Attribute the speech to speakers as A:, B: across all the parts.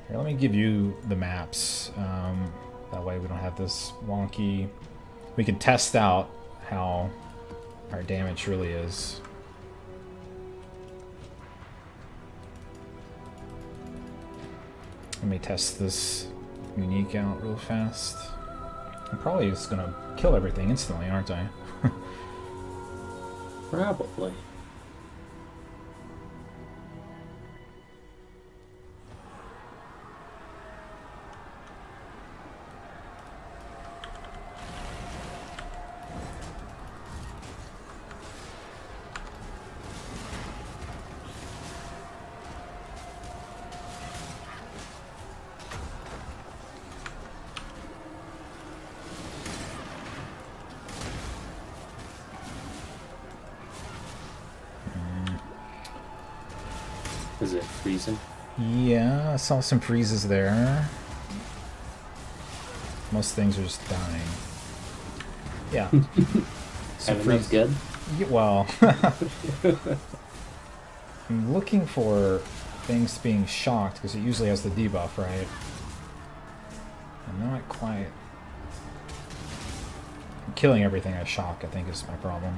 A: Here, let me give you the maps. That way we don't have this wonky... We can test out how our damage really is. Let me test this unique out real fast. I'm probably just gonna kill everything instantly, aren't I?
B: Probably. Is it freezing?
A: Yeah, I saw some freezes there. Most things are just dying. Yeah.
B: Everything's good?
A: Yeah, well, I'm looking for things being shocked because it usually has the debuff, right? I'm not quite... Killing everything I shock, I think, is my problem.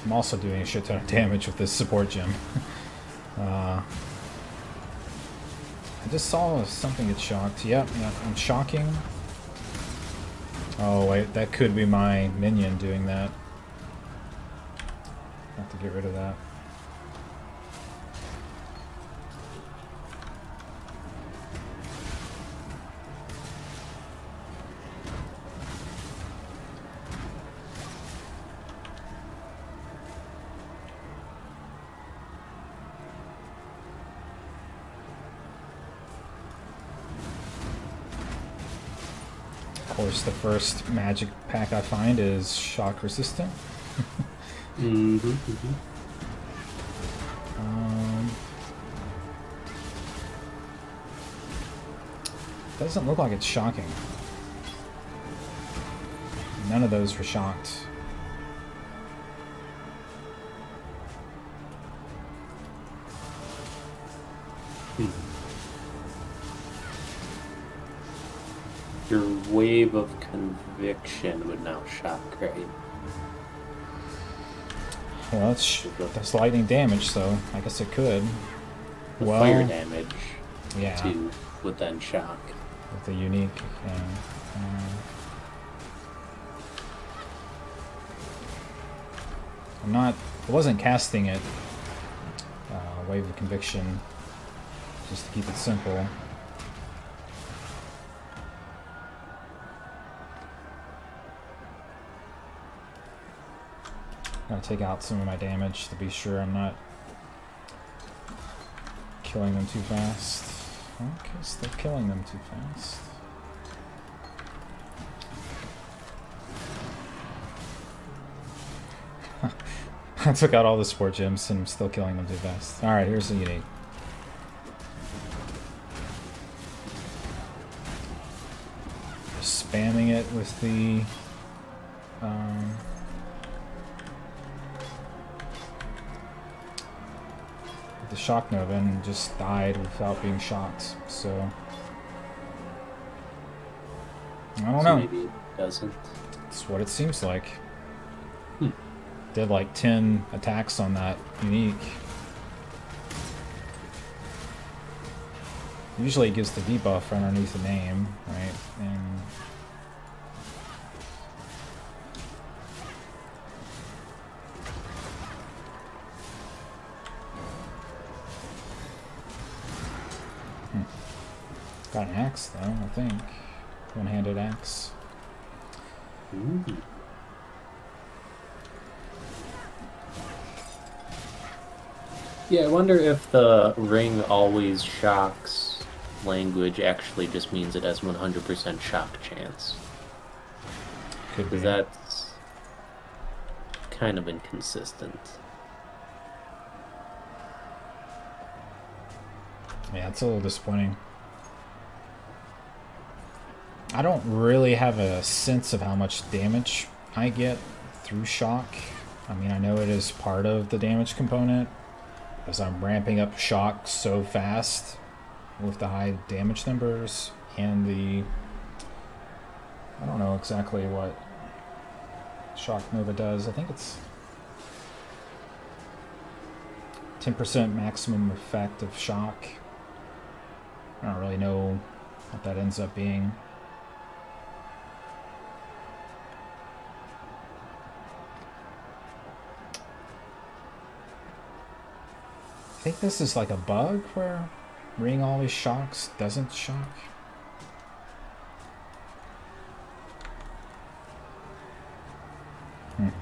A: I'm also doing a shit ton of damage with this support gem. I just saw something get shocked. Yep, I'm shocking. Oh wait, that could be my minion doing that. Have to get rid of that. Of course, the first magic pack I find is shock resistant. Doesn't look like it's shocking. None of those were shocked.
B: Your wave of conviction would now shock, right?
A: Well, that's lightning damage, so I guess it could.
B: The
A: well,
B: fire damage,
A: yeah,
B: too, would then shock.
A: With the unique. I wasn't casting it. Wave of conviction, just to keep it simple. Gotta take out some of my damage to be sure I'm not killing them too fast. Okay, still killing them too fast. I took out all the sport gems and I'm still killing them too fast. Alright, here's the unique. Spamming it with the shock nova and just died without being shocked, so I don't know.
B: Maybe it doesn't.
A: It's what it seems like. Did like 10 attacks on that unique. Usually it gives the debuff underneath the name, right? And got an axe though, I think. One-handed axe.
B: Ooh. Yeah, I wonder if the ring always shocks language actually just means it has 100% shock chance.
A: Could be.
B: Because that's kind of inconsistent.
A: Yeah, it's a little disappointing. I don't really have a sense of how much damage I get through shock. I mean, I know it is part of the damage component, as I'm ramping up shock so fast with the high damage numbers and the... I don't know exactly what Shock Nova does. I think it's 10% maximum effect of shock. I don't really know what that ends up being. I think this is like a bug where Ring always shocks, doesn't shock. I don't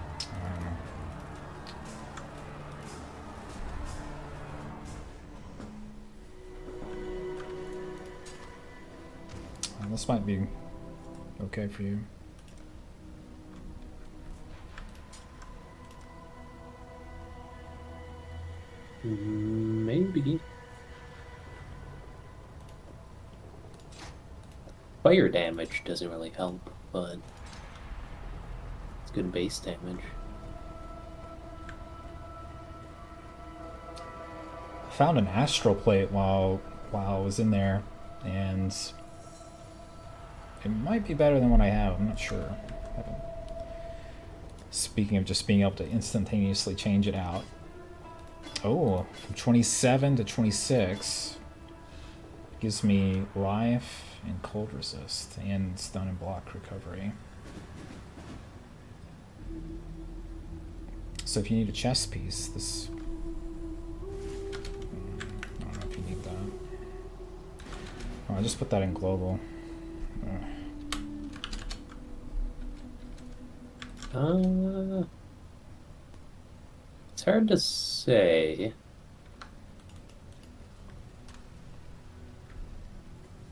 A: know. This might be okay for you.
B: Maybe. Fire damage doesn't really help, but it's good base damage.
A: I found an astral plate while I was in there, and it might be better than what I have. I'm not sure. Speaking of just being able to instantaneously change it out. Oh, from 27 to 26 gives me life and cold resist and stun and block recovery. So if you need a chest piece, this... I don't know if you need that. Oh, I just put that in global.
B: It's hard to say.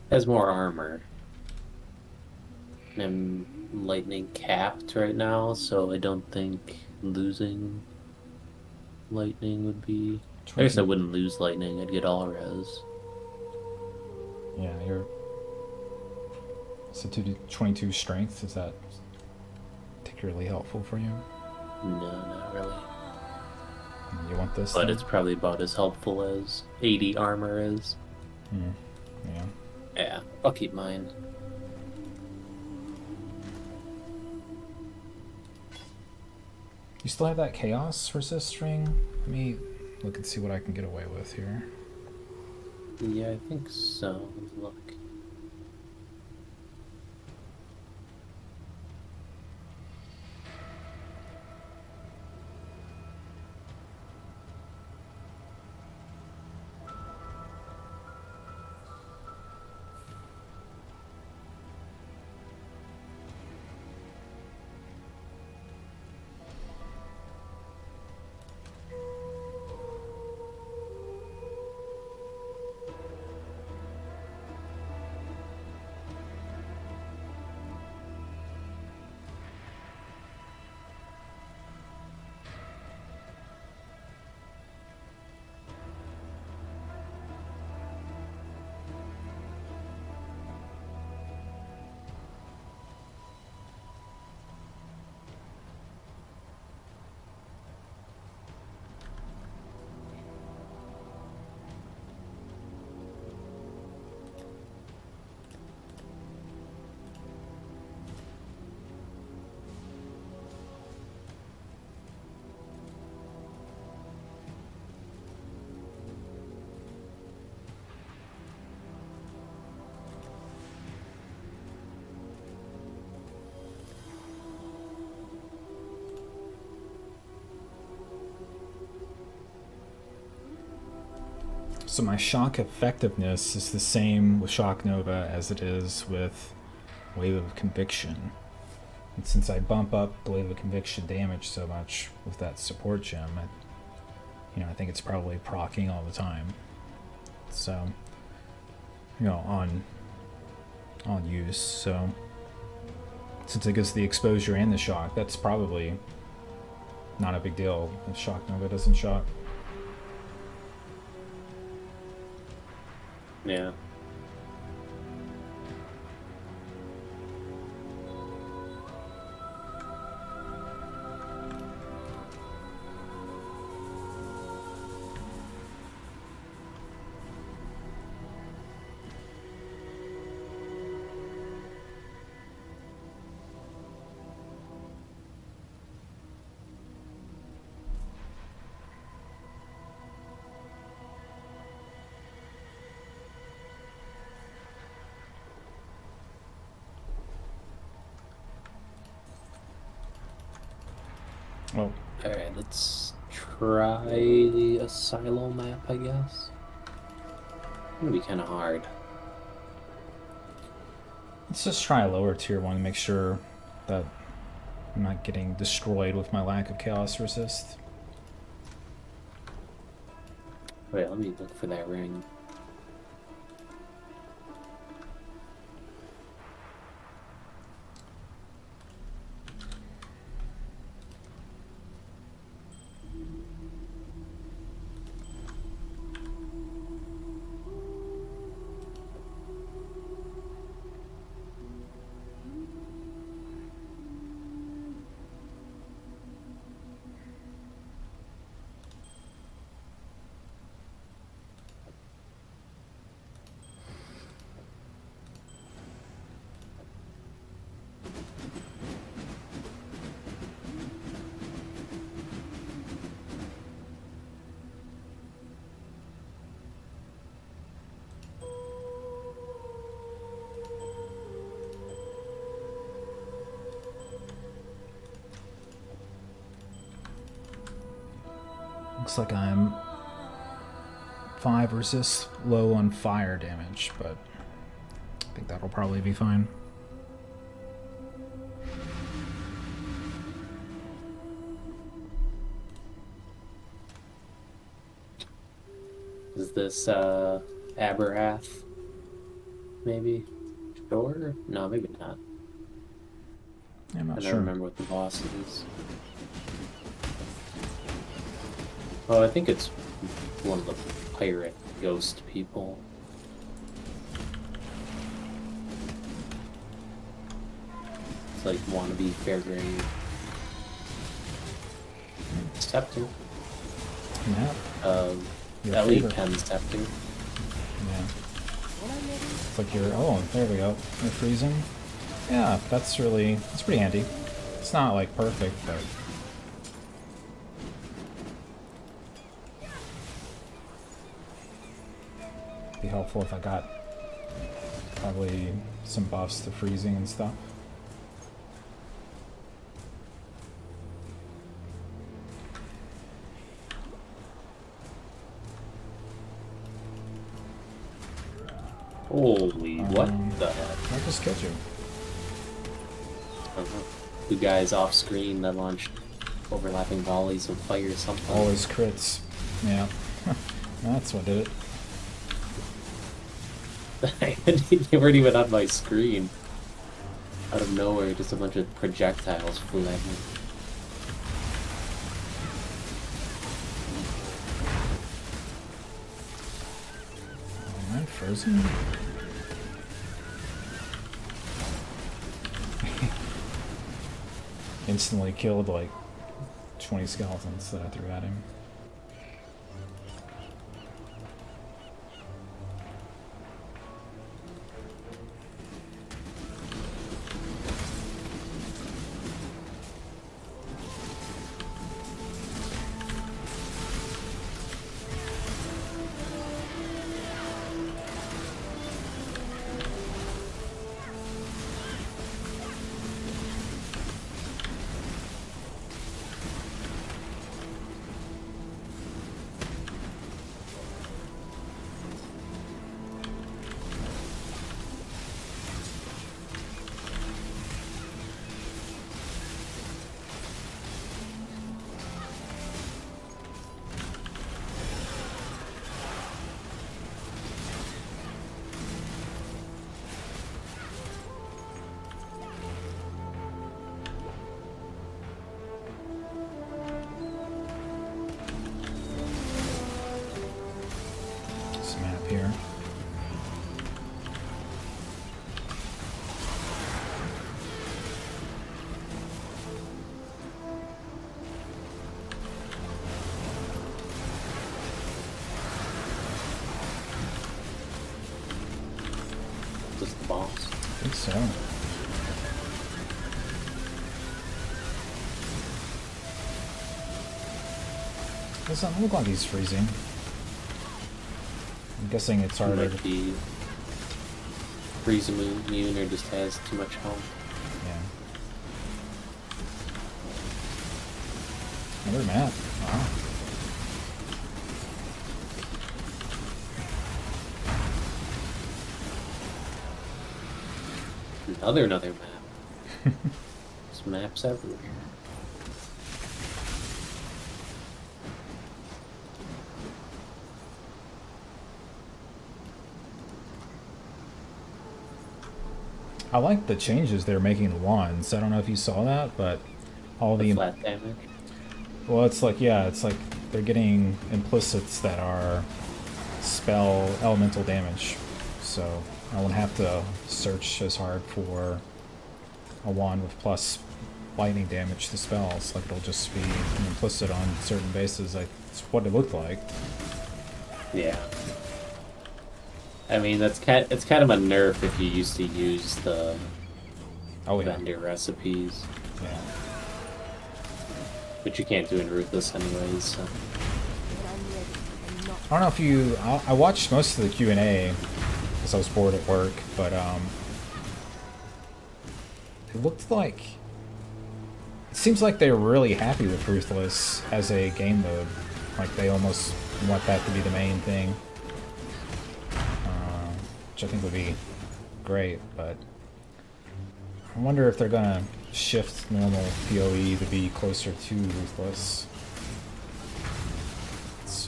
B: Has more armor. I'm lightning capped right now, so I don't think losing lightning would be... I guess I wouldn't lose lightning, I'd get all res.
A: Yeah, you're... So 22 strength, is that particularly helpful for you?
B: No, not really.
A: You want this?
B: But
A: then?
B: it's probably about as helpful as 80 armor is.
A: Yeah.
B: Yeah, I'll keep mine.
A: You still have that chaos resist ring? Let me look and see what I can get away with here.
B: Yeah, I think so. Look.
A: So my shock effectiveness is the same with Shock Nova as it is with Wave of Conviction. And since I bump up the Wave of Conviction damage so much with that support gem, I think it's probably proccing all the time. So, on use. So, since it gets the exposure and the shock, that's probably not a big deal if Shock Nova doesn't shock.
B: Yeah.
A: Well,
B: Alright, let's try a silo map, I guess. It's gonna be kind of hard.
A: let's just try a lower tier one to make sure that I'm not getting destroyed with my lack of chaos resist.
B: Wait, let me look for that ring.
A: Looks like I'm 5 resist low on fire damage, but I think that'll probably be fine.
B: Is this Aberath? Maybe? Sure? No, maybe not.
A: I'm not
B: I
A: sure.
B: don't remember what the boss is. Oh, I think it's one of the pirate ghost people. It's like wannabe Fairgrave. Scepter.
A: Matt, your
B: Ellie
A: favorite.
B: Ken Scepter.
A: Yeah. It's like you're. Oh, there we go. You're freezing. Yeah, that's pretty handy. It's not like perfect, but. Be helpful if I got probably some buffs to freezing and stuff.
B: Holy, what the heck?
A: I just killed you.
B: Two guys off screen that launched overlapping volleys of fire or something.
A: Always crits. Yeah. That's what did it.
B: They weren't even on my screen. Out of nowhere, just a bunch of projectiles flew at me.
A: Am I frozen? Instantly killed like 20 skeletons that I threw at him. Here.
B: Just the boss.
A: I think so. Doesn't look like he's freezing. I'm guessing it's harder.
B: Might be freeze immune or just has too much health.
A: Yeah. Another map. Wow.
B: Another map. There's maps everywhere.
A: I like the changes they're making to wands. I don't know if you saw that, but all
B: The
A: the
B: flat damage.
A: well, it's like it's like they're getting implicits that are spell elemental damage, so I won't have to search as hard for a wand with plus lightning damage to spells. Like it'll just be an implicit on certain bases. Like it's what it looked like.
B: Yeah. I mean, it's kind of a nerf if you used to use the vendor recipes.
A: Yeah.
B: Which you can't do in Ruthless anyways, so.
A: I don't know if you... I watched most of the Q&A because I was bored at work, but it looked like... It seems like they're really happy with Ruthless as a game mode. Like they almost want that to be the main thing. Which I think would be great, but... I wonder if they're gonna shift normal PoE to be closer to Ruthless.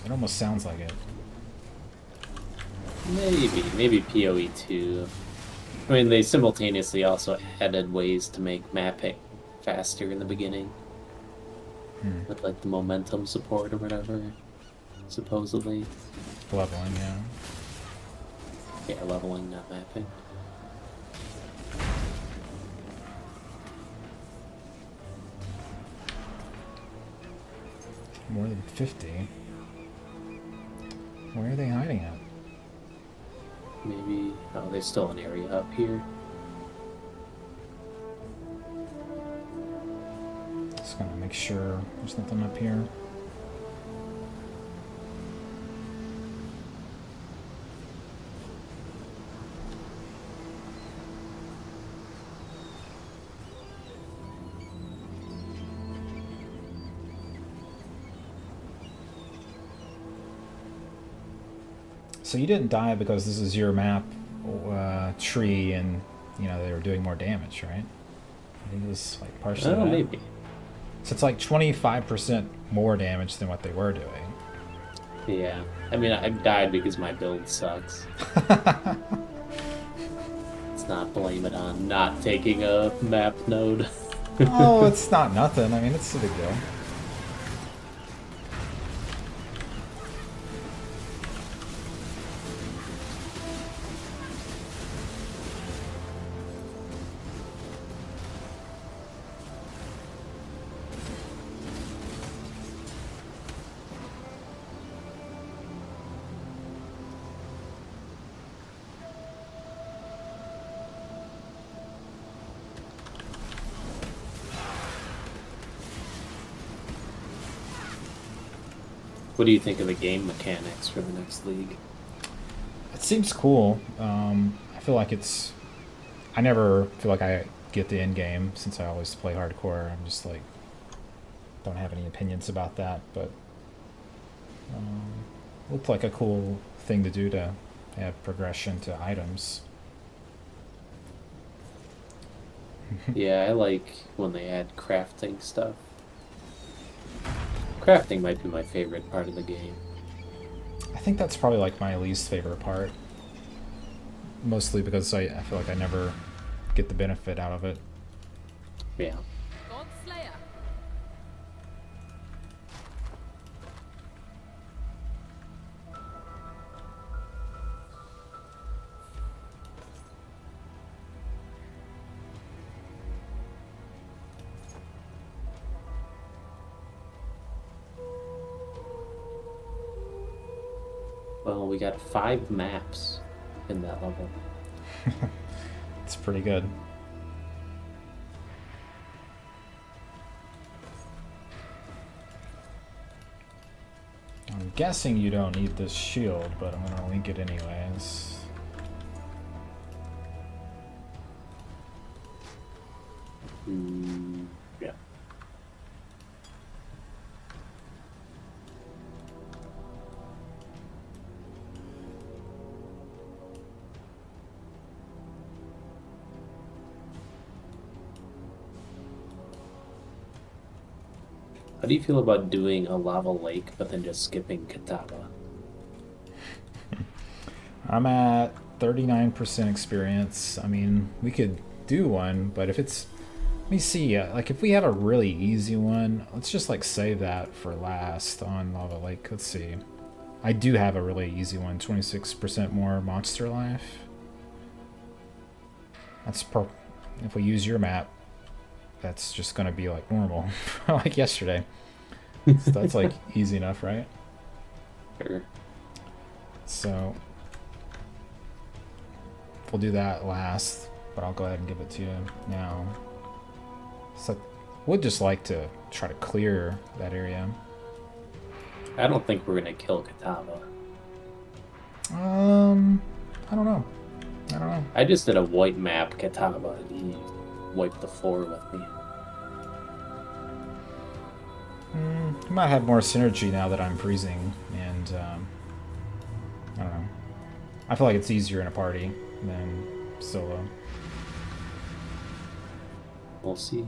A: It almost sounds like it.
B: Maybe PoE 2. I mean, they simultaneously also added ways to make mapping faster in the beginning. With, like, the momentum support or whatever, supposedly.
A: Leveling, yeah.
B: Yeah, leveling, not mapping.
A: More than 50? Where are they hiding at?
B: Maybe... Oh, there's still an area up here.
A: Just gonna make sure there's nothing up here. So you didn't die because this is your map tree and, you know, they were doing more damage, right? I think it was like partially that.
B: Maybe.
A: So it's like 25% more damage than what they were doing.
B: Yeah. I mean, I died because my build sucks. Let's not blame it on not taking a map node.
A: Oh, it's not nothing. I mean, it's a big deal.
B: What do you think of the game mechanics for the next league?
A: It seems cool. I feel like it's... I never feel like I get the end game since I always play hardcore. I'm just like... don't have any opinions about that, but... looked like a cool thing to do to add progression to items.
B: Yeah, I like when they add crafting stuff. Crafting might be my favorite part of the game.
A: I think that's probably like my least favorite part. Mostly because I feel like I never get the benefit out of it.
B: Yeah.
C: Godslayer.
B: Well, we got 5 maps in that level.
A: It's pretty good. I'm guessing you don't need this shield, but I'm gonna link it anyways.
B: Yeah. How do you feel about doing a lava lake, but then just skipping Katava?
A: I'm at 39% experience. I mean, we could do one, but if it's... Let me see, like if we have a really easy one, let's just like save that for last on Lava Lake. Let's see. I do have a really easy one, 26% more monster life. That's if we use your map, that's just gonna be like normal, like yesterday. So that's like easy enough, right?
B: Sure.
A: So we'll do that last, but I'll go ahead and give it to you now. So I would just like to try to clear that area.
B: I don't think we're gonna kill Katava.
A: I don't know. I don't know.
B: I just did a white map Katava, and he wiped the floor with me.
A: We might have more synergy now that I'm freezing, and I don't know. I feel like it's easier in a party than solo.
B: We'll see.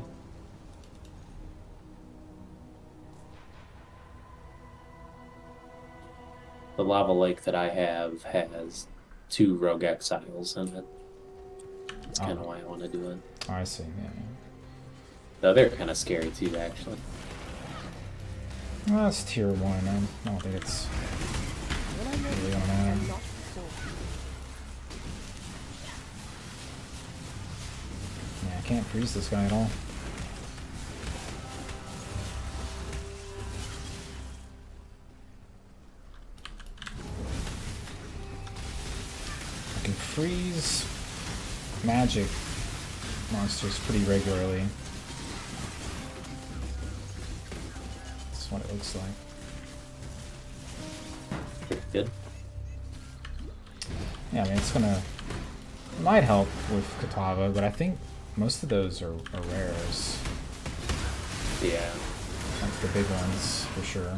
B: The lava lake that I have has 2 rogue exiles in it. That's kind of why I want to do it.
A: Oh, I see. Yeah.
B: Though they're kind of scary too, actually.
A: Well, that's tier 1. I don't think it's really gonna matter. Yeah, I can't freeze this guy at all. I can freeze magic monsters pretty regularly. That's what it looks like.
B: Pretty good.
A: Yeah, I mean, it might help with Katava, but I think most of those are rares.
B: Yeah.
A: Like the big ones, for sure.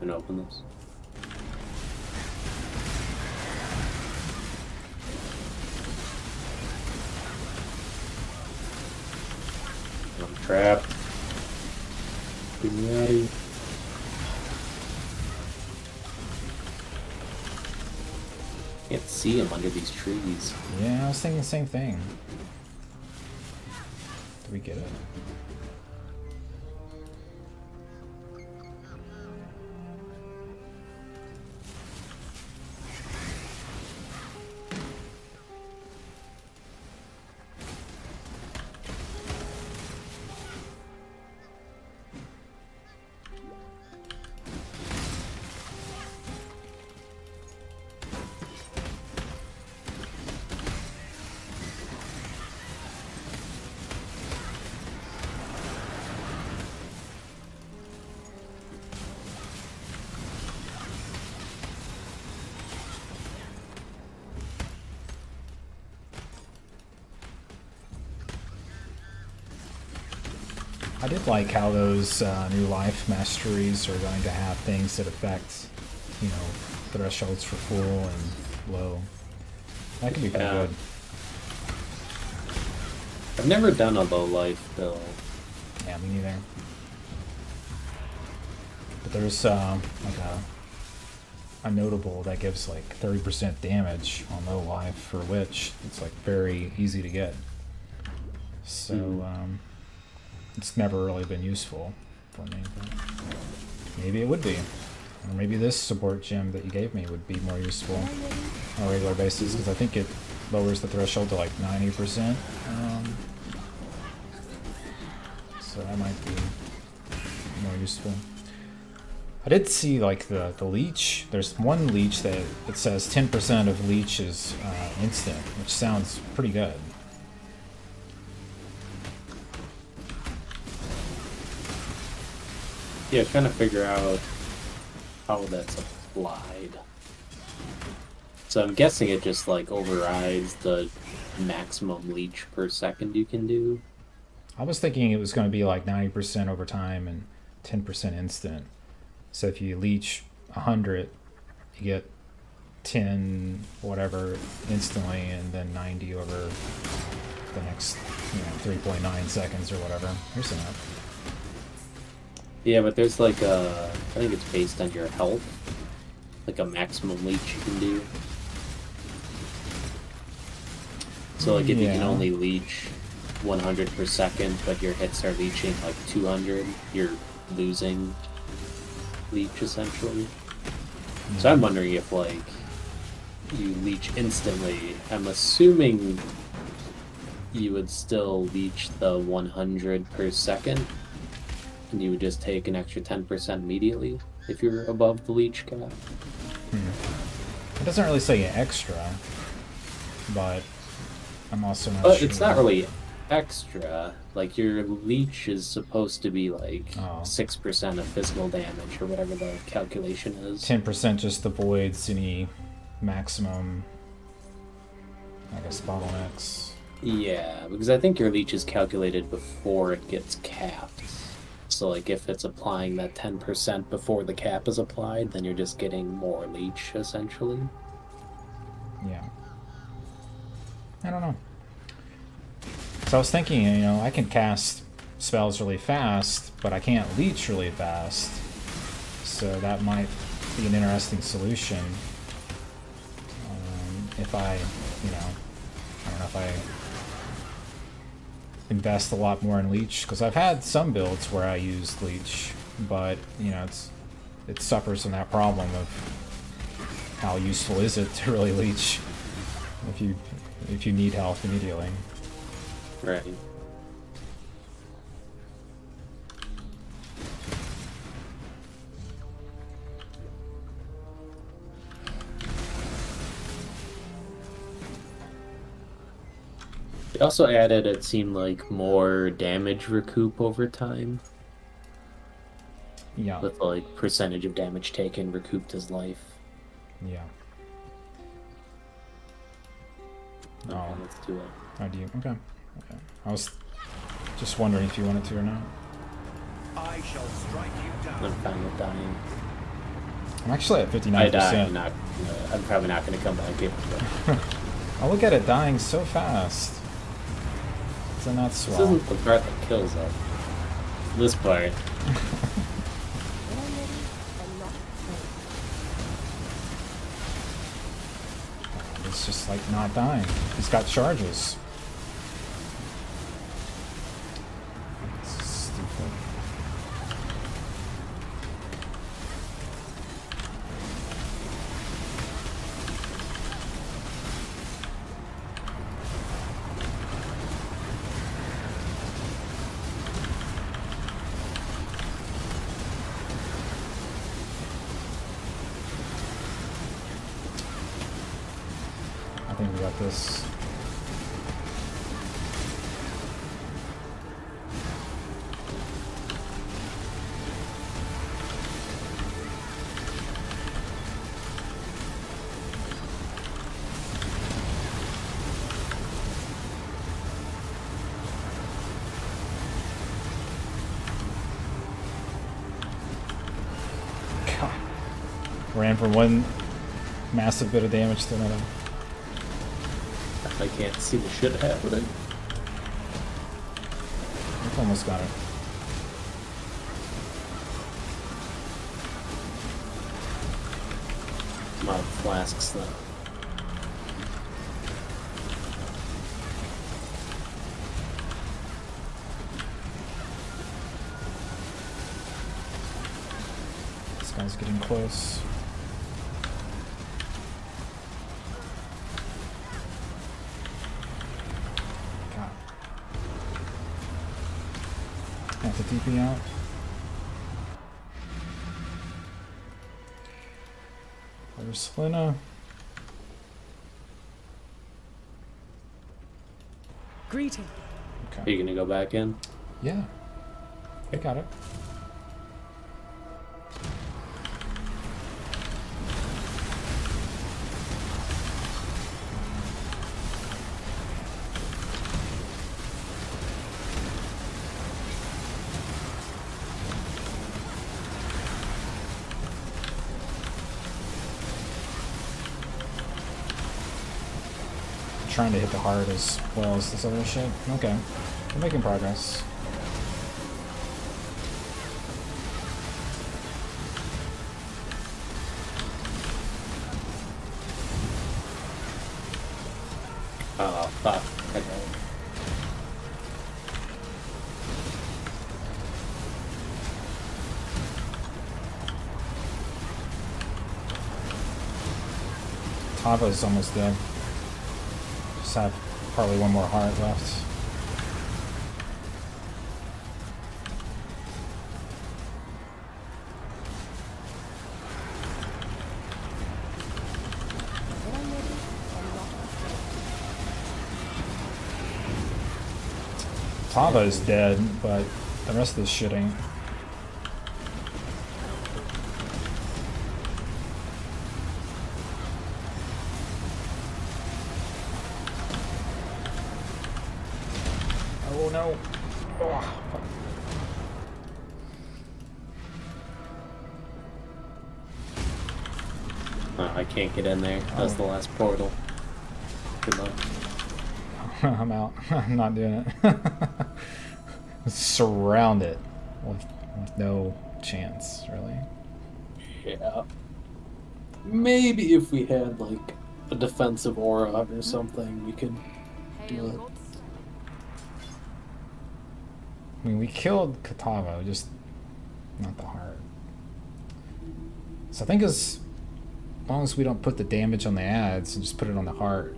B: And open this. I'm trapped. Get me out of here. Can't see him under these trees.
A: Yeah, I was thinking the same thing. Did we get it? I did like how those new life masteries are going to have things that affect, you know, thresholds for full and low. That could be pretty good.
B: I've never done a low life build.
A: Yeah, me neither. But there's like a notable that gives like 30% damage on low life for which it's like very easy to get. So it's never really been useful for me, but maybe it would be. Or maybe this support gem that you gave me would be more useful on a regular basis, because I think it lowers the threshold to like 90%. So that might be more useful. I did see like the leech. There's one leech that it says 10% of leech is instant, which sounds pretty good.
B: Yeah, trying to figure out how that's applied. So I'm guessing it just like overrides the maximum leech per second you can do.
A: I was thinking it was going to be like 90% over time and 10% instant. So if you leech 100, you get 10 whatever instantly, and then 90 over the next 3.9 seconds or whatever. Here's an app.
B: Yeah, but there's like a, I think it's based on your health, like a maximum leech you can do. So like if you can only leech 100 per second, but your hits are leeching like 200, you're losing leech essentially. So I'm wondering if like you leech instantly, I'm assuming you would still leech the 100 per second, and you would just take an extra 10% immediately if you're above the leech cap.
A: It doesn't really say extra, but I'm also not
B: But
A: sure.
B: it's not really extra. Like your leech is supposed to be like 6% of physical damage or whatever the calculation is.
A: 10% just avoids any maximum, I guess, bottlenecks.
B: Yeah, because I think your leech is calculated before it gets capped. So like if it's applying that 10% before the cap is applied, then you're just getting more leech essentially.
A: Yeah. I don't know. So I was thinking, I can cast spells really fast, but I can't leech really fast. So that might be an interesting solution. If I, I don't know if I invest a lot more in leech, because I've had some builds where I used leech, but it suffers from that problem of how useful is it to really leech if you need health immediately.
B: Right. They also added, it seemed like, more damage recoup over time.
A: Yeah.
B: With like percentage of damage taken recouped as life.
A: Yeah.
B: Okay, let's do it.
A: Oh, do you? Okay. I was just wondering if you wanted to or not.
C: I shall strike you down.
B: I'm fine with dying.
A: I'm actually at 59%.
B: I die. I'm probably not going to come back in.
A: I look at it dying so fast. Isn't that swell?
B: This isn't the part that kills us. This part.
A: It's just like not dying. He's got charges. It's stupid. I think we got this. God. Ran from one massive bit of damage to another.
B: I can't see the shit happening.
A: I've almost got it.
B: I'm out of flasks though.
A: This guy's getting close. God. Have to TP out. There's Lina.
D: Greeting.
B: Are you gonna go back in?
A: Yeah. I got it. trying to hit the heart as well as this other shit. Okay. We're making progress.
B: Oh, fuck. Okay.
A: Tava's almost dead. Just have probably one more heart left. Tava is dead, but the rest of this shit ain't. Oh no. Oh, fuck.
B: Oh, I can't get in there. That's the last portal. Good luck.
A: I'm out. I'm not doing it. Surround it with no chance, really.
B: Yeah. Maybe if we had, like, a defensive aura or something, we could do it.
A: I mean, we killed Katava, just not the heart. So I think as long as we don't put the damage on the ads and just put it on the heart,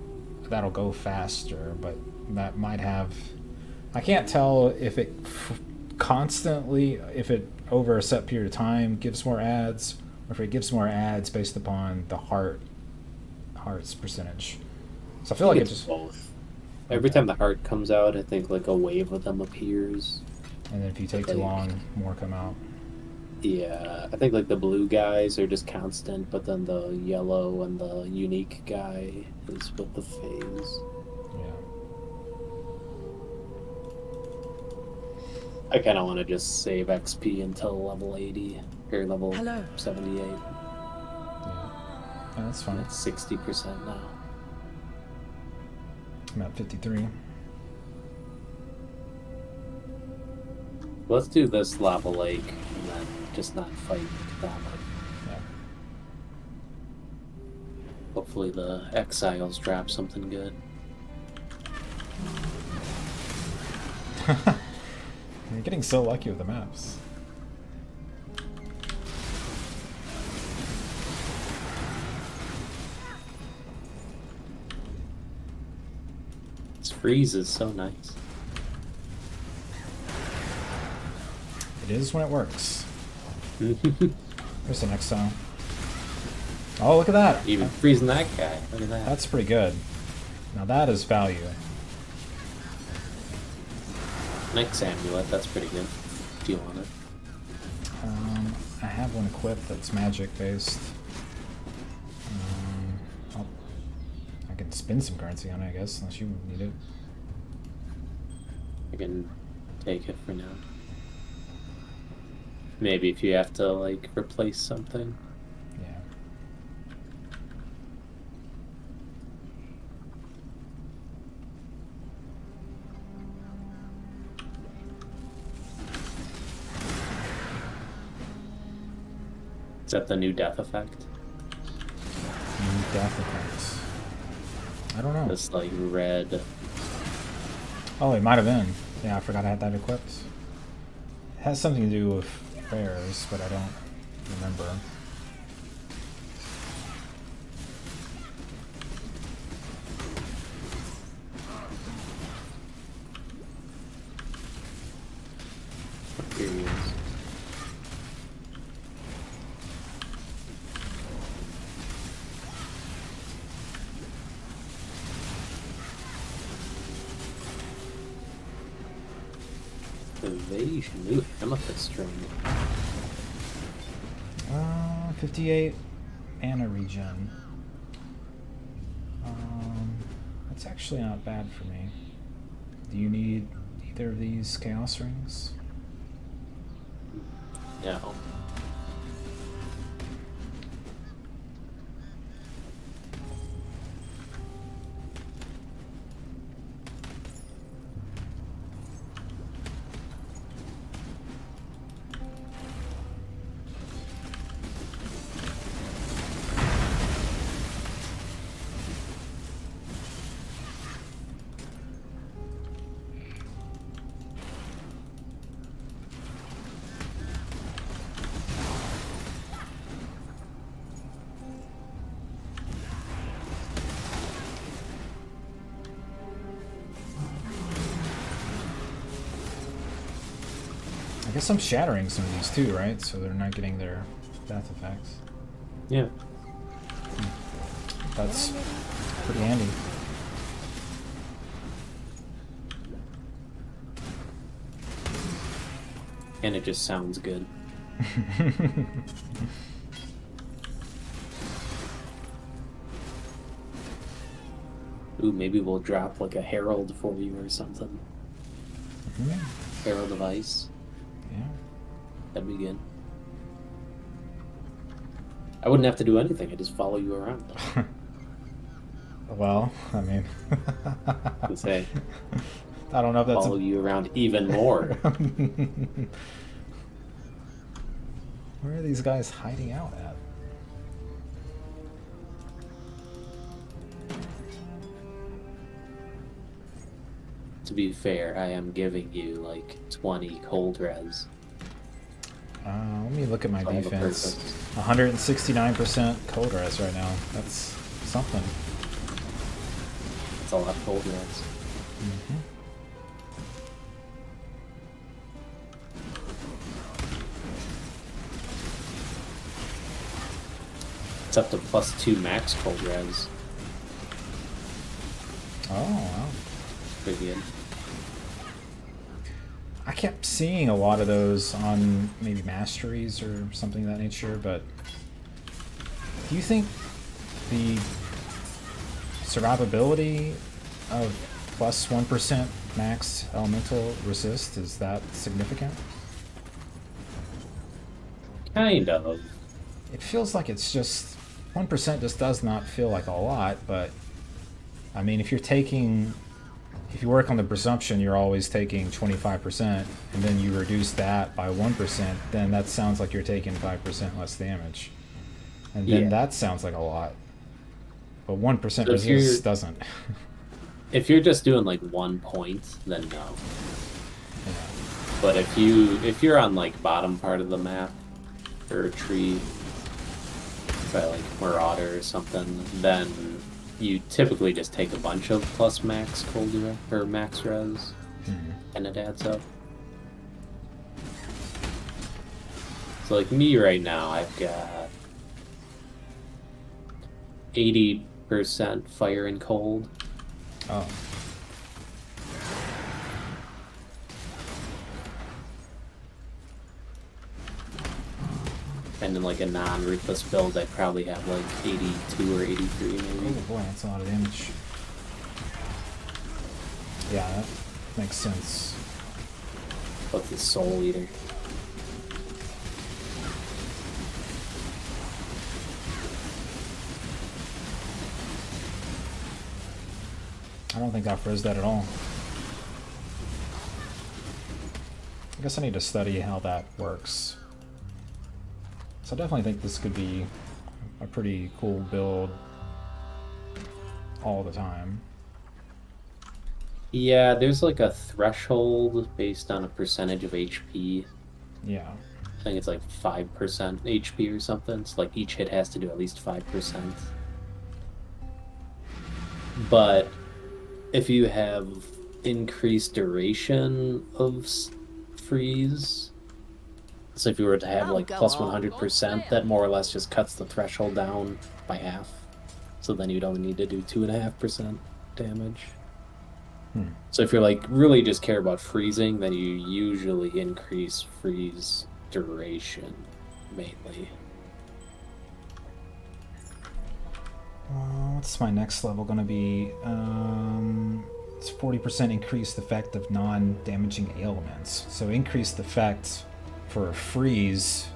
A: that'll go faster, but that might have... I can't tell if it constantly, if it over a set period of time gives more ads, or if it gives more ads based upon the heart's percentage. So I feel like
B: it's
A: it just...
B: both. Every time the heart comes out, I think, like, a wave of them appears.
A: And then if you take too long, more come out.
B: Yeah, I think, like, the blue guys are just constant, but then the yellow and the unique guy is with the phase.
A: Yeah.
B: I kind of want to just save XP until level 80, or level 78.
A: Yeah, that's fine.
B: It's 60% now.
A: I'm at 53.
B: Let's do this lava lake, and then just not fight that one.
A: Yeah.
B: Hopefully the exiles drop something good.
A: You're getting so lucky with the maps.
B: This freeze is so nice.
A: It is when it works. There's an exile. Oh, look at that!
B: Even freezing that guy. Look at that.
A: That's pretty good. Now that is value.
B: Next amulet, that's pretty good. If you want it.
A: I have one equipped that's magic based. I can spend some currency on it, I guess, unless you need it.
B: I can take it for now. Maybe if you have to, like, replace something.
A: Yeah.
B: Is that the new death effect?
A: New death effects. I don't know.
B: This, like, red.
A: Oh, it might have been. Yeah, I forgot I had that equipped. It has something to do with prayers, but I don't remember.
B: Here he is. Evasion. Ooh, amethyst string.
A: 58 mana regen. That's actually not bad for me. Do you need either of these chaos rings?
B: No.
A: I guess I'm shattering some of these too, right? So they're not getting their death effects.
B: Yeah.
A: That's pretty handy.
B: And it just sounds good. Ooh, maybe we'll drop like a Herald for you or something. Herald of Ice.
A: Yeah.
B: That'd be good. I wouldn't have to do anything. I just follow you around.
A: Well, I mean,
B: To say,
A: I don't know if that's
B: follow you around even more.
A: Where are these guys hiding out at?
B: To be fair, I am giving you like 20 cold res.
A: Let me look at my
B: So I have a
A: defense.
B: purpose.
A: 169% cold res right now. That's something.
B: It's a lot of cold res.
A: Mm-hmm.
B: It's up to +2 max cold res.
A: Oh, wow.
B: Pretty good.
A: I kept seeing a lot of those on maybe masteries or something of that nature, but do you think the survivability of +1% max elemental resist is that significant?
B: Kind of.
A: It feels like it's just 1% just does not feel like a lot, but I mean, if you work on the presumption you're always taking 25% and then you reduce that by 1%, then that sounds like you're taking 5% less damage. And then that sounds like a lot. But 1%
B: So
A: resist doesn't.
B: If you're just doing like 1 point, then no.
A: Yeah.
B: But if you're on like bottom part of the map or a tree, by like Marauder or something, then you typically just take a bunch of plus max cold res or max res, and it adds up. So like me right now, I've got 80% fire and cold.
A: Oh.
B: And in like a non-ruthless build, I'd probably have like 82 or 83 maybe.
A: Oh boy, that's a lot of damage. Yeah, that makes sense.
B: But the Soul Eater.
A: I don't think I froze that at all. I guess I need to study how that works. So I definitely think this could be a pretty cool build all the time.
B: Yeah, there's like a threshold based on a percentage of HP.
A: Yeah.
B: I think it's like 5% HP or something. It's like each hit has to do at least 5%. But if you have increased duration of freeze, so if you were to have like plus 100%, that more or less just cuts the threshold down by half. So then you'd only need to do 2.5% damage. So if you're like really just care about freezing, then you usually increase freeze duration mainly.
A: What's my next level going to be? It's 40% increased effect of non-damaging ailments. So increased effect for a freeze.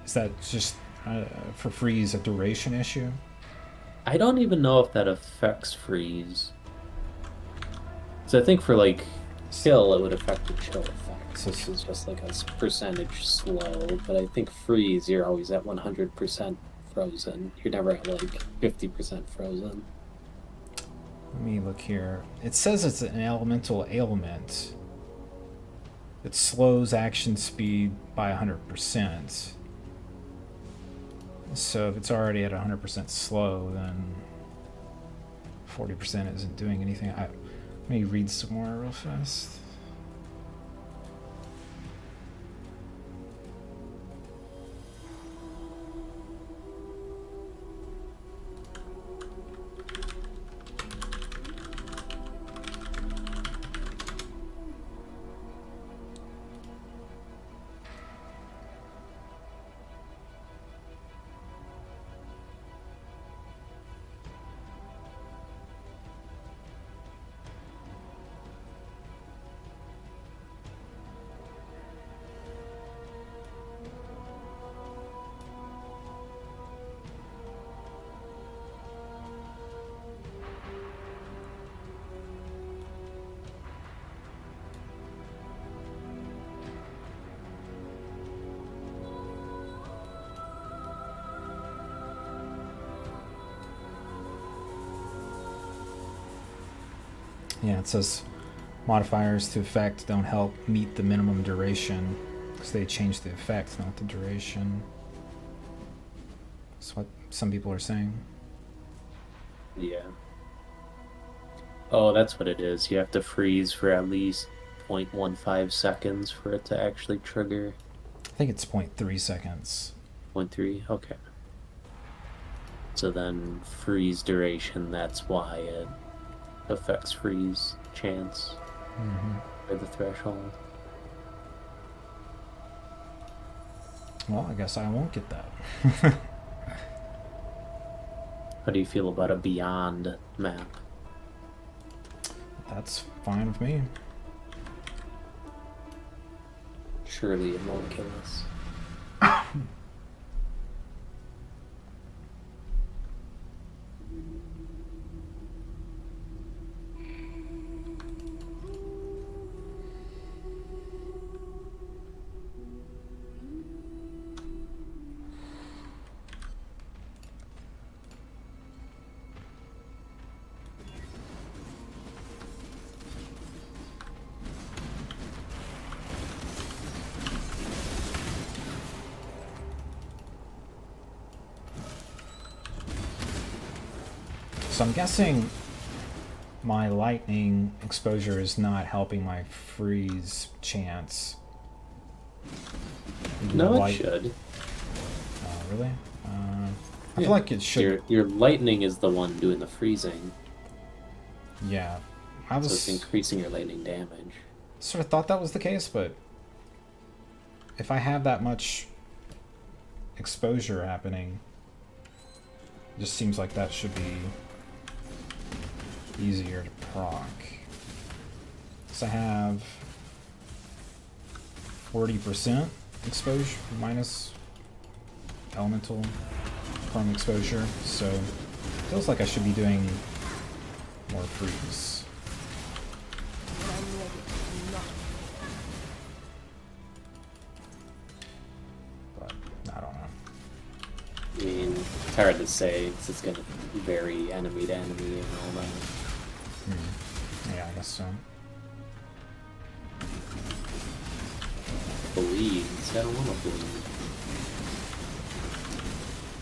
A: Is that just for freeze a duration issue?
B: I don't even know if that affects freeze. So I think for like chill, it would affect the chill effect, which is just like a percentage slow. But I think freeze, you're always at 100% frozen. You're never at like 50% frozen.
A: Let me look here. It says it's an elemental ailment. It slows action speed by 100%. So if it's already at 100% slow, then 40% isn't doing anything. Let me read some more real fast. Yeah, it says modifiers to effect don't help meet the minimum duration because they change the effect, not the duration. That's what some people are saying.
B: Yeah. Oh, that's what it is. You have to freeze for at least 0.15 seconds for it to actually trigger.
A: I think it's 0.3 seconds.
B: 0.3? Okay. So then freeze duration, that's why it affects freeze chance or the threshold.
A: Well, I guess I won't get that.
B: How do you feel about a beyond map?
A: That's fine with me.
B: Surely it won't kill us.
A: So I'm guessing my lightning exposure is not helping my freeze chance.
B: No, it should.
A: Oh, really? I feel like it should.
B: Your lightning is the one doing the freezing,
A: Yeah. I
B: so
A: was
B: it's increasing your lightning damage.
A: sort of thought that was the case, but if I have that much exposure happening, it just seems like that should be easier to proc. So I have 40% exposure minus elemental chrome exposure, so it feels like I should be doing more freeze. But I don't know.
B: I mean, it's hard to say, 'cause it's gonna vary enemy to enemy and all that.
A: Yeah, I guess so.
B: Bleeds? I don't want to bleed.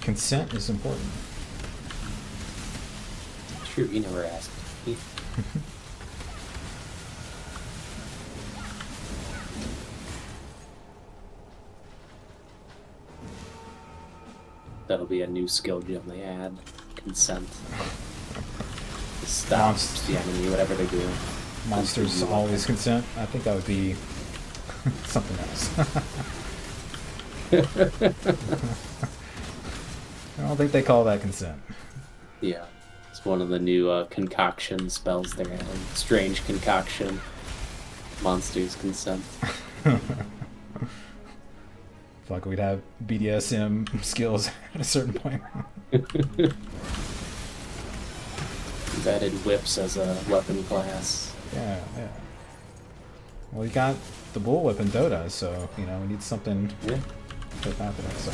A: Consent is important.
B: True, you never asked me. That'll be a new skill gem they add. Consent. It stops the enemy, whatever they do.
A: Monsters always consent. I think that would be something else. I don't think they call that consent.
B: Yeah. It's one of the new concoction spells they're adding. Strange concoction. Monsters consent.
A: I feel like we'd have BDSM skills at a certain point.
B: We've added whips as a weapon class.
A: Yeah. Well, you got the bullwhip in Dota, so we need something
B: Yeah.
A: to happen. So.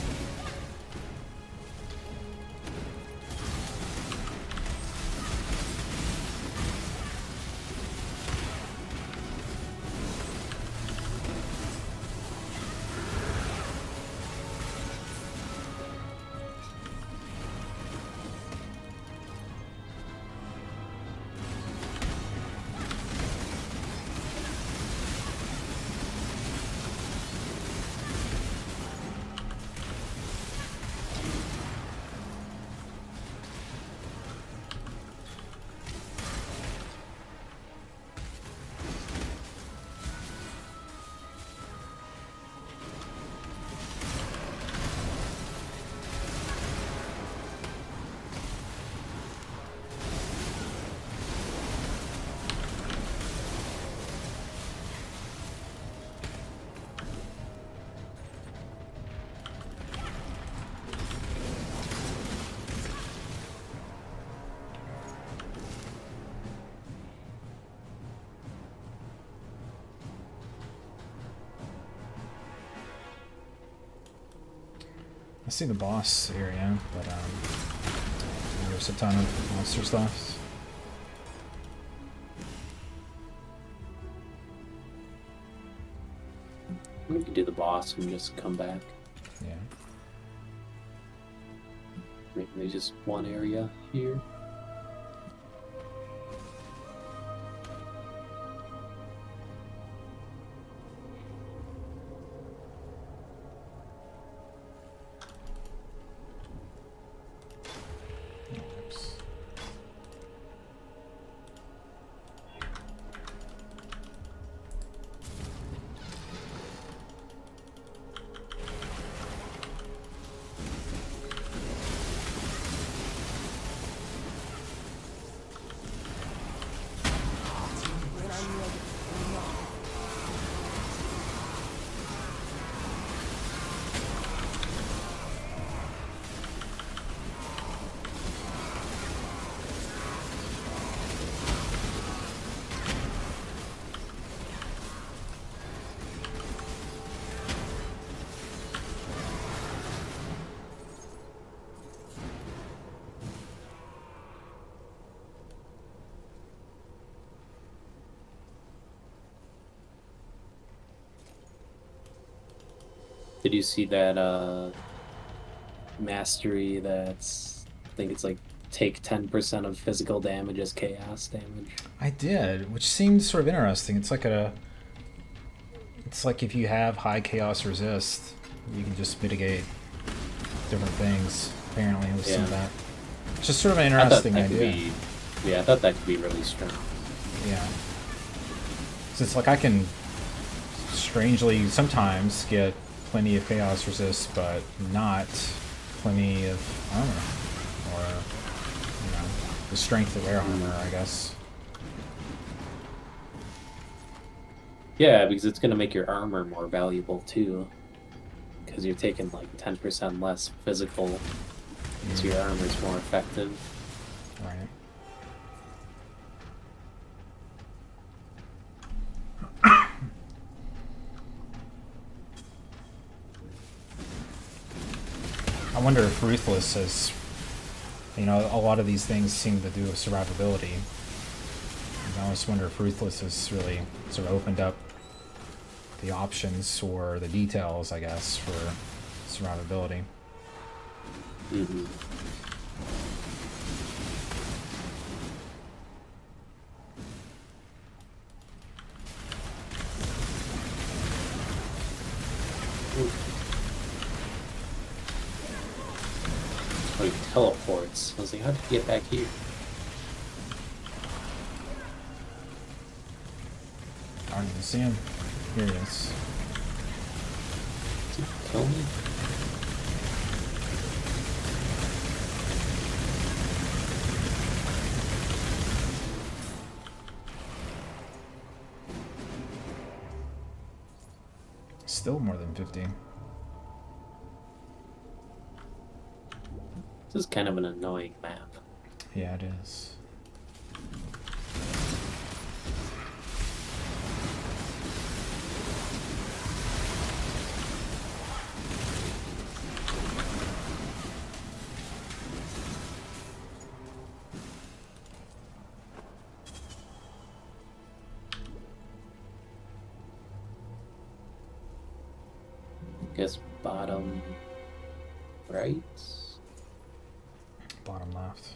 A: I see the boss area, but there's a ton of monsters left.
B: We could do the boss and just come back.
A: Yeah.
B: Maybe just one area here.
A: Oops.
D: When I'm ready or not.
B: Did you see that mastery that's, I think it's like take 10% of physical damage as chaos damage?
A: I did, which seems sort of interesting. It's like if you have high chaos resist, you can just mitigate different things. Apparently, with some of that. It's just sort of an
B: I thought
A: interesting
B: that could
A: idea.
B: I thought that could be really strong.
A: Yeah. So it's like I can strangely sometimes get plenty of chaos resist, but not plenty of armor. Or, the strength of air armor, I guess.
B: Yeah, because it's going to make your armor more valuable too. Because you're taking like 10% less physical, so your armor's more effective.
A: Right. I wonder if Ruthless is, a lot of these things seem to do with survivability. I just wonder if Ruthless has really sort of opened up the options or the details, I guess, for survivability.
B: Mm-hmm. Oh, he teleports. I was like, how did he get back here?
A: I don't even see him. Here he is.
B: Did he kill me?
A: Still more than 50.
B: This is kind of an annoying map.
A: Yeah, it is.
B: Guess bottom right?
A: Bottom left.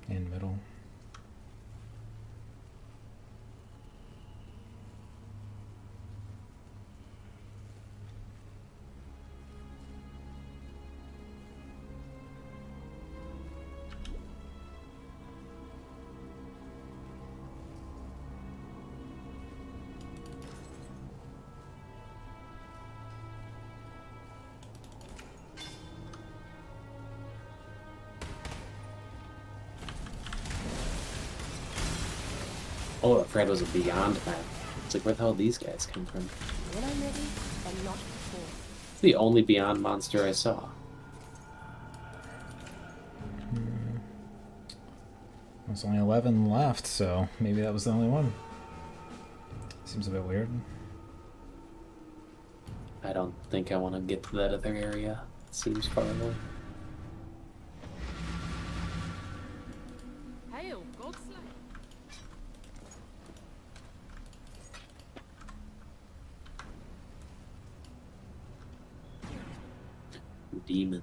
A: And middle.
B: Oh, Fred was a Beyond map. It's like, where the hell did these guys come from?
D: When I'm ready, and not before.
B: It's the only Beyond monster I saw.
A: There's only 11 left, so maybe that was the only one. Seems a bit weird.
B: I don't think I want to get to that other area. It seems far away.
D: Hail, Godslayer.
B: demons.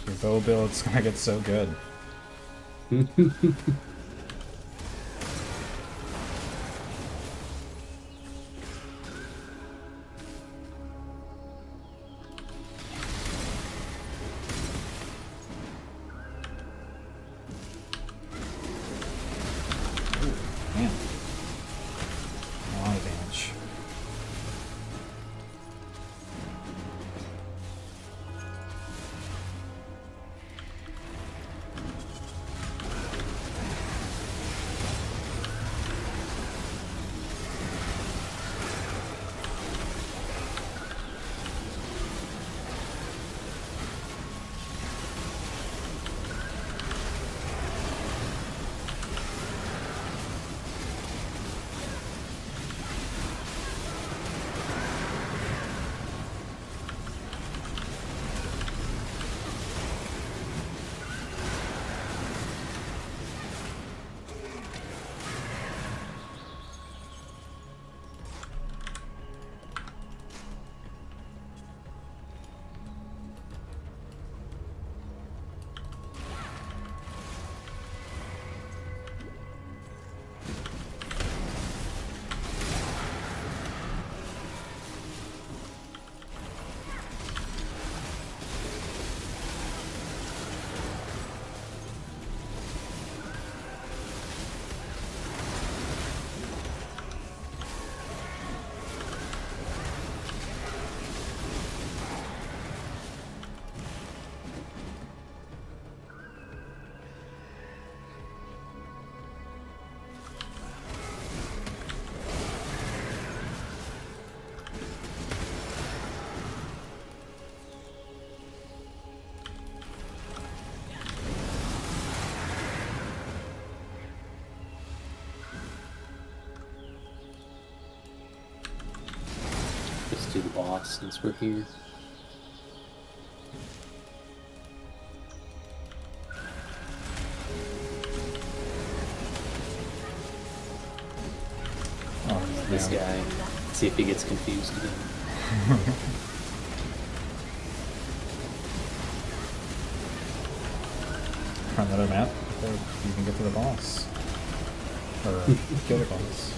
A: Your bow build's gonna get so good. Man. A lot of damage.
B: Let's do the boss since we're here.
A: Oh,
B: This
A: yeah.
B: guy. See if he gets confused again.
A: Another map before you can get to the boss. Or kill the boss.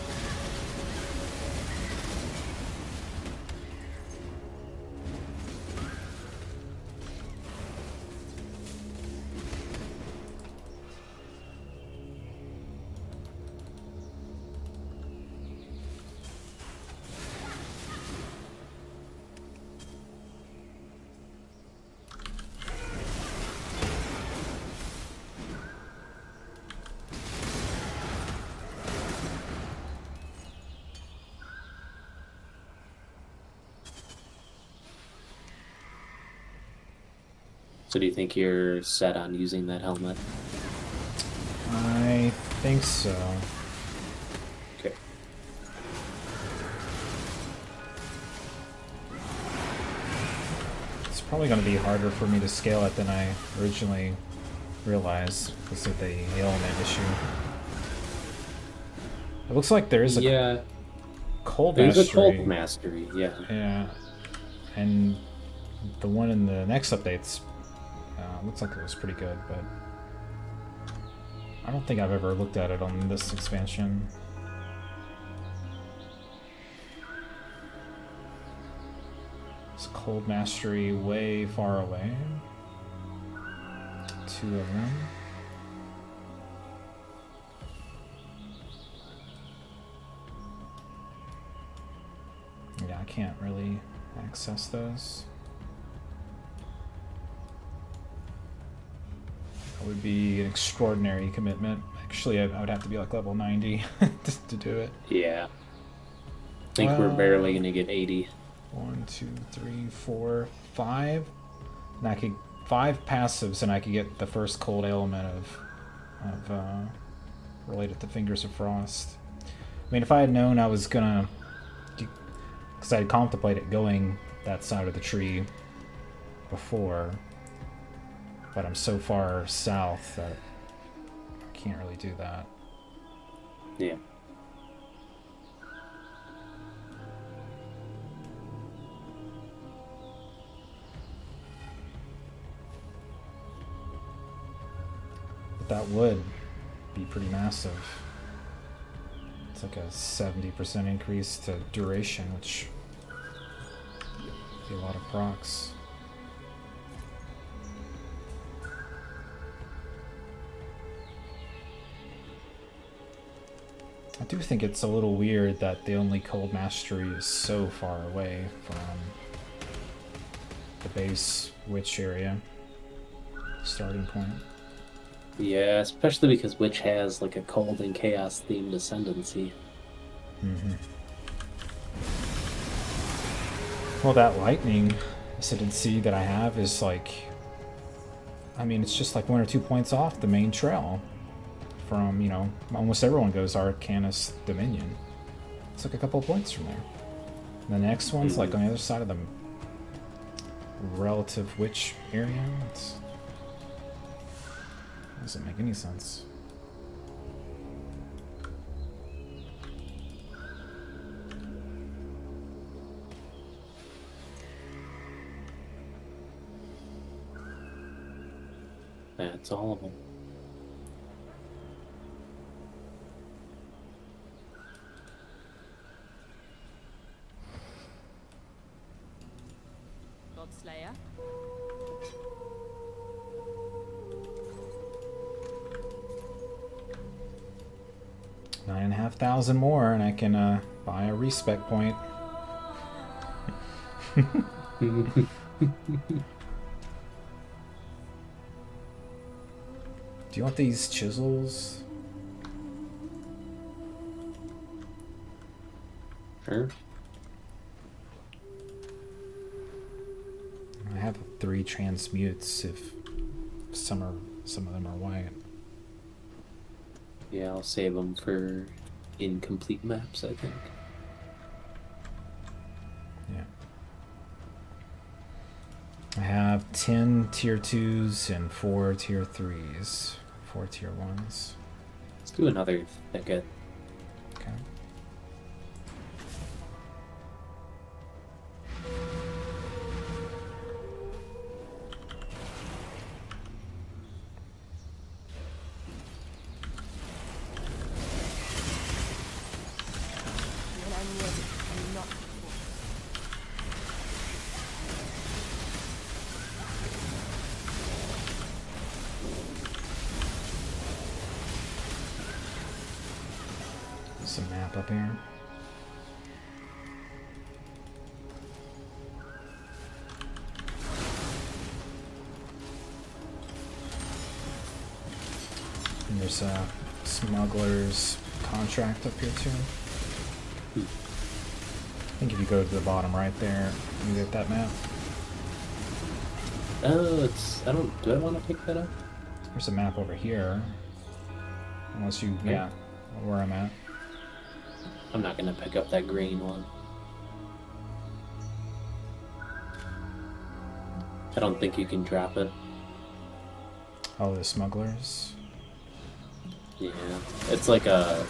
B: So do you think you're set on using that helmet?
A: I think so.
B: Okay.
A: It's probably going to be harder for me to scale it than I originally realized because of the element issue. It looks like there is a
B: Yeah,
A: cold
B: there's
A: mastery.
B: a cold mastery, yeah.
A: Yeah, and the one in the next updates looks like it was pretty good, but I don't think I've ever looked at it on this expansion. It's cold mastery way far away. 2 of them. Yeah, I can't really access those. That would be an extraordinary commitment. Actually, I would have to be like level 90 to do it.
B: Yeah. I think we're barely gonna get 80.
A: 1, 2, 3, 4, 5. And I could 5 passives, and I could get the first cold element of related to Fingers of Frost. I mean, if I had known I was gonna Because I had contemplated going that side of the tree before, but I'm so far south that I can't really do that.
B: Yeah.
A: But that would be pretty massive. It's like a 70% increase to duration, which would be a lot of procs. I do think it's a little weird that the only cold mastery is so far away from the base witch area starting point.
B: Yeah, especially because Witch has like a cold and chaos themed ascendancy.
A: Mm-hmm. Well, that lightning ascendancy that I have is like, I mean, it's just like 1 or 2 points off the main trail from, you know, almost everyone goes Arcanist Dominion. It's like a couple of points from there. The next one's like on the other side of the relative witch area. It's, doesn't make any sense.
B: That's all of them.
D: Godslayer.
A: 9,500 more, and I can buy a respec point. Do you want these chisels?
B: Sure.
A: I have 3 transmutes if some of them are white.
B: Yeah, I'll save them for incomplete maps, I think.
A: Yeah. I have 10 tier 2s and 4 tier 3s. 4 tier 1s.
B: Let's do another thicket.
A: Okay.
D: When I'm ready and not before.
A: Some map up here. And there's a smuggler's contract up here too. I think if you go to the bottom right there, you get that map.
B: Oh, do I want to pick that up?
A: There's a map over here. Unless you, yeah, where I'm at.
B: I'm not gonna pick up that green one. I don't think you can drop it.
A: Oh, the smugglers.
B: Yeah, it's like a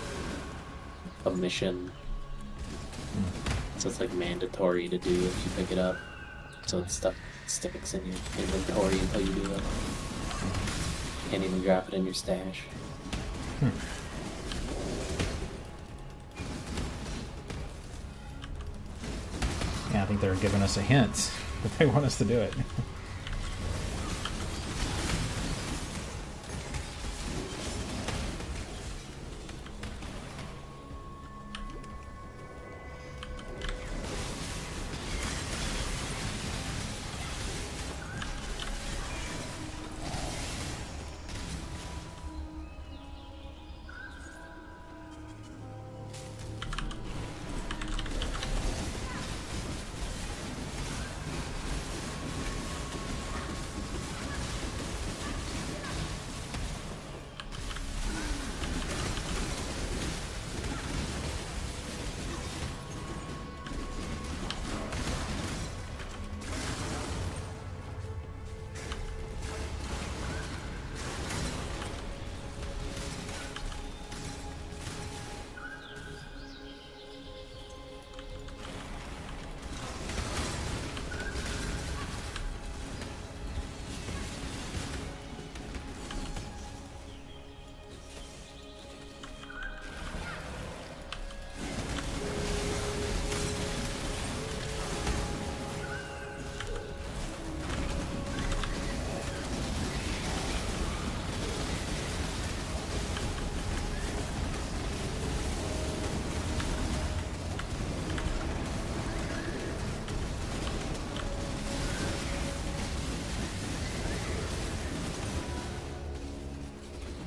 B: mission, so it's like mandatory to do if you pick it up. So it's stuff sticks in your inventory until you do it. Can't even drop it in your stash.
A: Yeah, I think they're giving us a hint that they want us to do it.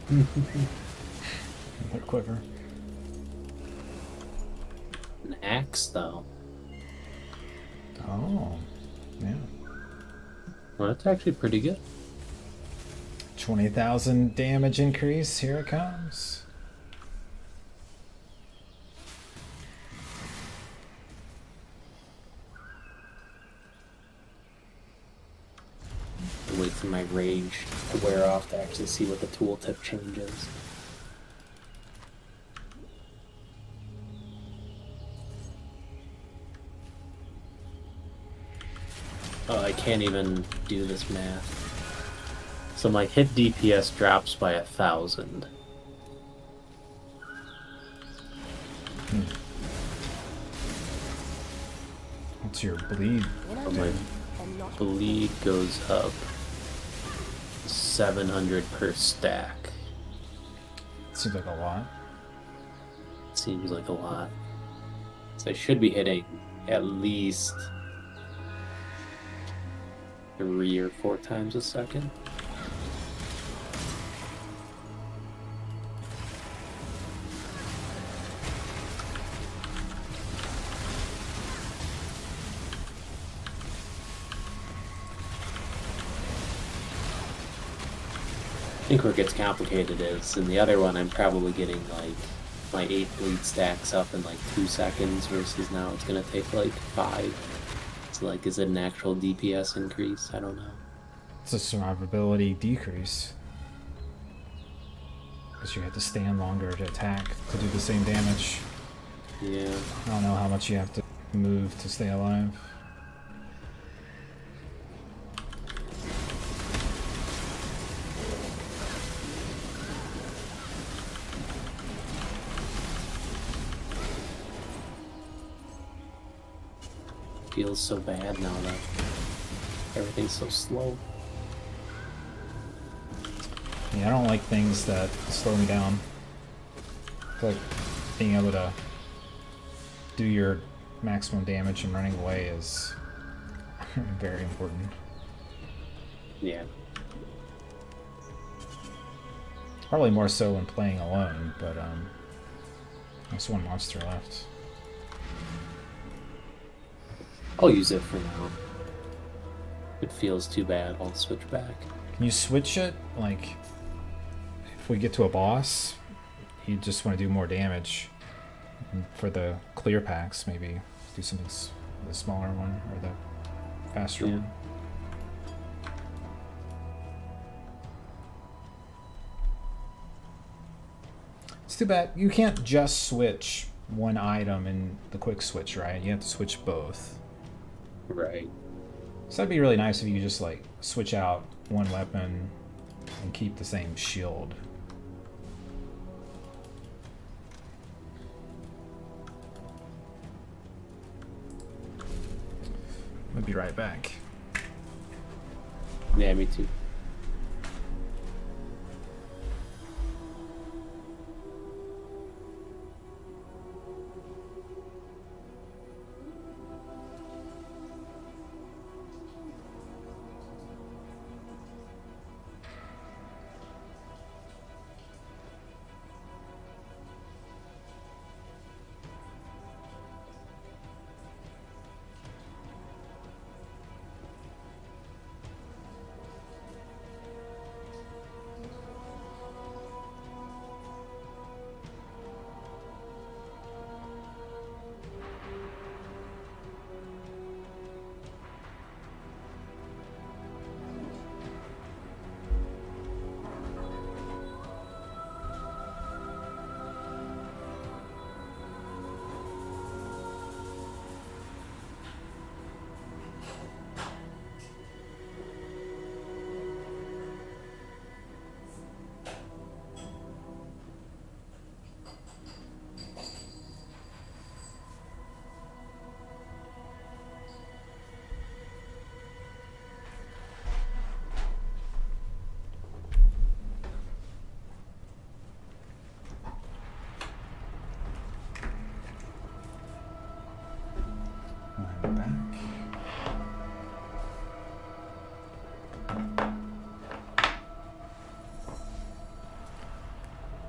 A: They're quicker.
B: An axe, though.
A: Oh, yeah.
B: Well, that's actually pretty good.
A: 20,000 damage increase. Here it comes.
B: Wait for my rage to wear off to actually see what the tooltip changes. Oh, I can't even do this math. So my hit DPS drops by 1,000.
A: What's your bleed?
B: But my bleed goes up 700 per stack.
A: Seems like a lot.
B: Seems like a lot. So I should be hitting at least 3 or 4 times a second. I think where it gets complicated is in the other one I'm probably getting like my 8 bleed stacks up in like 2 seconds versus now it's gonna take like 5. So like, is it an actual DPS increase? I don't know.
A: It's a survivability decrease. Because you have to stand longer to attack to do the same damage.
B: Yeah.
A: I don't know how much you have to move to stay alive.
B: Feels so bad now that everything's so slow.
A: Yeah, I don't like things that slow me down. I feel like being able to do your maximum damage and running away is very important.
B: Yeah.
A: Probably more so when playing alone, but there's one monster left.
B: I'll use it for now. If it feels too bad, I'll switch back.
A: Can you switch it? Like, if we get to a boss, you just want to do more damage. And for the clear packs, maybe do something the smaller one or the faster one. It's too bad you can't just switch one item in the quick switch, right? You have to switch both.
B: Right.
A: So that'd be really nice if you just like switch out one weapon and keep the same shield. I'll be right back.
B: Yeah, me too.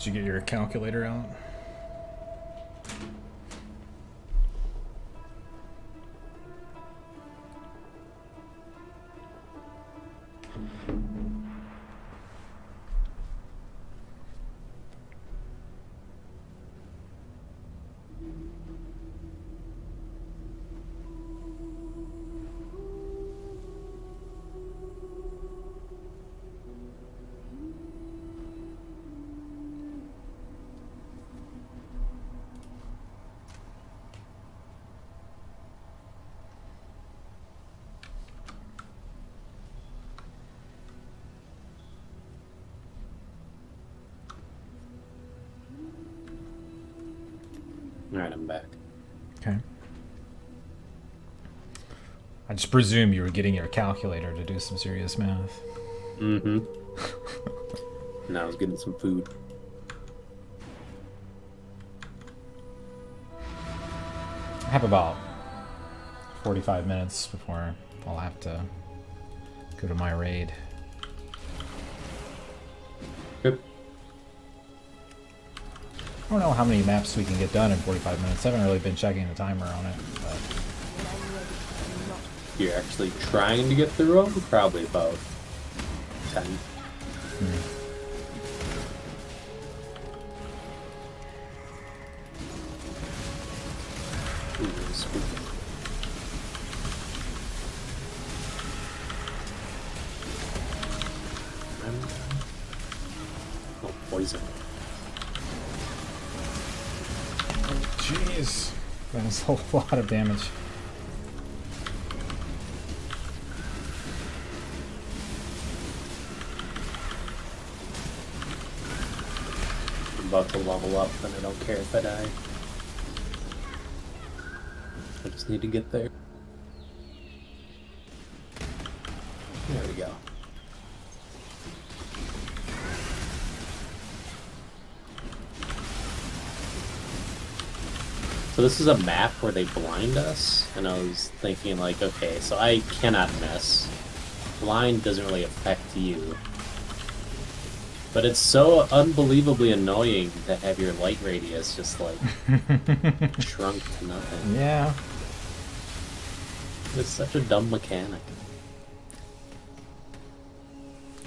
A: Did you get your calculator out?
B: Alright, I'm back.
A: Okay. I just presume you were getting your calculator to do some serious math.
B: Mm-hmm. And I was getting some food.
A: I have about 45 minutes before I'll have to go to my raid.
B: Good.
A: I don't know how many maps we can get done in 45 minutes. I haven't really been checking the timer on it. But
B: You're actually trying to get through them? Probably about 10. Ooh, spooky. Oh, poison.
A: Jeez, that is a lot of damage.
B: I'm about to level up and I don't care if I die. I just need to get there. There we go. So this is a map where they blind us, and I was thinking like, okay, so I cannot miss. Blind doesn't really affect you. But it's so unbelievably annoying to have your light radius just like shrunk to nothing.
A: Yeah.
B: It's such a dumb mechanic.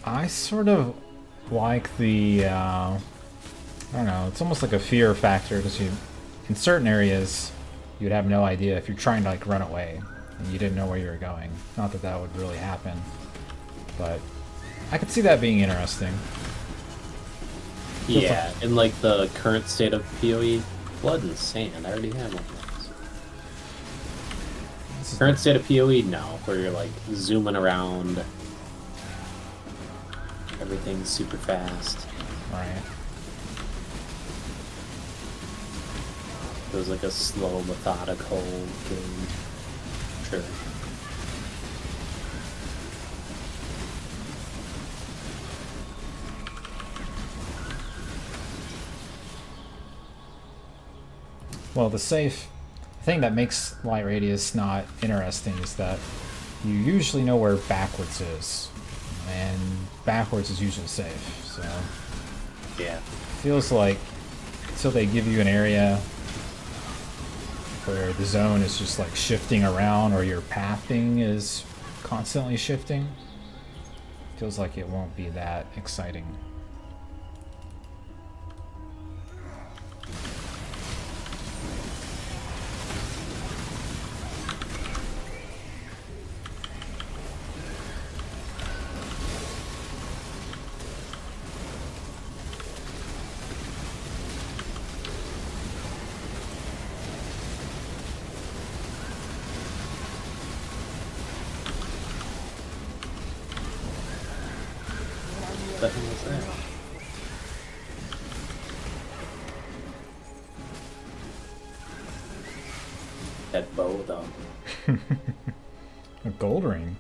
A: I sort of like the, I don't know, it's almost like a fear factor because you, in certain areas, you'd have no idea if you're trying to like run away and you didn't know where you were going. Not that that would really happen, but I could see that being interesting.
B: Yeah, in like the current state of PoE, Blood and Sand, I already have one of those. Current state of PoE, no, where you're like zooming around, everything's super fast.
A: Right.
B: It was like a slow, methodical game. Sure.
A: Well, the safe thing that makes light radius not interesting is that you usually know where backwards is, and backwards is usually safe. So
B: Yeah.
A: feels like until they give you an area where the zone is just like shifting around or your pathing is constantly shifting, feels like it won't be that exciting.
B: What the hell was that? That bow, though.
A: A gold ring.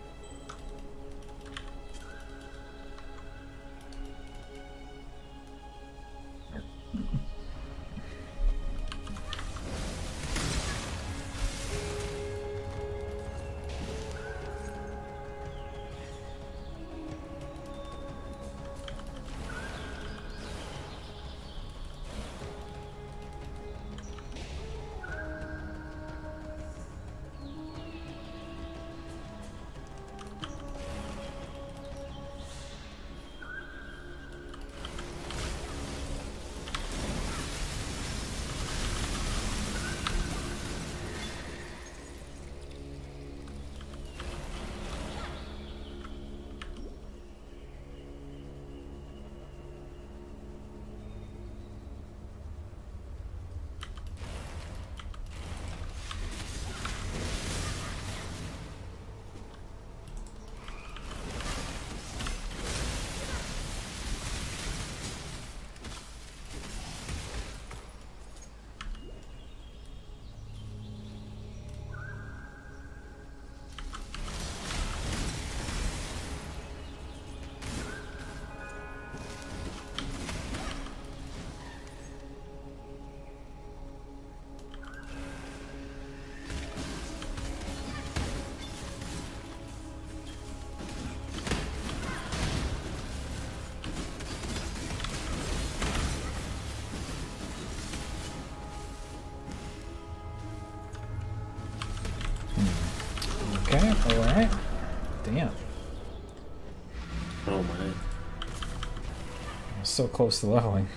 A: So close to leveling.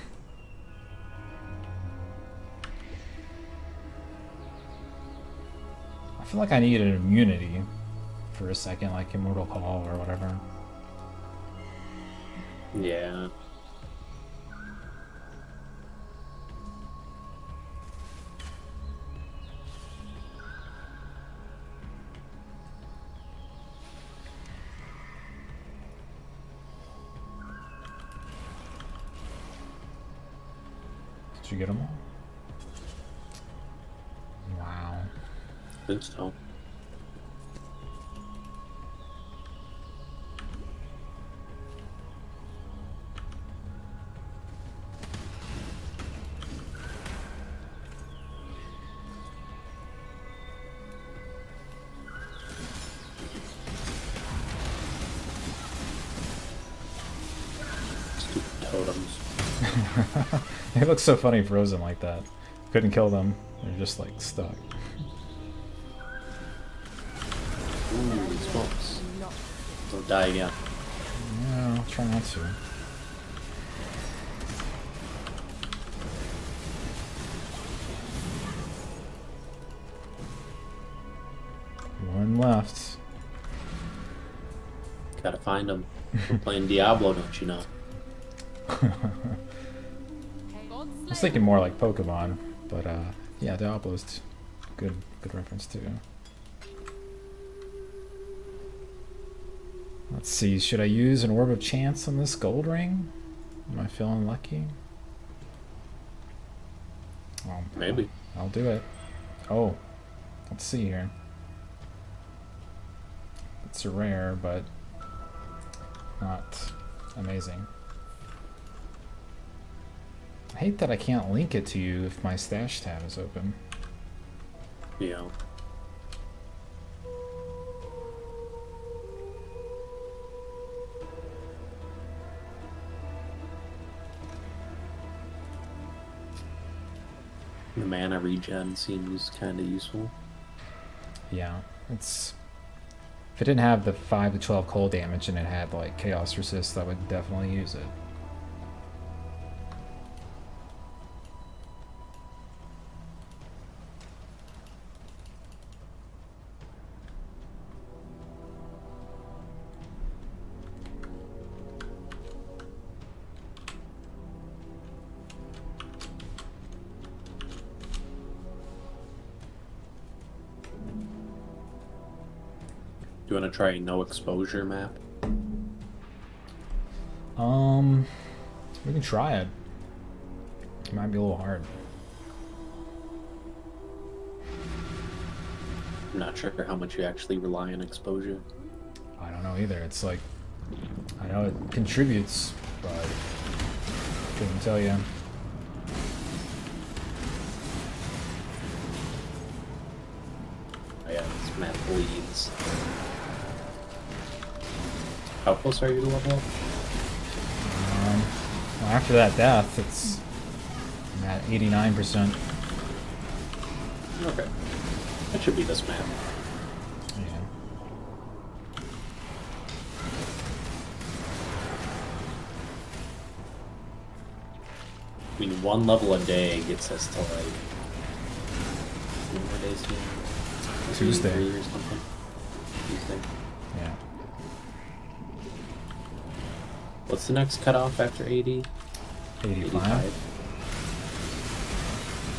A: I feel like I need an immunity for a second, like Immortal Call or whatever.
B: Yeah.
A: Did you get them all? Wow.
B: I think so. Stupid totems.
A: It looks so funny frozen like that. Couldn't kill them. They're just like stuck.
B: Ooh, smokes. Don't die again.
A: Yeah, I'll try not to. One left.
B: Gotta find them. We're playing Diablo, don't you know?
A: I was thinking more like Pokemon, but yeah, Diablo's good reference too. Let's see, should I use an Orb of Chance on this gold ring? Am I feeling lucky? Well,
B: Maybe.
A: I'll do it. Oh, let's see here. It's a rare, but not amazing. I hate that I can't link it to you if my stash tab is open.
B: Yeah. The mana regen seems kind of useful.
A: Yeah, it's... If it didn't have the 5 to 12 cold damage and it had like Chaos Resist, I would definitely use it.
B: Do you want to try a no exposure map?
A: We can try it. It might be a little hard.
B: I'm not sure how much you actually rely on exposure.
A: I don't know either. It's like, I know it contributes, but couldn't tell you.
B: Oh yeah, this map bleeds. How close are you to level up?
A: Well, after that death, I'm at 89%.
B: Okay. That should be this map.
A: Yeah.
B: I mean, one level a day gets us to like... How many more days do we have?
A: Tuesday.
B: 3 or something? Tuesday.
A: Yeah.
B: What's the next cutoff after 80?
A: 85.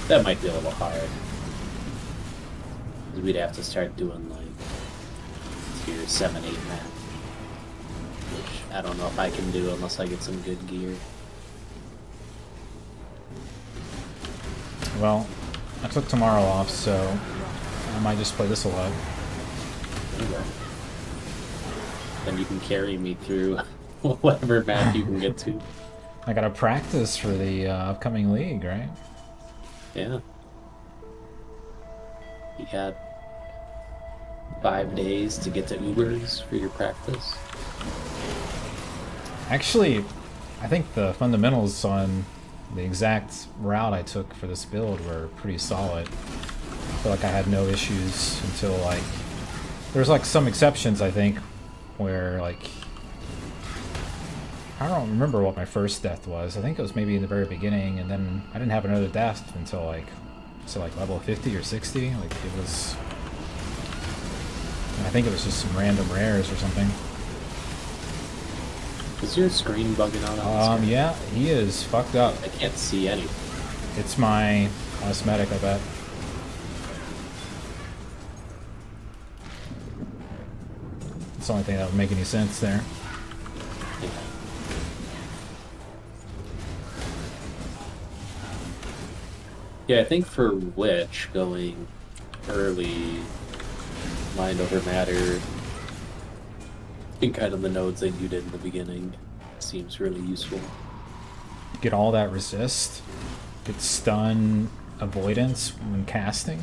B: That might be a little hard. Because we'd have to start doing like tier 7, 8 map. Which I don't know if I can do unless I get some good gear.
A: Well, I took tomorrow off, so I might just play this a lot.
B: Okay. Then you can carry me through whatever map you can get to.
A: I gotta practice for the upcoming league, right?
B: Yeah. You had 5 days to get to Ubers for your practice.
A: Actually, I think the fundamentals on the exact route I took for this build were pretty solid. I feel like I had no issues until like... There's like some exceptions, I think, where like... I don't remember what my first death was. I think it was maybe in the very beginning, and then I didn't have another death until like level 50 or 60. Like it was. I think it was just some random rares or something.
B: Is your screen bugging out on this guy?
A: Yeah, he is fucked up.
B: I can't see anything.
A: It's my cosmetic, I bet. It's the only thing that would make any sense there.
B: Yeah. Yeah, I think for Witch, going early mind over matter in kind of the nodes that you did in the beginning seems really useful.
A: Get all that resist. Get stun avoidance when casting.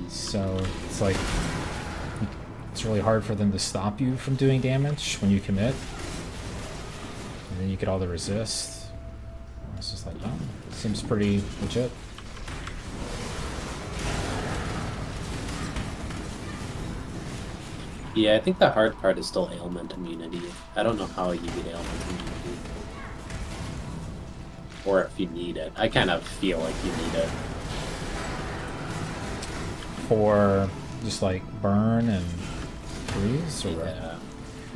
A: So it's like it's really hard for them to stop you from doing damage when you commit. And then you get all the resist. It's just like, oh, seems pretty legit.
B: Yeah, I think the hard part is still ailment immunity. I don't know how you get ailment immunity. Or if you need it. I kind of feel like you need it.
A: For just like burn and freeze? Or
B: Yeah.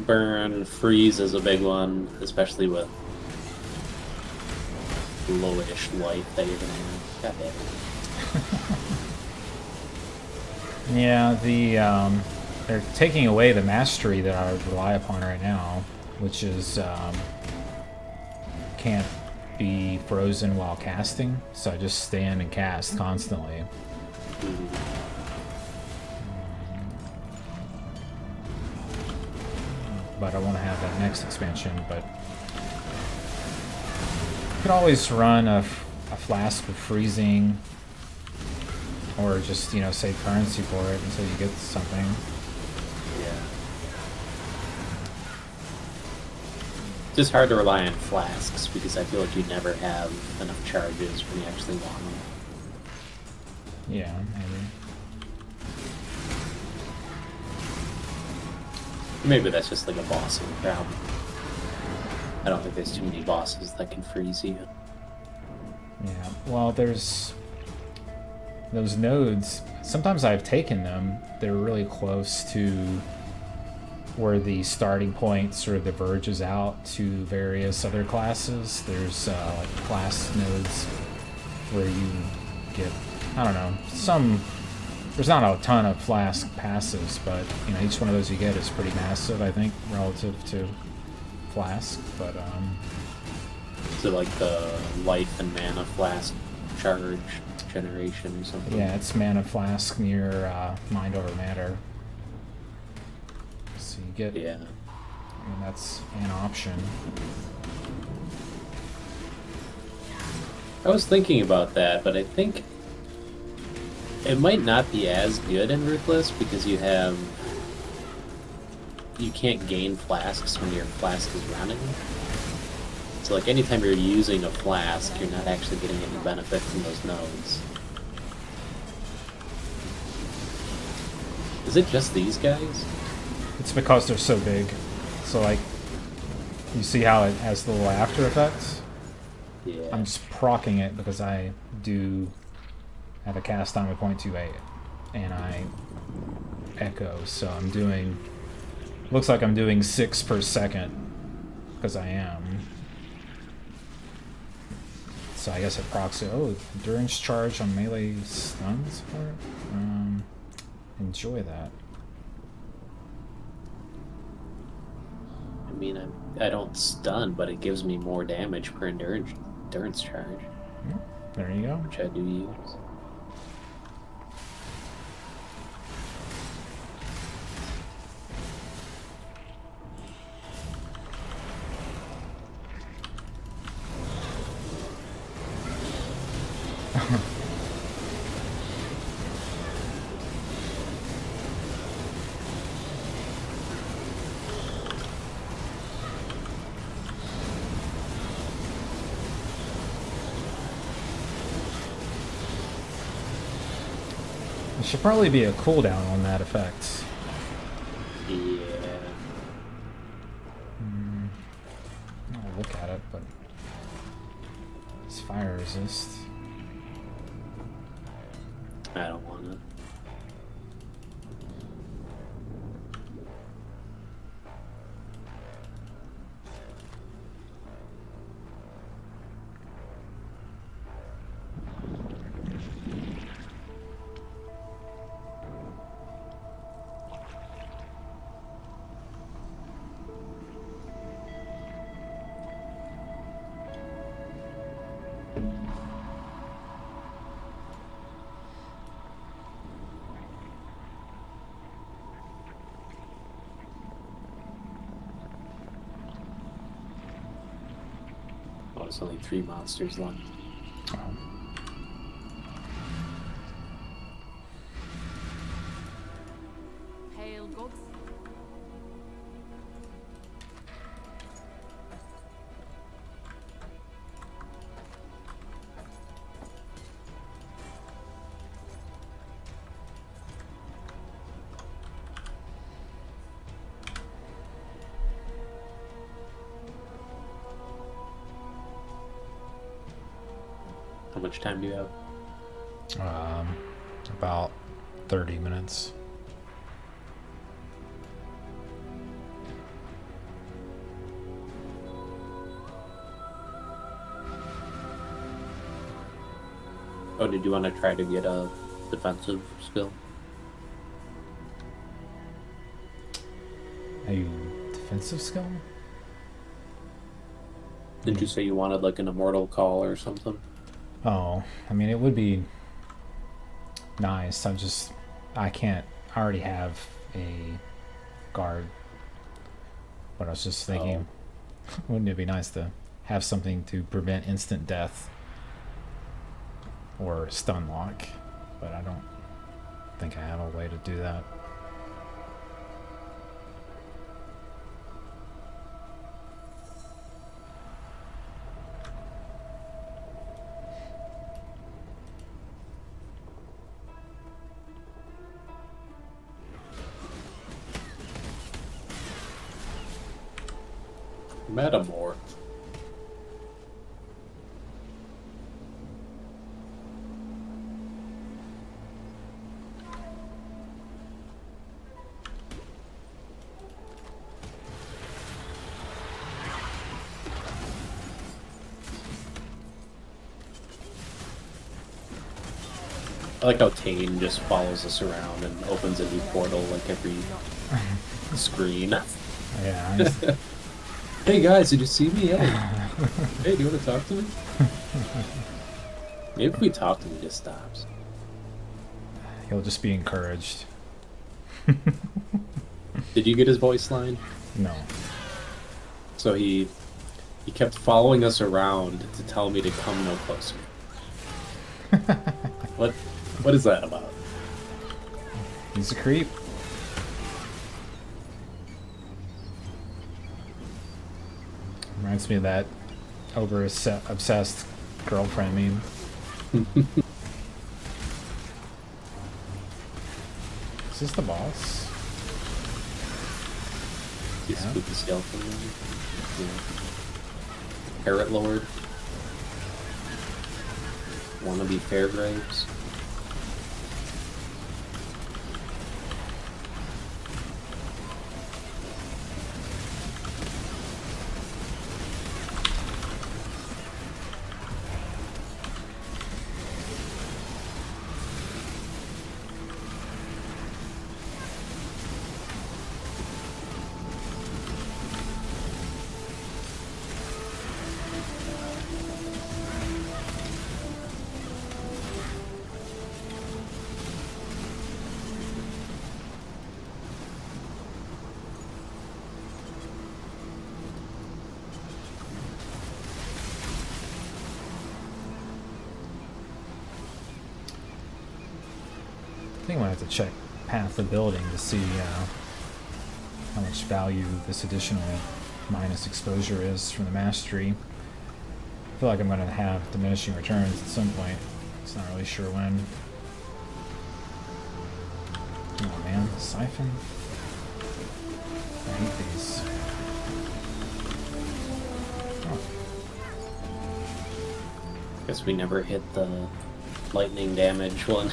B: Burn, freeze is a big one, especially with lowish life that you're gonna have. God damn it.
A: Yeah, they're taking away the mastery that I rely upon right now, which is can't be frozen while casting, so I just stand and cast constantly. But I want to have that next expansion, but you could always run a flask of freezing, or just, you know, save currency for it until you get something.
B: Yeah. It's just hard to rely on flasks because I feel like you never have enough charges when you actually want them.
A: Yeah, maybe.
B: Maybe that's just like a bossing problem. I don't think there's too many bosses that can freeze you.
A: Yeah, well, there's those nodes. Sometimes I've taken them. They're really close to where the starting point sort of diverges out to various other classes. There's like class nodes where you get, I don't know, there's not a ton of flask passes, but you know, each one of those you get is pretty massive, I think, relative to flask. But
B: Is it like the life and mana flask charge generation or something?
A: yeah, it's mana flask near mind over matter. So you get,
B: Yeah.
A: I mean, that's an option.
B: I was thinking about that, but I think it might not be as good in Ruthless because you can't gain flasks when your flask is running. So like anytime you're using a flask, you're not actually getting any benefit from those nodes. Is it just these guys?
A: It's because they're so big. So like, you see how it has the little after effects?
B: Yeah.
A: I'm just proccing it because I do have a cast time of 0.28 and I echo, so I'm doing, looks like I'm doing 6 per second because I am. So I guess it procs it. Oh, endurance charge on melee stuns for it? Enjoy that.
B: I mean, I don't stun, but it gives me more damage per endurance charge,
A: There you go.
B: which I do use.
A: There should probably be a cooldown on that effect.
B: Yeah.
A: look at it, but it's fire resist.
B: I don't want it. Oh, there's only 3 monsters left.
D: Hail gods.
B: How much time do you have?
A: About 30 minutes.
B: Oh, did you want to try to get a defensive skill?
A: A defensive skill?
B: Didn't you say you wanted like an immortal call or something?
A: Oh, I mean, it would be nice. I already have a guard. But I was just thinking, wouldn't it be nice to have something to prevent instant death or stun lock? But I don't think I have a way to do that.
B: Metamorph. I like how Tane just follows us around and opens a new portal like every screen.
A: Yeah.
B: Hey guys, did you see me? Hey, do you want to talk to me? Maybe if we talk to him, he just stops.
A: He'll just be encouraged.
B: Did you get his voice line?
A: No.
B: So he kept following us around to tell me to come no closer. What is that about?
A: He's a creep. Reminds me of that obsessed girlfriend meme. Is this the boss?
B: He's
A: Yeah.
B: spooky skeleton. Yeah. Parrot Lord. Wannabe Fairgraves.
A: I think I'm gonna have to check Path of Building to see how much value this additional minus exposure is from the mastery. I feel like I'm gonna have diminishing returns at some point. Just not really sure when. Oh man, Siphon. I hate these.
B: Guess we never hit the lightning damage one.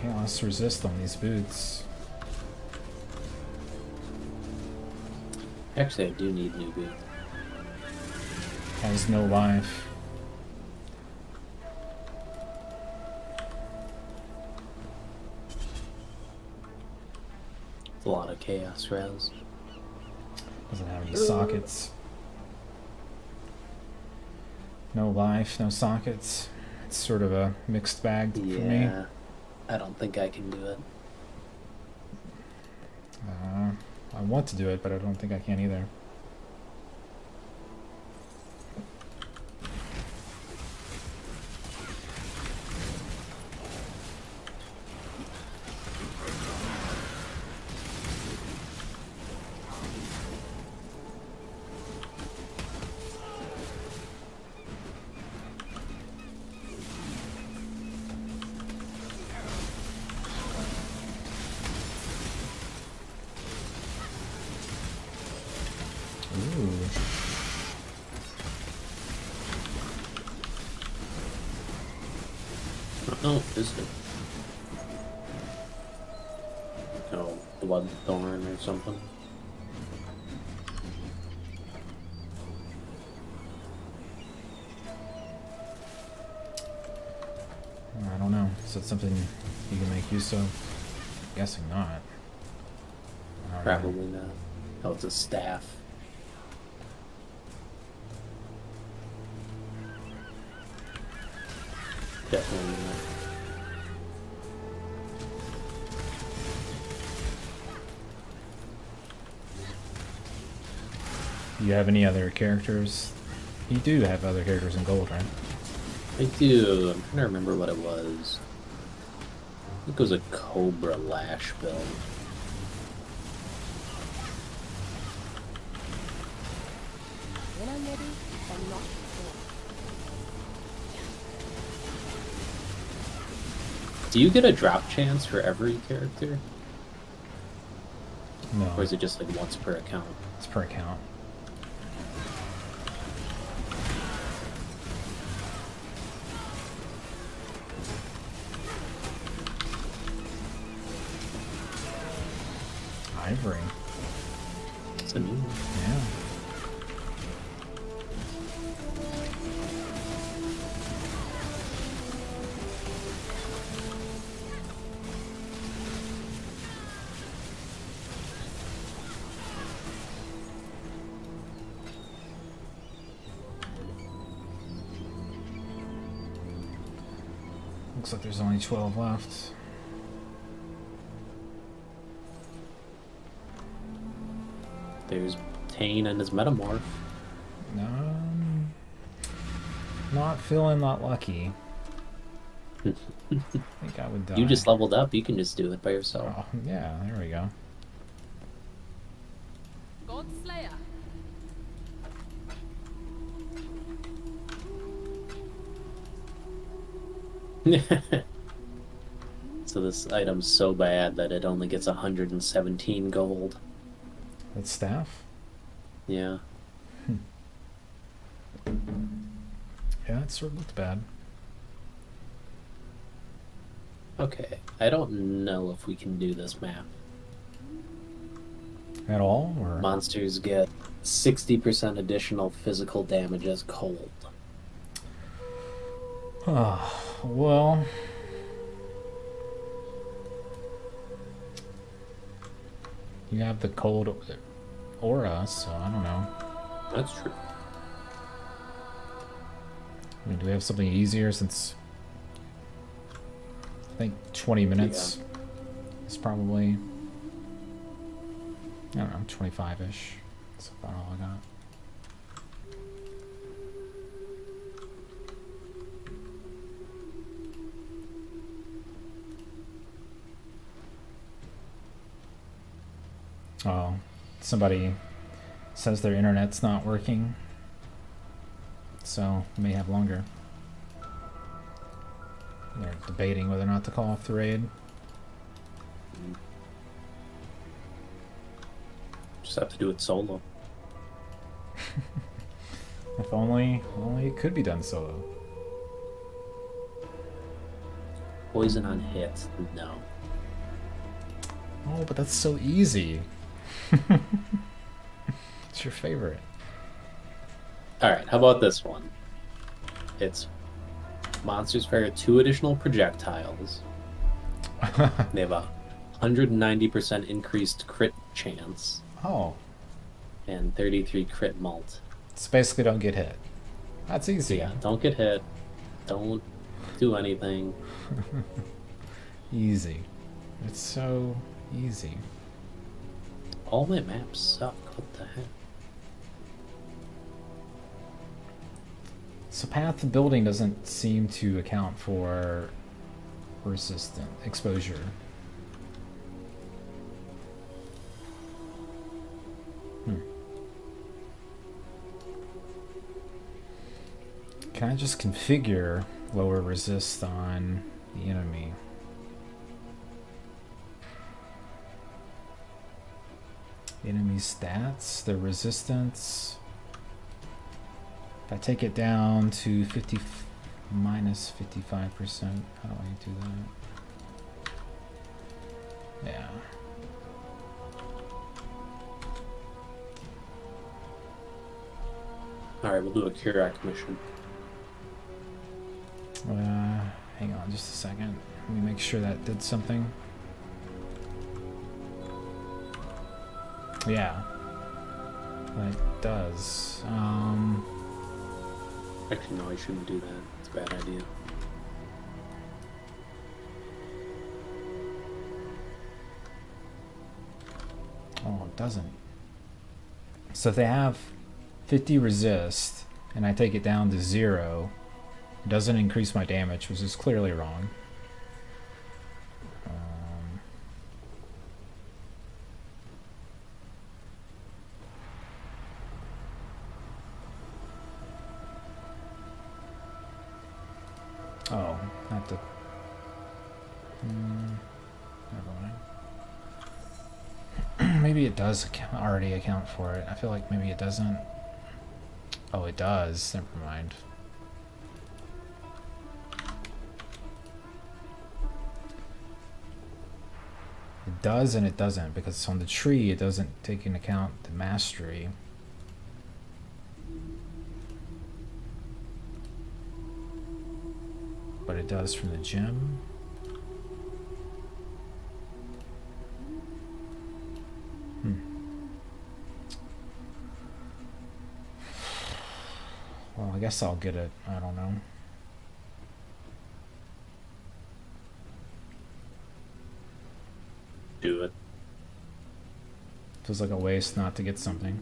A: Chaos resist on these boots.
B: Actually, I do need new boots.
A: Has no life.
B: It's a lot of chaos res.
A: Doesn't have any sockets. No life, no sockets. It's sort of a mixed bag for me.
B: Yeah, I don't think I can do it.
A: I want to do it, but I don't think I can either. Ooh.
B: Oh, is it? Oh, Bloodthorn or something.
A: I don't know. Is that something you can make use of? Guessing not. Alright.
B: Probably not. Oh, it's a staff. Definitely not.
A: Do you have any other characters? You do have other characters in gold, right?
B: I do. I'm trying to remember what it was. I think it was a Cobra Lash build.
D: When I'm ready, I'm not before.
B: Do you get a drop chance for every character?
A: No.
B: Or is it just like once per account?
A: It's per account. Ivory.
B: It's a new one.
A: Yeah. Looks like there's only 12 left.
B: There's Tane and his Metamorph.
A: Not feeling that lucky. I think I would die.
B: You just leveled up, you can just do it by yourself.
A: Oh, yeah, there we go.
D: God Slayer.
B: So this item's so bad that it only gets 117 gold.
A: That staff?
B: Yeah.
A: Yeah, it sort of looked bad.
B: Okay, I don't know if we can do this map.
A: At all? Or
B: Monsters get 60% additional physical damage as cold.
A: well... You have the cold aura, so I don't know.
B: That's true.
A: I mean, do we have something easier since... I think 20 minutes is probably... I don't know, 25-ish. That's about all I got. Oh, somebody says their internet's not working, so may have longer. They're debating whether or not to call off the raid.
B: Just have to do it solo.
A: If only it could be done solo.
B: Poison on hit, no.
A: Oh, but that's so easy. It's your favorite.
B: Alright, how about this one? It's monsters fire 2 additional projectiles. They have a 190% increased crit chance
A: Oh,
B: and 33 crit mult.
A: so basically don't get hit. That's easy.
B: Yeah, don't get hit. Don't do anything.
A: Easy. It's so easy.
B: All my maps suck. What the heck?
A: So path of building doesn't seem to account for resistant exposure. Can I just configure lower resist on the enemy? Enemy stats, their resistance. If I take it down to 50 minus 55%, how do I do that? Yeah.
B: Alright, we'll do a Kurak mission.
A: Hang on just a second. Let me make sure that did something. Yeah. That does.
B: Actually, no, I shouldn't do that. It's a bad idea.
A: Oh, it doesn't. So if they have 50 resist, and I take it down to 0, it doesn't increase my damage, which is clearly wrong. Oh, I have to. Never mind. Maybe it does already account for it. I feel like maybe it doesn't. Oh, it does. Never mind. It does and it doesn't, because it's on the tree. It doesn't take into account the mastery. But it does from the gym. Well, I guess I'll get it. I don't know.
B: Do it.
A: Feels like a waste not to get something.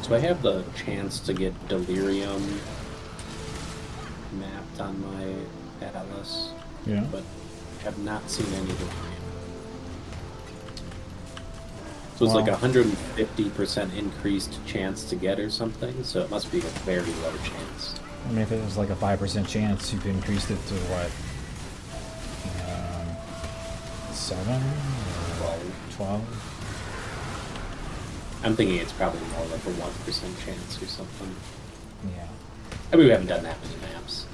B: So I have the chance to get Delirium mapped on my Atlas,
A: Yeah.
B: but have not seen any Delirium. So it's like
A: Wow.
B: 150% increased chance to get or something, so it must be a very low chance.
A: I mean, if it was like a 5% chance, you could increase it to what? 7? Or 12?
B: I'm thinking it's probably more like a 1% chance or something.
A: Yeah.
B: I mean, we haven't done that many maps.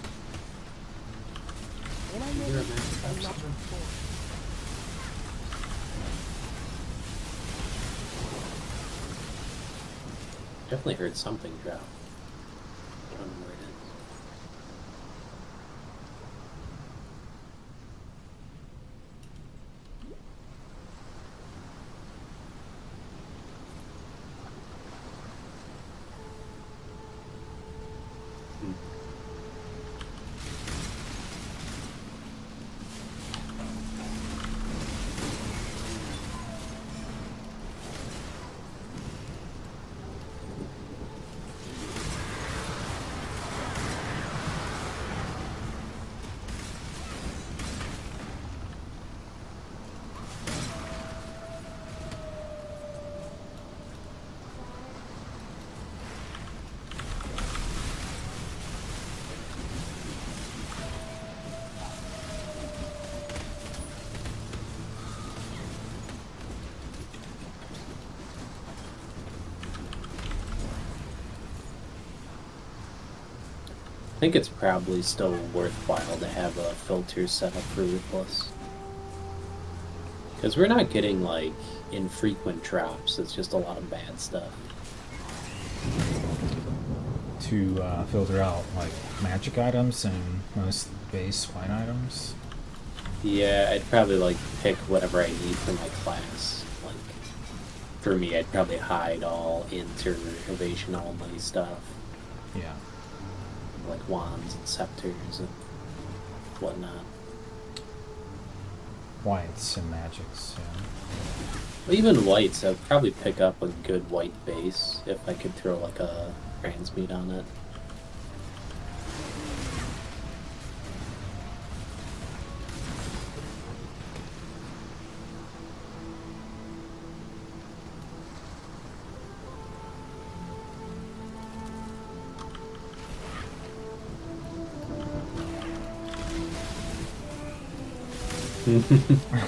D: When I
B: Is
D: make
B: there a
D: it,
B: map
D: I'm
B: tab
D: not
B: somewhere?
D: before.
B: Definitely heard something drop. I don't know where it is. think it's probably still worthwhile to have a filter set up for ruthless. Because we're not getting, like, infrequent drops, it's just a lot of bad stuff.
A: To filter out like magic items and most base white items.
B: Yeah, I'd probably, like, pick whatever I need for my class. Like, for me, I'd probably hide all inter-evasion only stuff.
A: Yeah.
B: Like wands and scepters and whatnot.
A: Whites and magics, yeah.
B: Well, even whites, I'd probably pick up a good white base if I could throw like a transmute on it.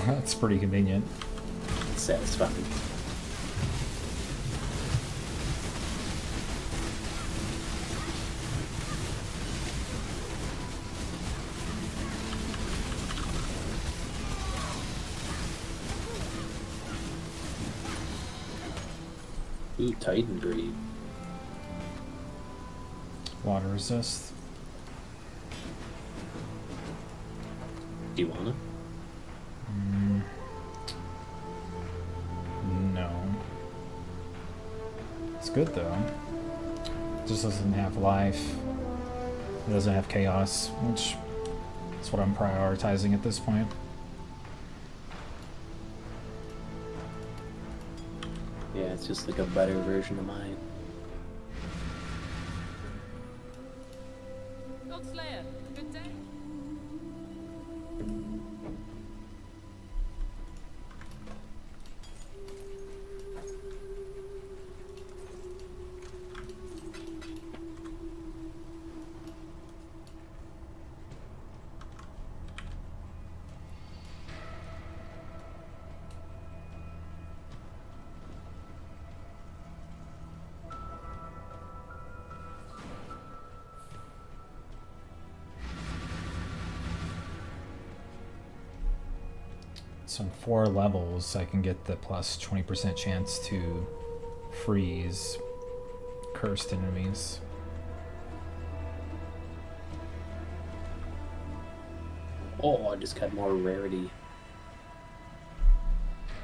A: That's pretty convenient.
B: It's satisfying. Ooh, Titan Breed.
A: Water resist.
B: Do you wanna?
A: No. It's good though. It just doesn't have life. It doesn't have chaos, which is what I'm prioritizing at this point.
B: Yeah, it's just like a better version of mine.
D: Godslayer, good day.
A: So in 4 levels, I can get the plus 20% chance to freeze cursed enemies.
B: Oh, I just got more rarity.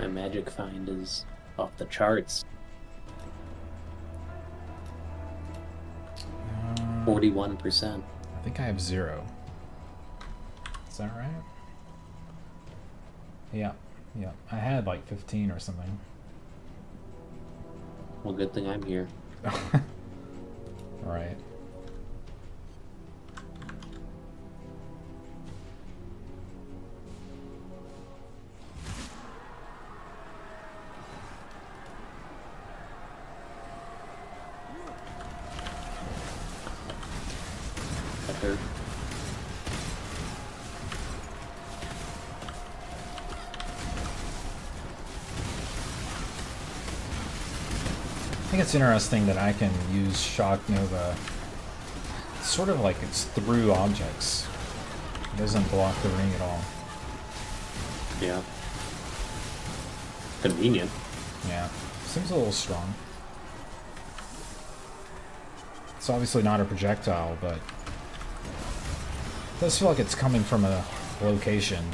B: My magic find is off the charts. 41%.
A: I think I have 0. Is that right? Yeah, yeah. I had like 15 or something.
B: Well, good thing I'm here.
A: Right.
B: That hurt.
A: I think it's interesting that I can use Shock Nova sort of like it's through objects. It doesn't block the ring at all.
B: Yeah. Convenient.
A: Yeah. Seems a little strong. It's obviously not a projectile, but it does feel like it's coming from a location.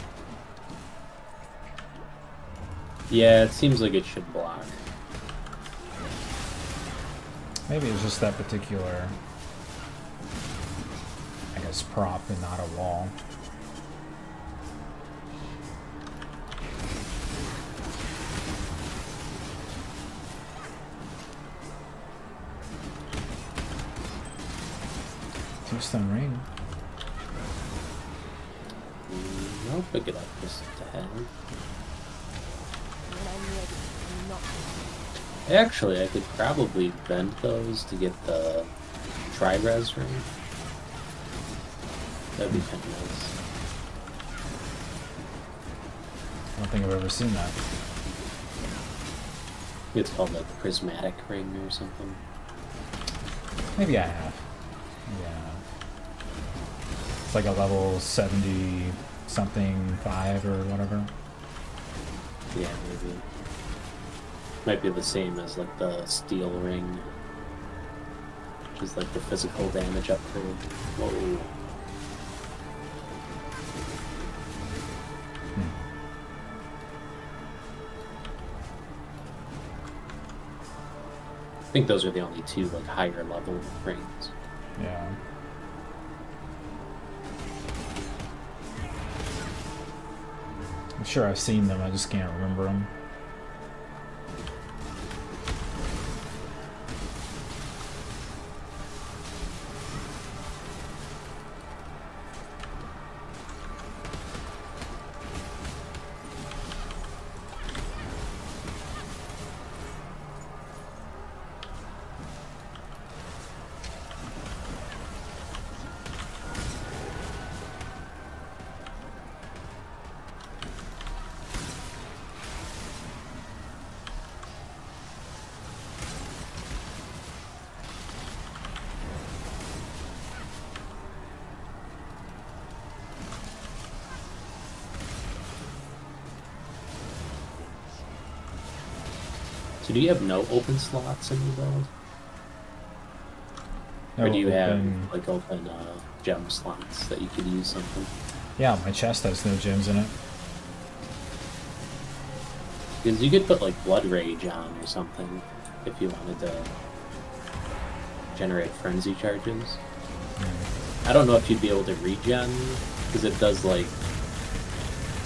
B: Yeah, it seems like it should block.
A: Maybe it's just that particular, I guess, prop and not a wall. Two-stone ring.
B: I'll pick it up just to have.
D: When I'm ready, I'm not.
B: Actually, I could probably bend those to get the tri-res ring. That'd be kind of nice.
A: I don't think I've ever seen that.
B: It's called like prismatic ring or something.
A: Maybe I have. Yeah. like a level 70 something 5 or whatever.
B: Yeah, maybe. Might be the same as like the steel ring, which is like the physical damage upgrade. Whoa. I think those are the only two like higher level rings.
A: Yeah. I'm sure I've seen them, I just can't remember them.
B: So do you have no open slots in your build? Or
A: No
B: do you have
A: open-
B: like open gem slots that you could use something?
A: Yeah, my chest has no gems in it.
B: Because you could put like Blood Rage on or something if you wanted to generate frenzy charges. I don't know if you'd be able to regen, because it does like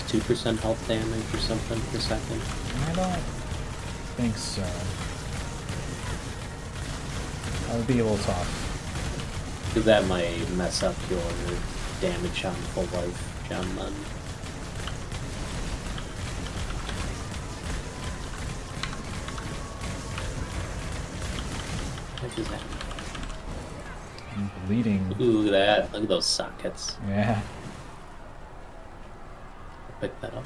B: 2% health damage or something per second.
A: I don't think so. That would be a little tough.
B: Because that might mess up your damage on full life gem then. What is that?
A: I'm bleeding.
B: Ooh, look at that. Look at those sockets.
A: Yeah.
B: Pick that up.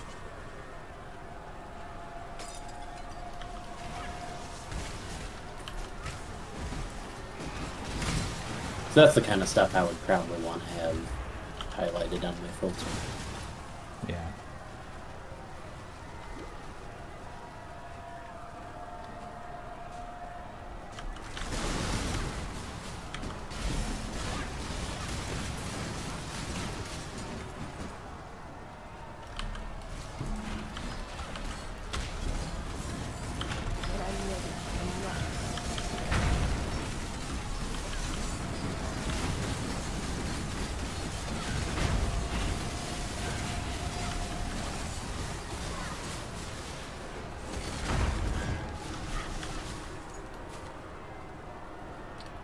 B: So that's the kind of stuff I would probably want to have highlighted on my filter.
A: Yeah.
D: When I'm ready, I'm not.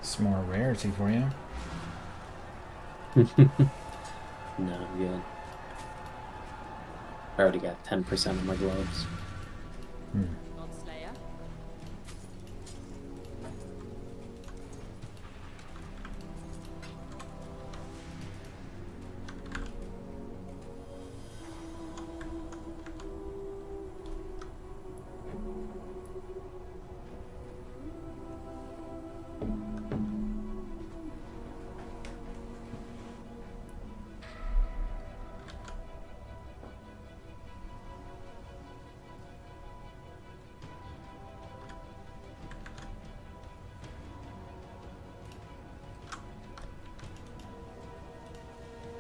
A: Some more rarity for you.
B: No, I'm good. I already got 10% of my gloves.
D: Not Slayer.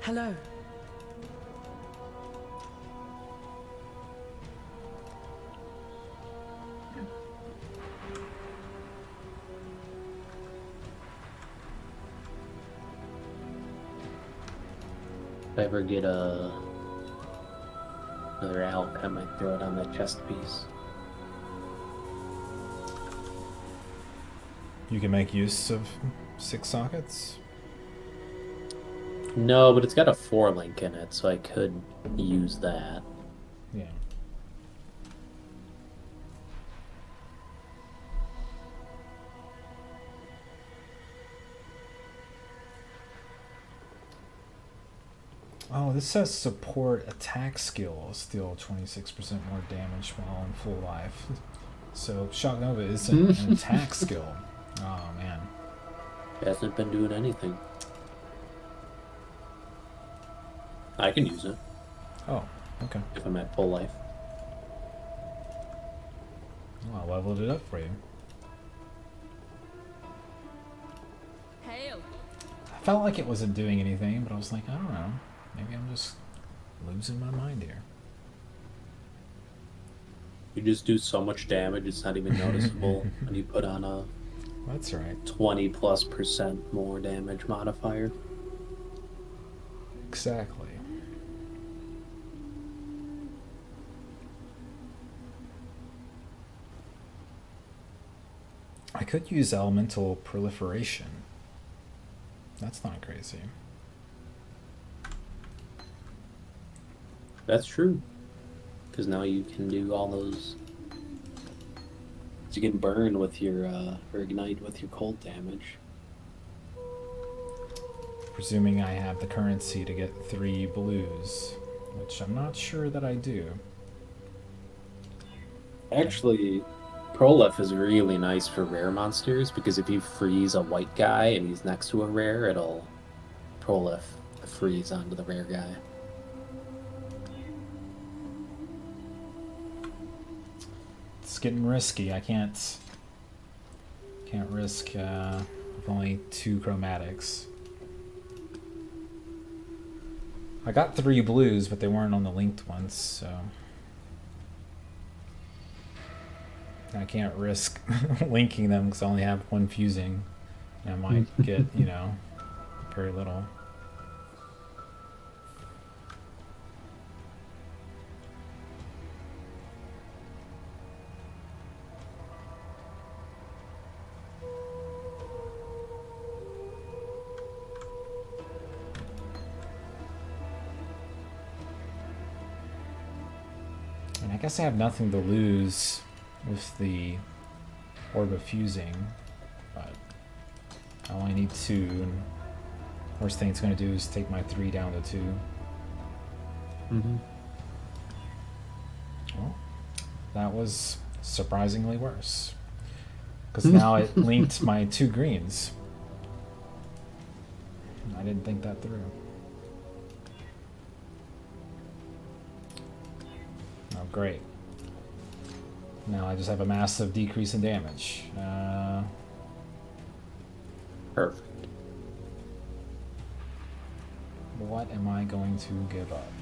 E: Hello.
B: If I ever get another elk, I might throw it on that chest piece.
A: You can make use of 6 sockets.
B: No, but it's got a 4-link in it, so I could use that.
A: Yeah. Oh, this says support attack skills deal 26% more damage while in full life. So Shock Nova is an attack skill. Oh man.
B: It hasn't been doing anything. I can use it
A: Oh, okay.
B: if I'm at full life.
A: Well, I leveled it up for you.
D: Hail.
A: I felt like it wasn't doing anything, but I was like, I don't know. Maybe I'm just losing my mind here.
B: You just do so much damage, it's not even noticeable when you put on a
A: That's right.
B: 20+% more damage modifier.
A: Exactly. I could use elemental proliferation. That's not crazy.
B: That's true. Because now you can do all those. You can burn with your, or ignite with your cold damage.
A: Presuming I have the currency to get 3 blues, which I'm not sure that I do.
B: Actually, Prolef is really nice for rare monsters because if you freeze a white guy and he's next to a rare, it'll Prolef freeze onto the rare guy.
A: It's getting risky. I can't risk with only 2 chromatics. I got 3 blues, but they weren't on the linked ones, so I can't risk linking them because I only have 1 fusing. And I might get, you know, very little. And I guess I have nothing to lose with the Orb of Fusing, but I only need 2, and worst thing it's going to do is take my 3 down to 2.
B: Mm-hmm.
A: Well, that was surprisingly worse, because now it linked my 2 greens. I didn't think that through. Oh, great. Now I just have a massive decrease in damage.
B: Perfect.
A: What am I going to give up?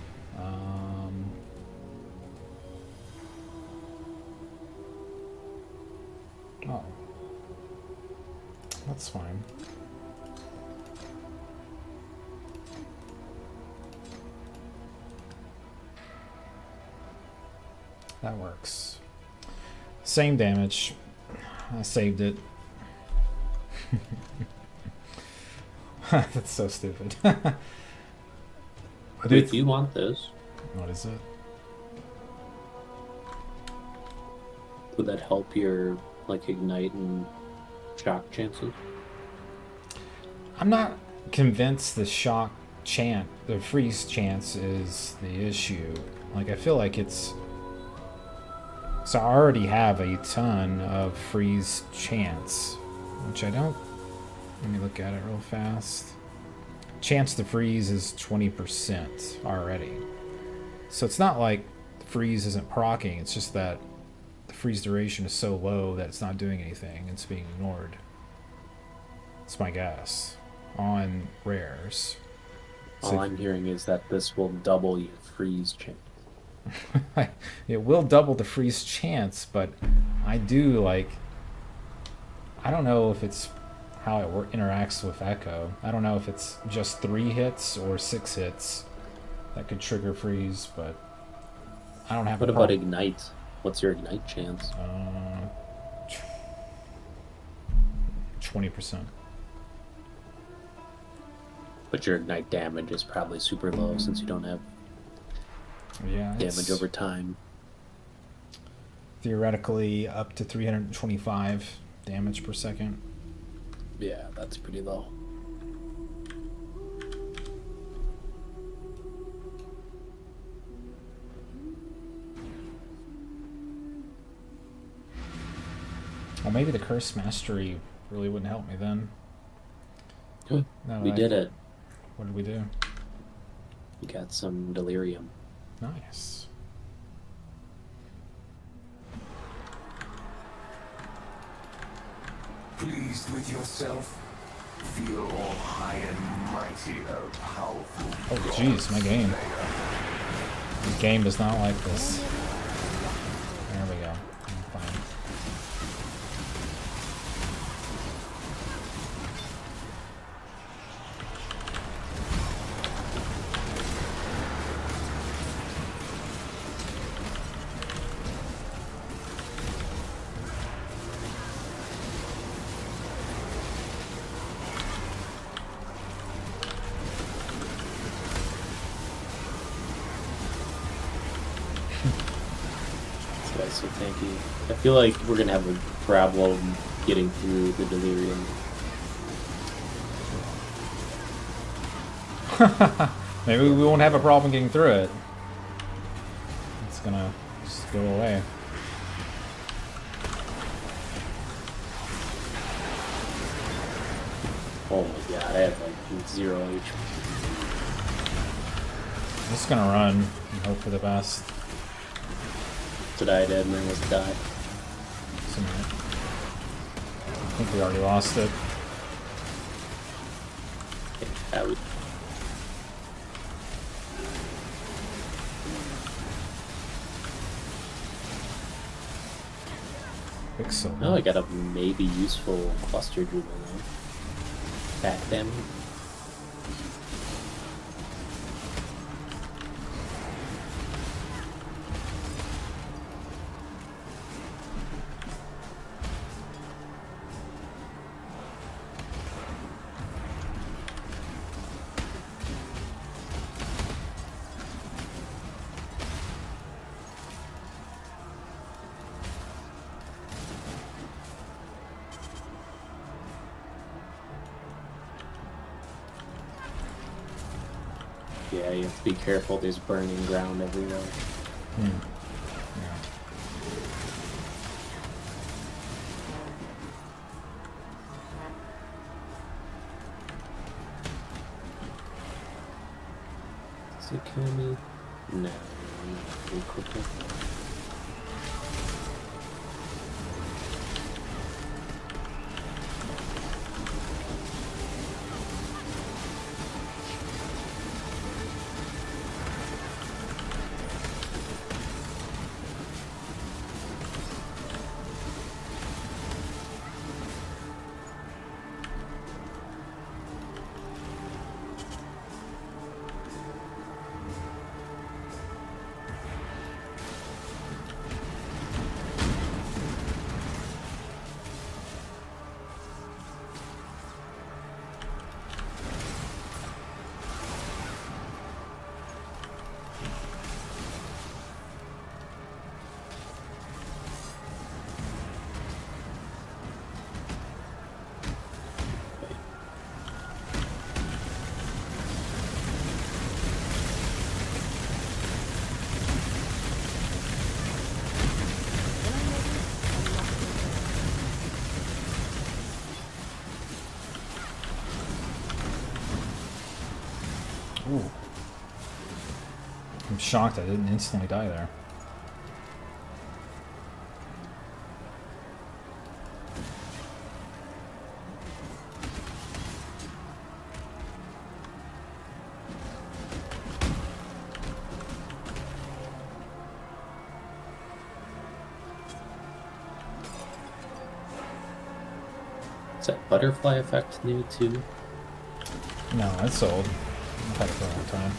A: Oh. That's fine. That works. Same damage. I saved it. That's so stupid.
B: But if you want this,
A: What is it?
B: would that help your like ignite and shock chances?
A: I'm not convinced the shock chant, the freeze chance is the issue. Like, I feel like it's... So I already have a ton of freeze chance, which I don't... Let me look at it real fast. Chance to freeze is 20% already. So it's not like freeze isn't proccing, it's just that the freeze duration is so low that it's not doing anything, it's being ignored. It's my guess. On rares. So
B: All I'm hearing is that this will double your freeze chance.
A: it will double the freeze chance, but I do like... I don't know if it's how it interacts with Echo. I don't know if it's just 3 hits or 6 hits that could trigger freeze, but I don't have
B: What
A: a
B: about
A: problem.
B: ignite? What's your ignite chance?
A: 20%.
B: But your ignite damage is probably super low since you don't have
A: Yeah,
B: damage
A: it's
B: over time.
A: theoretically up to 325 damage per second.
B: Yeah, that's pretty low.
A: Well, maybe the Curse Mastery really wouldn't help me then.
B: Good.
A: No,
B: We did it.
A: What did we do?
B: You got some delirium.
A: Nice.
E: Pleased with yourself? Feel all high and mighty, oh powerful.
A: Oh jeez, my game. The game does not like this. There we go. I'm fine.
B: This guy's so tanky. I feel like we're gonna have a problem getting through the delirium.
A: Maybe we won't have a problem getting through it. It's gonna just go away.
B: Oh my god, I have like 0 HP.
A: I'm just gonna run and hope for the best.
B: Did I dead and then was die?
A: I think we already lost it.
B: I would.
A: Pixel.
B: Oh, I got a maybe useful cluster dribble now. Back damage. Yeah, you have to be careful. There's burning ground everywhere.
A: Yeah.
B: Does it kill me? No. Pretty quickly.
A: Ooh. I'm shocked I didn't instantly die there.
B: Is that butterfly effect new too?
A: No, that's old. I've had it for a long time.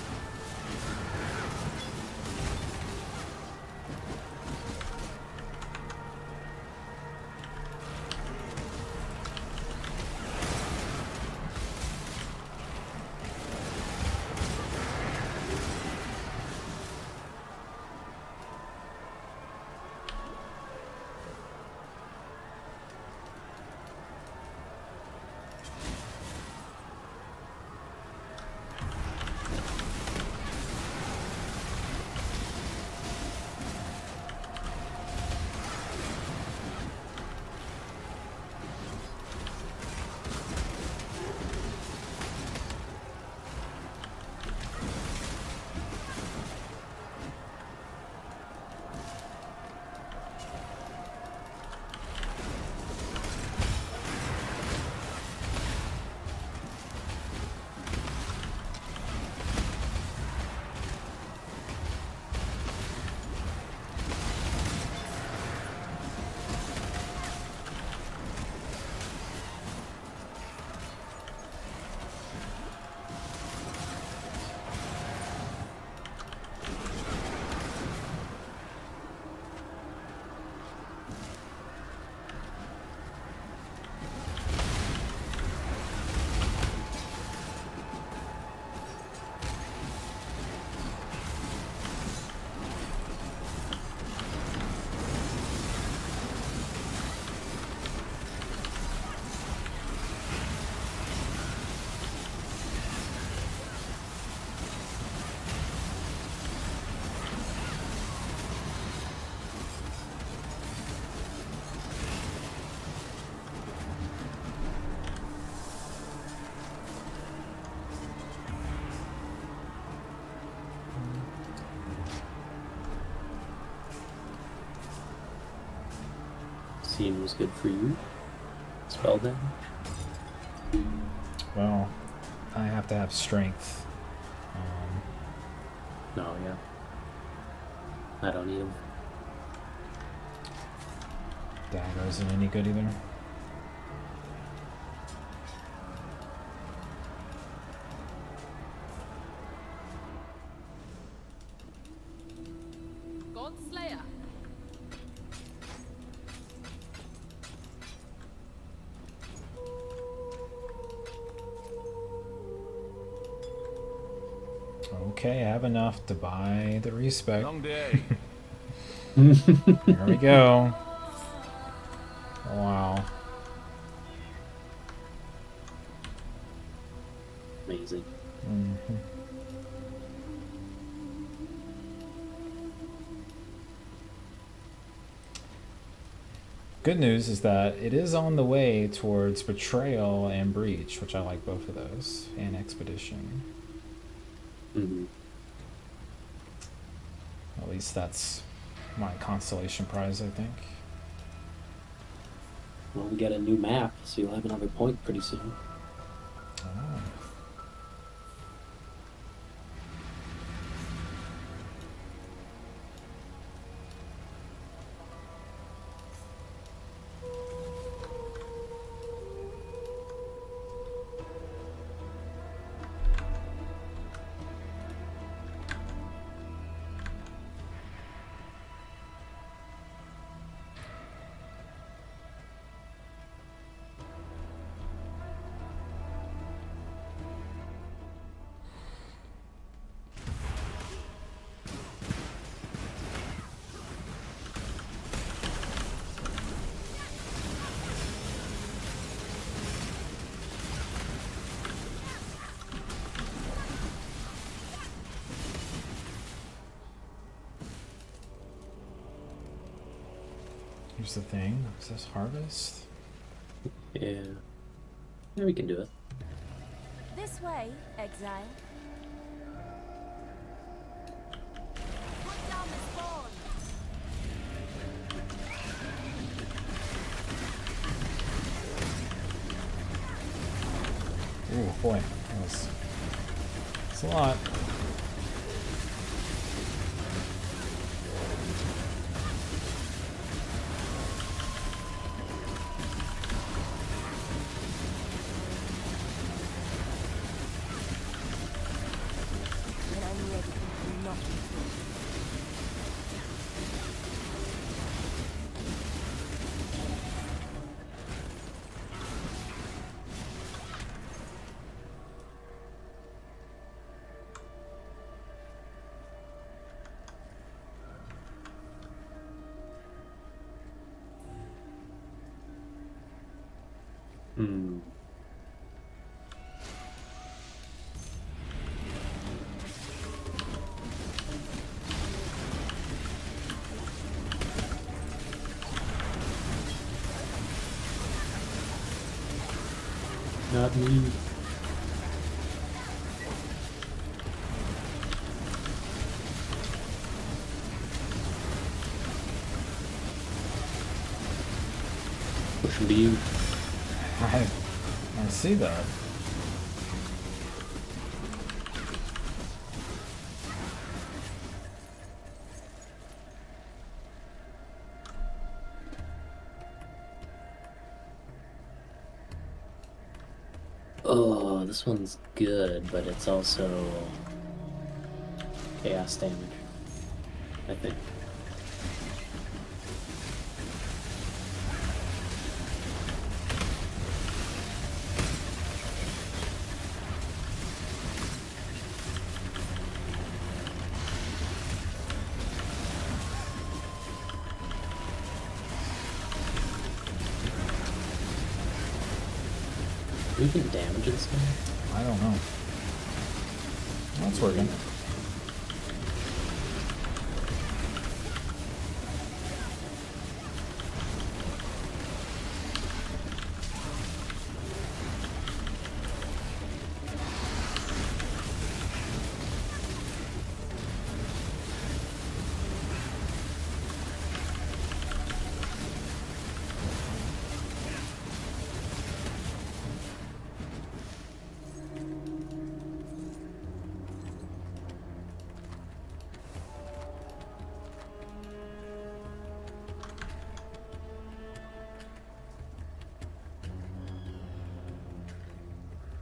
B: seems good for you. Spell damage.
A: Well, I have to have strength.
B: No, yeah. I don't need them.
A: Dagger isn't any good either.
D: God Slayer.
A: Okay, I have enough to buy the respect.
C: Long day.
A: Here we go. Wow.
B: Amazing.
A: Mhm. Good news is that it is on the way towards Betrayal and Breach, which I like both of those, and Expedition.
B: Mm-hmm.
A: At least that's my consolation prize, I think.
B: Well, we get a new map, so you'll have another point pretty soon.
A: Oh. Here's the thing. Is this harvest?
B: Yeah. Yeah, we can do it.
D: This way, exile. Put down the spawn.
A: Ooh, boy. That's a lot.
D: When I knew everything could not be true.
B: Hmm. Not me. Push him to you.
A: I see that.
B: Oh, this one's good, but it's also chaos damage, I think. We can damage this guy.
A: I don't know. That's working.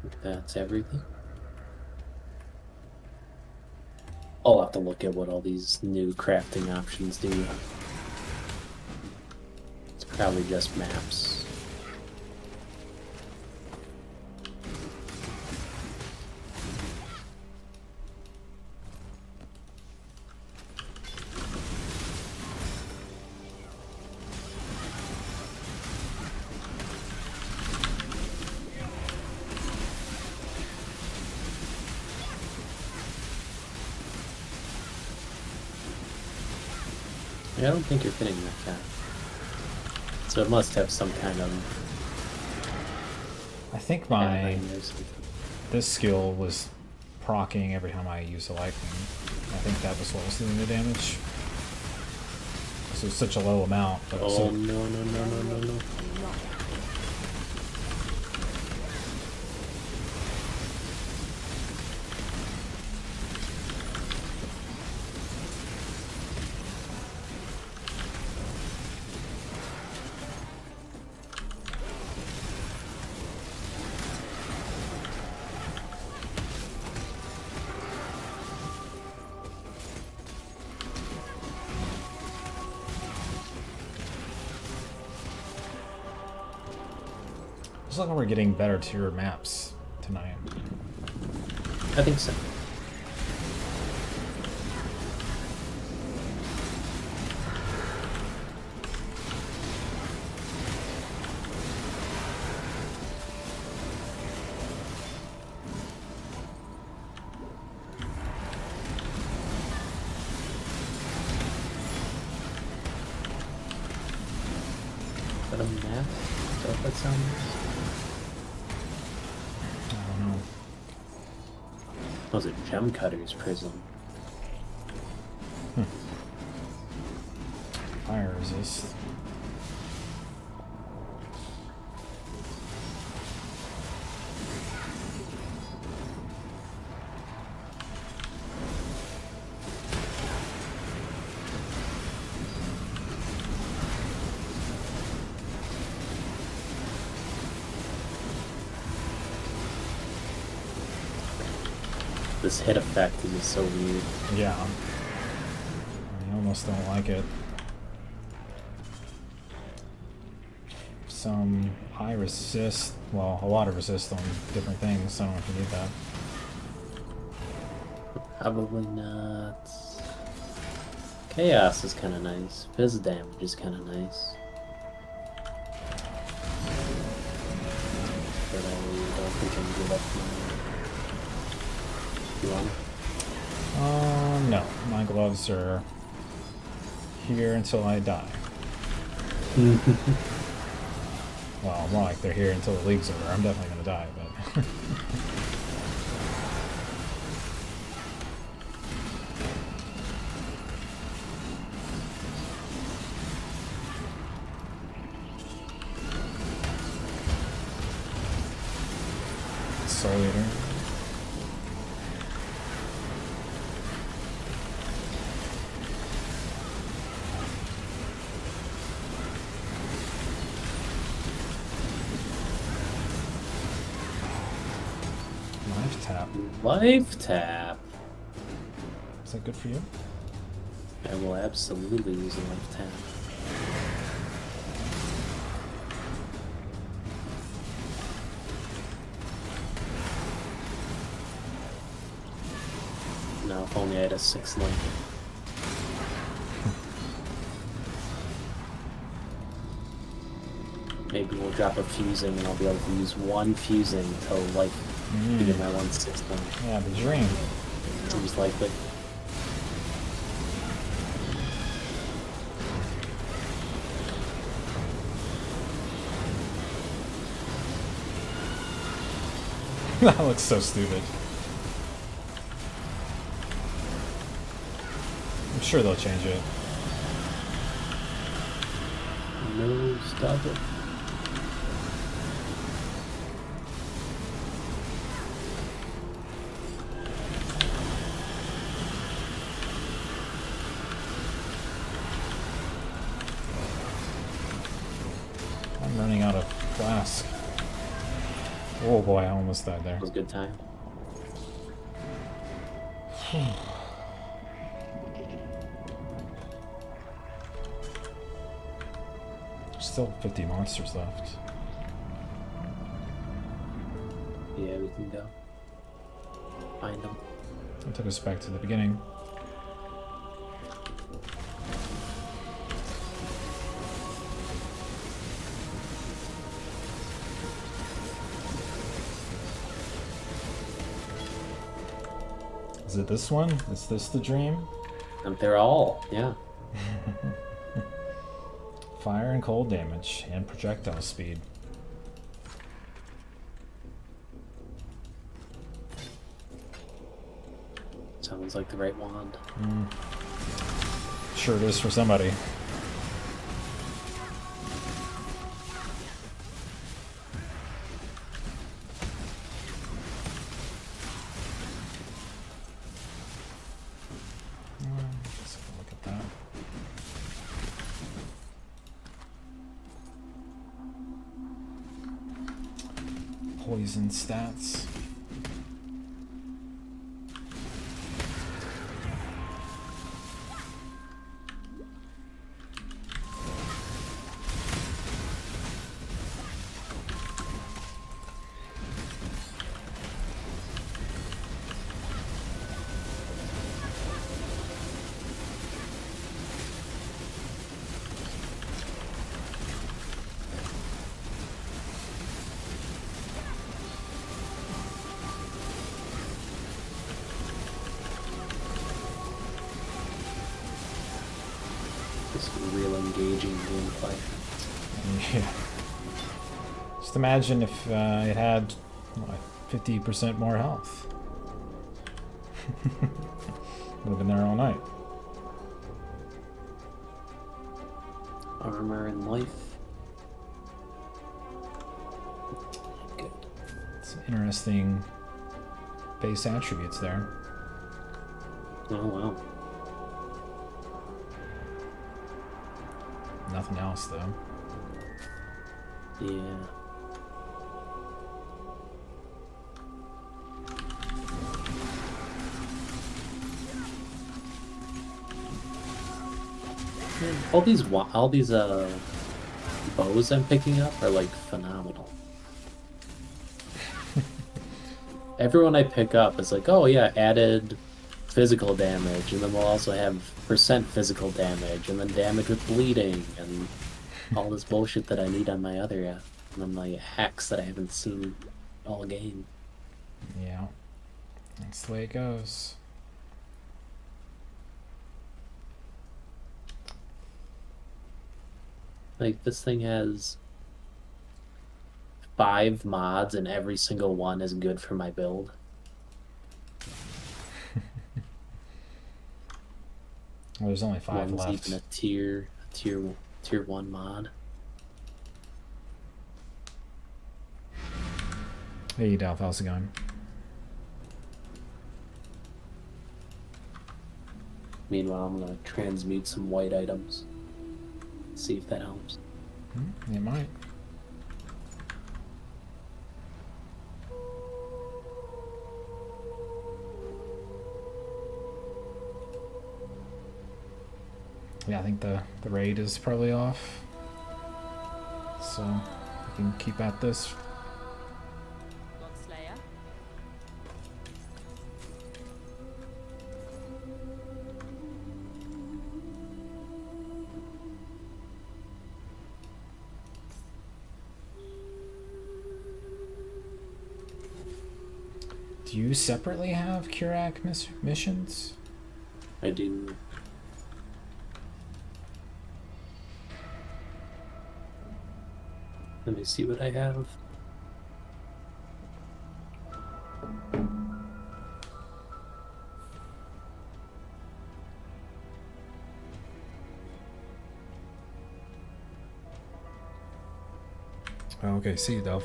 B: think that's everything. I'll have to look at what all these new crafting options do. It's probably just maps. I don't think you're fitting that guy. So it must have some kind of
A: I think
B: pattern or something.
A: this skill was proccing every time I use a lightning. I think that was what was doing the damage. So it's such a low amount, but
B: Oh
A: so
B: no.
D: Not
A: it's like we're getting better tier maps tonight.
B: I think so. Is that a map? Is that what that sounds like?
A: I don't know.
B: Was it Gem Cutter's Prism?
A: Fire resist.
B: This hit effect is just so weird.
A: Yeah. I almost don't like it. Some high resist, well, a lot of resist on different things. I don't know if you need that.
B: Probably not. Chaos is kind of nice. Fizz damage is kind of nice. But I don't think I can give up my... You want it?
A: No. My gloves are here until I die. Well, more like they're here until the league's over. I'm definitely gonna die, but... Soul Eater. Life tap.
B: Life tap.
A: Is that good for you?
B: I will absolutely use a life tap. No, if only I had a 6 life. Maybe we'll drop a fusing and I'll be able to use one fusing until life to get my 1/6 life.
A: Yeah, the dream.
B: Seems likely.
A: That looks so stupid. I'm sure they'll change it.
B: No, stop it.
A: I'm running out of flask. Oh boy, I almost died there.
B: That was a good time.
A: Still 50 monsters left.
B: Yeah, we can go. Find them.
A: That took us back to the beginning. Is it this one? Is this the dream?
B: And they're all, yeah.
A: Fire and cold damage and projectile speed.
B: Sounds like the right wand.
A: Sure it is for somebody. Let's have a look at that. Poison stats.
B: Just real engaging gameplay.
A: Yeah. Just imagine if it had 50% more health. Would have been there all night.
B: Armor and life. Good.
A: Some interesting base attributes there.
B: Oh wow.
A: Nothing else though.
B: Yeah. Man, all these bows I'm picking up are like phenomenal. Everyone I pick up is like, oh yeah, added physical damage, and then we'll also have percent physical damage, and then damage with bleeding, and all this bullshit that I need on my other, and then my hacks that I haven't seen all game.
A: Yeah. That's the way it goes.
B: Like, this thing has 5 mods, and every single one is good for my build.
A: Well, there's only 5
B: One's
A: left.
B: even a tier 1 mod.
A: Hey, Dolph, how's it going?
B: Meanwhile, I'm gonna transmute some white items. See if that helps.
A: It might. Yeah, I think the raid is probably off. So we can keep at this.
D: Godslayer.
A: Do you separately have Kurak missions?
B: I do. Let me see what I have.
A: Okay, see you, Dolph.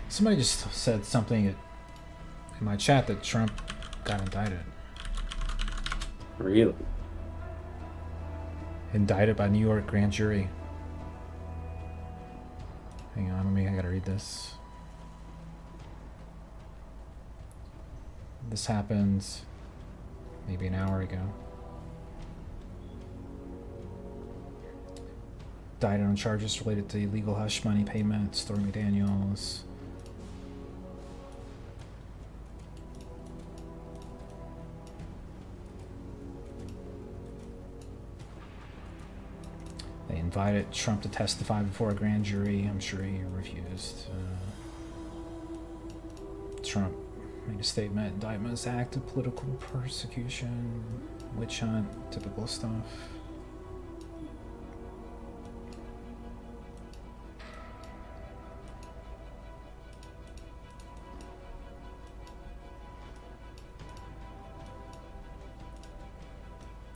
A: Somebody just said something in my chat that Trump got indicted.
B: Really?
A: Indicted by New York grand jury. Hang on, I gotta read this. This happened maybe an hour ago. Indicted on charges related to illegal hush money payment, Stormy Daniels. They invited Trump to testify before a grand jury. I'm sure he refused. Trump made a statement. Indictment is act of political persecution, witch hunt, typical stuff.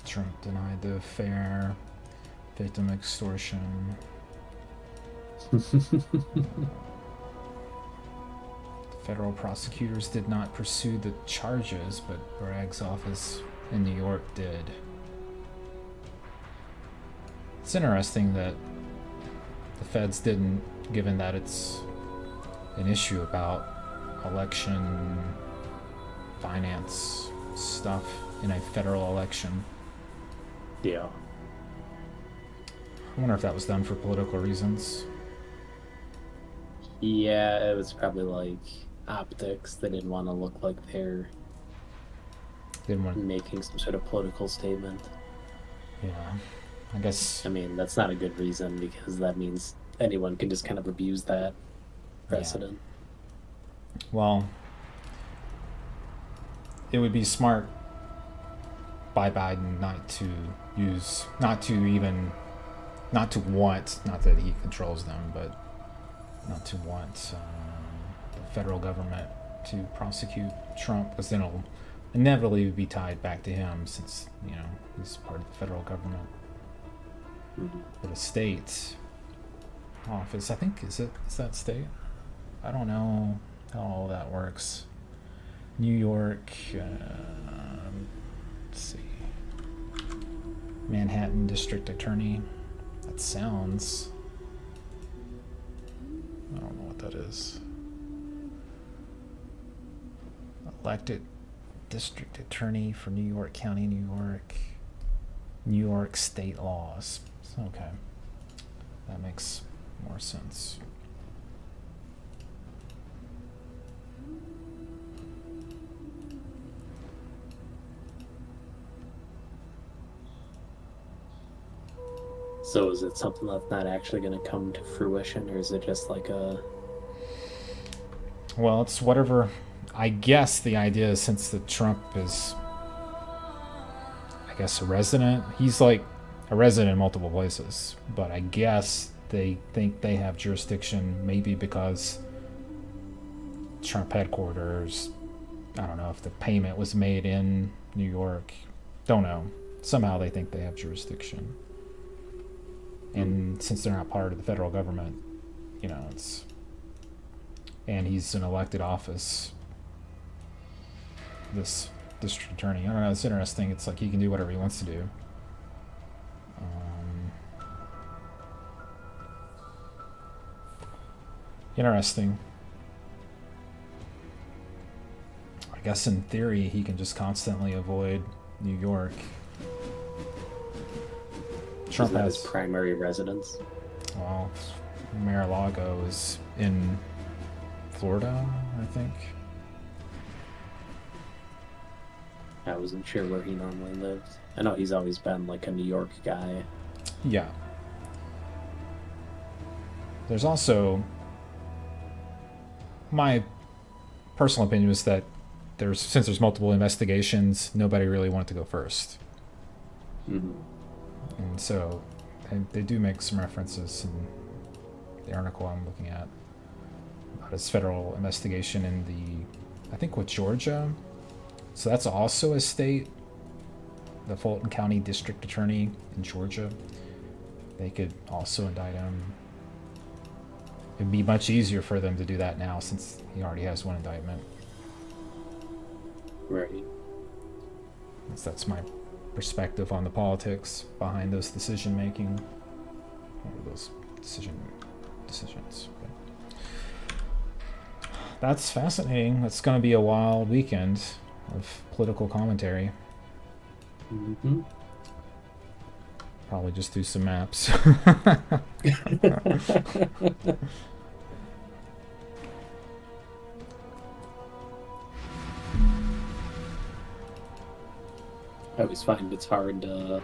A: Trump denied the affair. Victim extortion. Federal prosecutors did not pursue the charges, but Bragg's office in New York did. It's interesting that the feds didn't, given that it's an issue about election finance stuff in a federal election.
B: Yeah.
A: I wonder if that was done for political reasons.
B: Yeah, it was probably like optics. They didn't want to look like they're
A: Didn't want.
B: making some sort of political statement.
A: Yeah, I guess.
B: I mean, that's not a good reason because that means anyone can just kind of abuse that precedent.
A: Well, it would be smart by Biden not to want, not that he controls them, but not to want the federal government to prosecute Trump, because then it'll inevitably be tied back to him, since he's part of the federal government.
B: Mm-hmm.
A: But a state office, I think, is that state? I don't know how all that works. New York, let's see, Manhattan District Attorney. That sounds, I don't know what that is. Elected District Attorney for New York County, New York state laws. Okay, that makes more sense.
B: So is it something that's not actually going to come to fruition, or is it just like a...
A: Well, it's whatever. I guess the idea is, since the Trump is, I guess, a resident, he's like a resident in multiple places, but I guess they think they have jurisdiction, maybe because Trump headquarters, I don't know if the payment was made in New York, don't know. Somehow they think they have jurisdiction. And since they're not part of the federal government, it's, and he's an elected office, this district attorney. I don't know, it's interesting. It's like he can do whatever he wants to do. Interesting. I guess in theory he can just constantly avoid New York. Trump
B: Isn't that
A: has
B: his primary residence?
A: Well, Mar-a-Lago is in Florida, I think.
B: I wasn't sure where he normally lived. I know he's always been like a New York guy.
A: Yeah. There's also, my personal opinion was that since there's multiple investigations, nobody really wanted to go first.
B: Mm-hmm.
A: And so they do make some references in the article I'm looking at about his federal investigation in I think with Georgia. So that's also a state, the Fulton County District Attorney in Georgia. They could also indict him. It'd be much easier for them to do that now, since he already has one indictment.
B: Right.
A: That's my perspective on the politics behind those decision making, or those decisions. But that's fascinating. That's going to be a wild weekend of political commentary.
B: Mm-hmm.
A: Probably just do some maps.
B: I always find it's hard to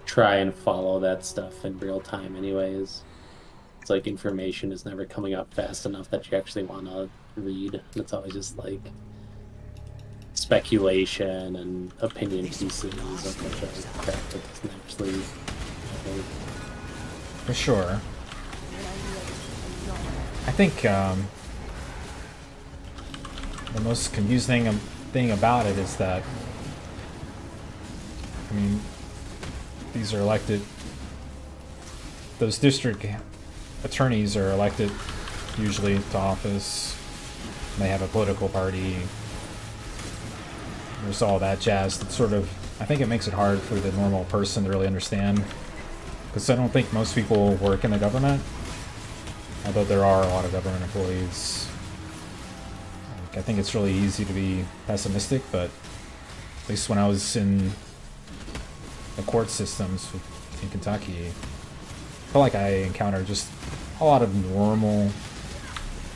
B: try and follow that stuff in real time anyways. It's like information is never coming up fast enough that you actually want to read. And it's always just like speculation and opinion pieces of the crap that doesn't actually happen.
A: For sure. I think the most confusing thing about it is that, I mean, these are elected, those district attorneys are elected usually to office. They have a political party. There's all that jazz that sort of, I think it makes it hard for the normal person to really understand, because I don't think most people work in the government, although there are a lot of government employees. Like, I think it's really easy to be pessimistic, but at least when I was in the court systems in Kentucky, I feel like I encountered just a lot of normal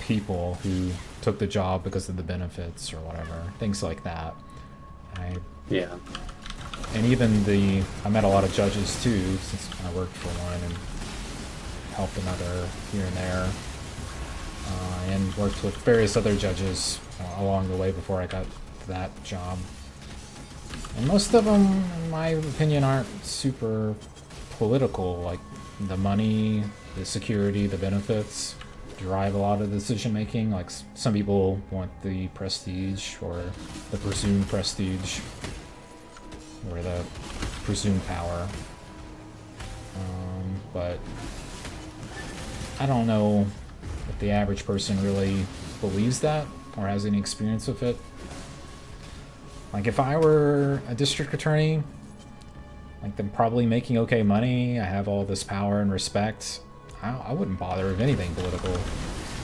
A: people who took the job because of the benefits or whatever, things like that.
B: Yeah.
A: And even I met a lot of judges too, since I worked for one and helped another here and there, and worked with various other judges along the way before I got that job. And most of them, in my opinion, aren't super political. Like, the money, the security, the benefits drive a lot of the decision making. Like, some people want the prestige or the presumed prestige or the presumed power. But I don't know if the average person really believes that or has any experience with it. Like, if I were a district attorney, like, I'm probably making okay money, I have all this power and respect, I wouldn't bother with anything political.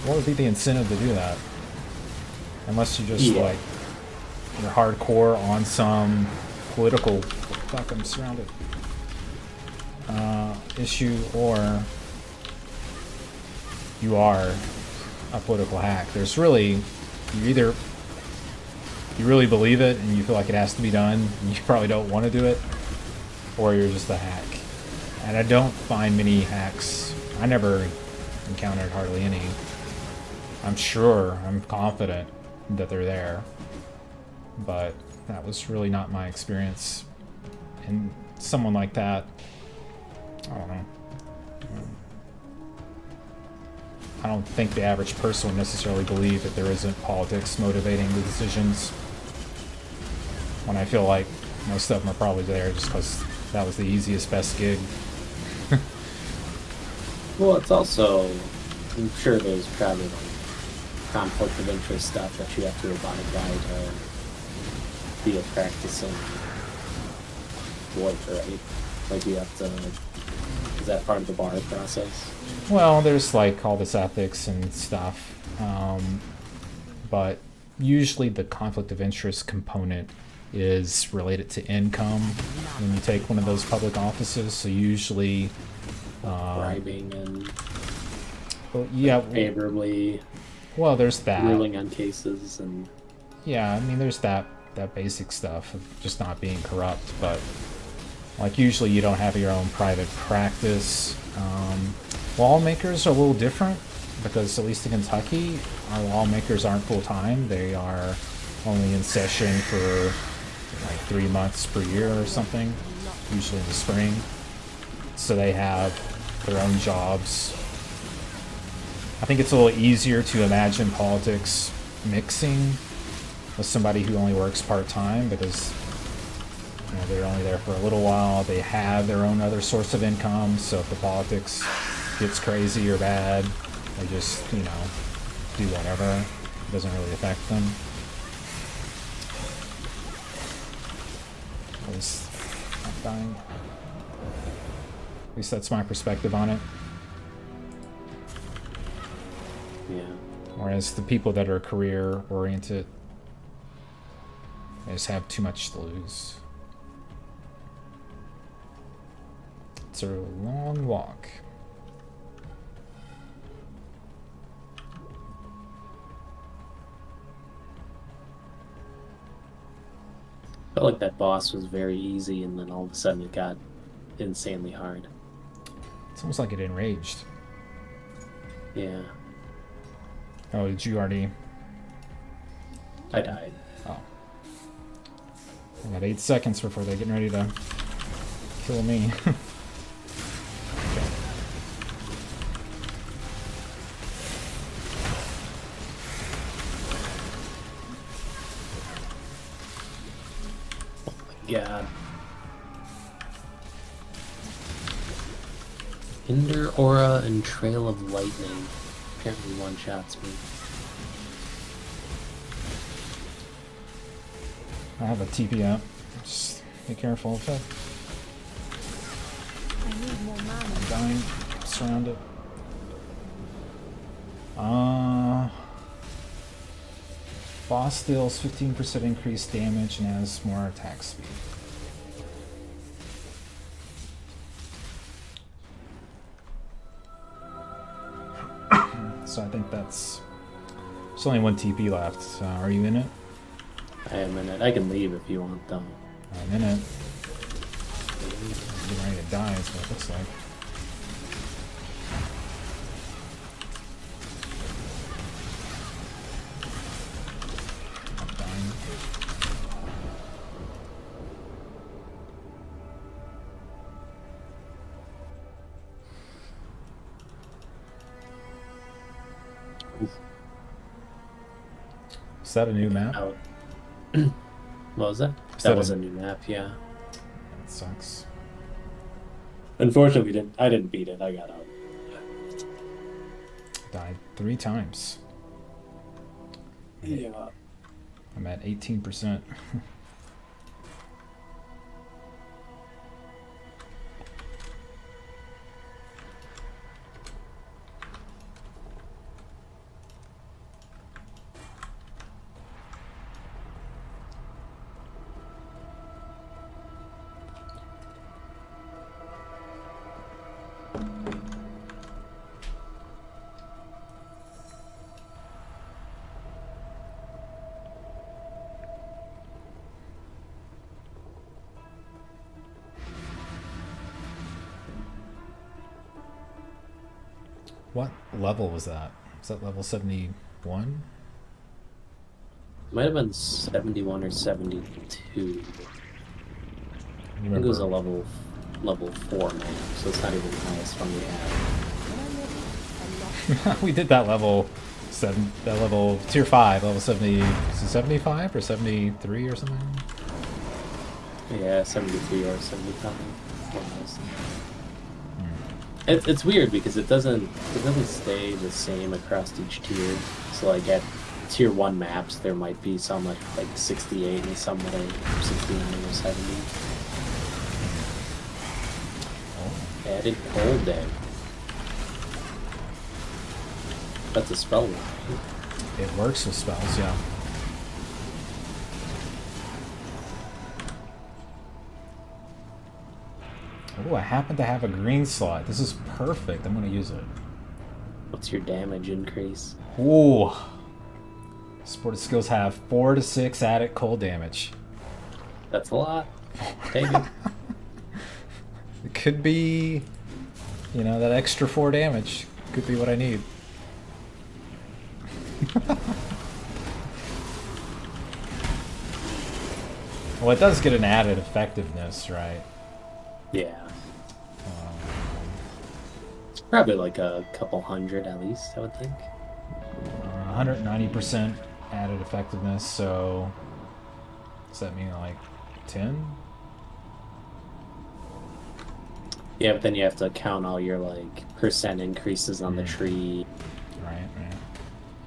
A: What would be the incentive to do that? Unless you just, like, you're hardcore on some political, fuck, I'm surrounded, issue, or you are a political hack. There's really, you really believe it and you feel like it has to be done and you probably don't want to do it, or you're just a hack. And I don't find many hacks. I never encountered hardly any. I'm confident that they're there, but that was really not my experience. And someone like that, I don't know. I don't think the average person would necessarily believe that there isn't politics motivating the decisions, when I feel like most of them are probably there just because that was the easiest, best gig.
B: Well, it's also, I'm sure there's probably like conflict of interest stuff that you have to abide by to be a practicing lawyer, right? Like, you have to, is that part of the bar process?
A: Well, there's like all this ethics and stuff, but usually the conflict of interest component is related to income when you take one of those public offices. So usually
B: bribing and favorably
A: there's that,
B: ruling on cases, and
A: I mean, there's that basic stuff of just not being corrupt, but like usually you don't have your own private practice. Lawmakers are a little different, because at least in Kentucky, our lawmakers aren't full-time. They are only in session for like 3 months per year or something, usually in the spring. So they have their own jobs. I think it's a little easier to imagine politics mixing with somebody who only works part-time, because they're only there for a little while. They have their own other source of income, so if the politics gets crazy or bad, they just, do whatever. It doesn't really affect them. At least Dying. At least that's my perspective on it.
B: Yeah.
A: Whereas the people that are career oriented, they just have too much to lose. It's a long walk.
B: Felt like that boss was very easy, and then all of a sudden it got insanely hard.
A: It's almost like it enraged.
B: Yeah.
A: Oh, did you already?
B: I died.
A: Oh. I got 8 seconds before they're getting ready to kill me. Okay.
B: God. Hinder Aura and Trail of Lightning. Apparently one-shots me.
A: I have a TP up. Just be careful of it.
D: I need more mana.
A: I'm dying. Surrounded. Boss deals 15% increased damage and has more attack speed. So I think that's... There's only one TP left. Are you in it?
B: I am in it. I can leave if you want, though.
A: I'm in it. I'm getting ready to die is what it looks like. I'm dying. Is that a new map?
B: Out. What was that?
A: Is
B: That
A: that
B: was
A: a-
B: a new map, yeah.
A: That sucks.
B: Unfortunately, I didn't beat it. I got out.
A: Died 3 times.
B: Yeah.
A: I'm at 18%. What level was that? Was that level 71?
B: Might have been 71 or 72.
A: You
B: I think it was a
A: remember?
B: level 4 man, so it's not even the highest one we have.
D: When I'm ready, I'm not.
A: We did that level 7, that level tier 5, level 70, is it 75 or 73 or something?
B: Yeah, 73 or 75. Almost. It's weird because it doesn't stay the same across each tier. So like at tier 1 maps there might be some like 68 and some that are 69 or 70.
A: Oh.
B: Added cold day. That's a spell, right?
A: It works with spells, yeah. Oh, I happen to have a green slot. This is perfect. I'm gonna use it.
B: What's your damage increase?
A: Ooh. Sported skills have 4 to 6 added cold damage.
B: That's a lot. Take it.
A: It could be, you know, that extra 4 damage. Could be what I need. Well, it does get an added effectiveness, right?
B: Yeah. It's probably like a couple hundred at least, I would think.
A: 190% added effectiveness, so does that mean like 10?
B: Yeah, but then you have to count all your like percent increases on the tree,
A: Right, right.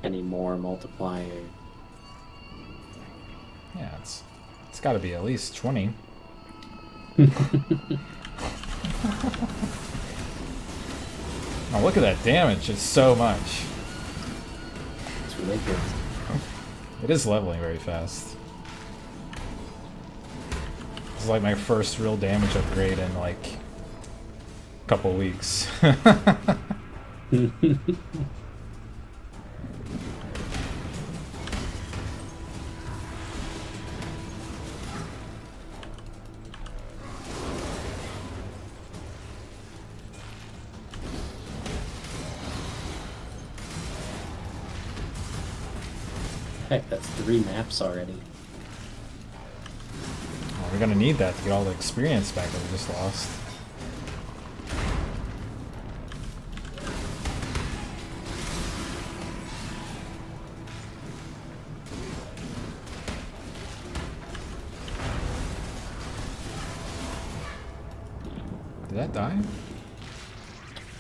B: any more multiplier.
A: Yeah, it's got to be at least 20. Oh, look at that damage. It's so much.
B: It's ridiculous.
A: It is leveling very fast. It's like my first real damage upgrade in like a couple weeks.
B: Heck, that's 3 maps already.
A: Well, we're gonna need that to get all the experience back that we just lost. Did that die?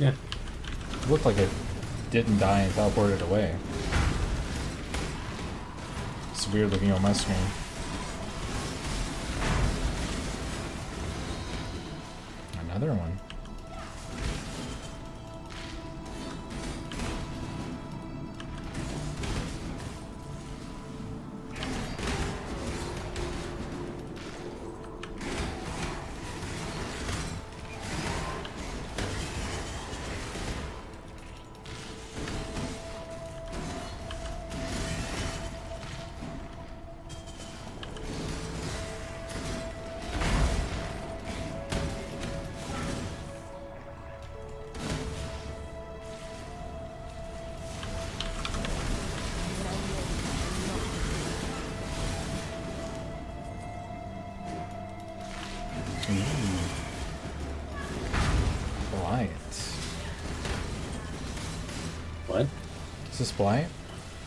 B: Yeah.
A: It looked like it didn't die and teleported away. It's weird looking on my screen. Another one. Blight.
B: What?
A: Is this Blight?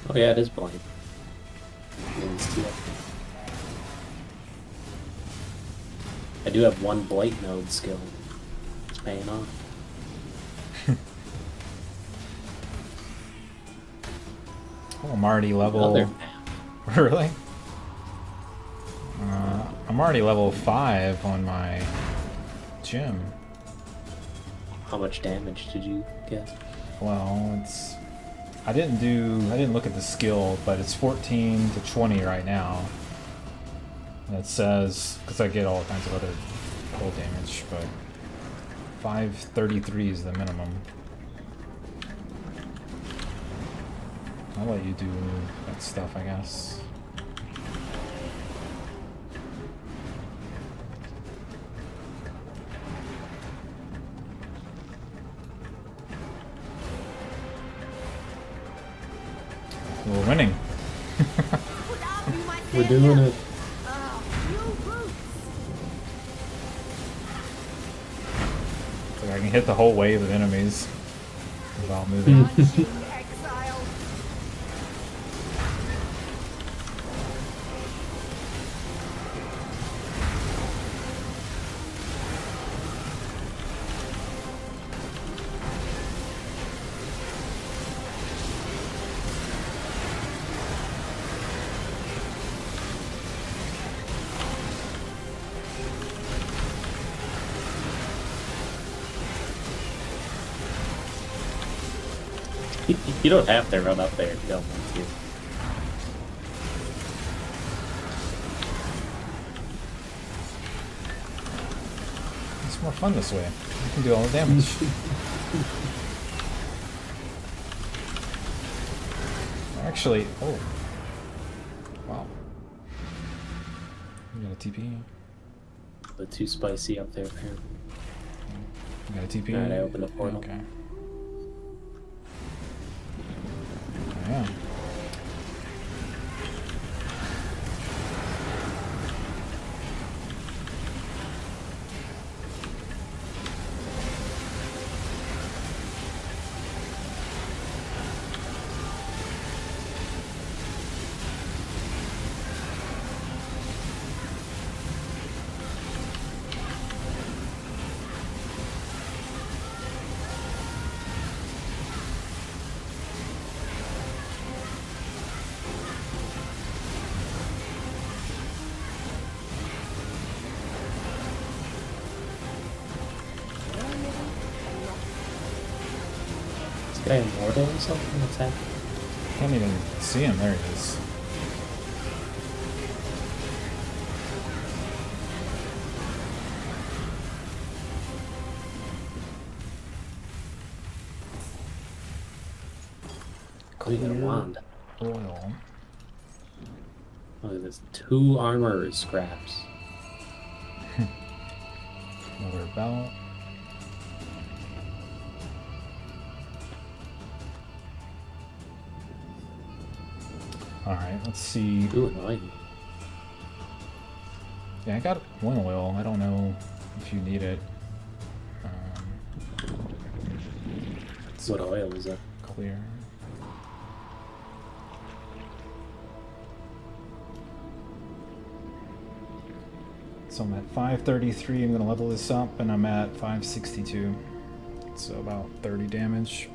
B: Oh yeah, it is blind. These two. I do have 1 blight node skill. It's paying off.
A: Oh, I'm already level.
B: Another map.
A: Really? I'm already level 5 on my gym.
B: How much damage did you get?
A: Well, it's. I didn't look at the skill, but it's 14 to 20 right now. And it says, because I get all kinds of other cold damage, but 533 is the minimum. I'll let you do that stuff, I guess. We're winning.
B: We're doing it.
A: It's like I can hit the whole wave of enemies without moving.
B: You don't have to run up there if you don't want to.
A: It's more fun this way. You can do all the damage. Actually, oh. Wow. You got a TP?
B: But too spicy up there, apparently.
A: You got a TP?
B: Alright, I opened a portal.
A: Okay. Yeah.
B: guy immortal or something? What's happening?
A: Can't even see him. There he is.
B: Oh, you got a wand.
A: Oil.
B: Oh, there's 2 armor scraps.
A: Another belt. Alright, let's see.
B: Ooh, annoying.
A: Yeah, I got one oil. I don't know if you need it.
B: What oil is it?
A: Clear. So I'm at 533. I'm going to level this up, and I'm at 562. So about 30 damage.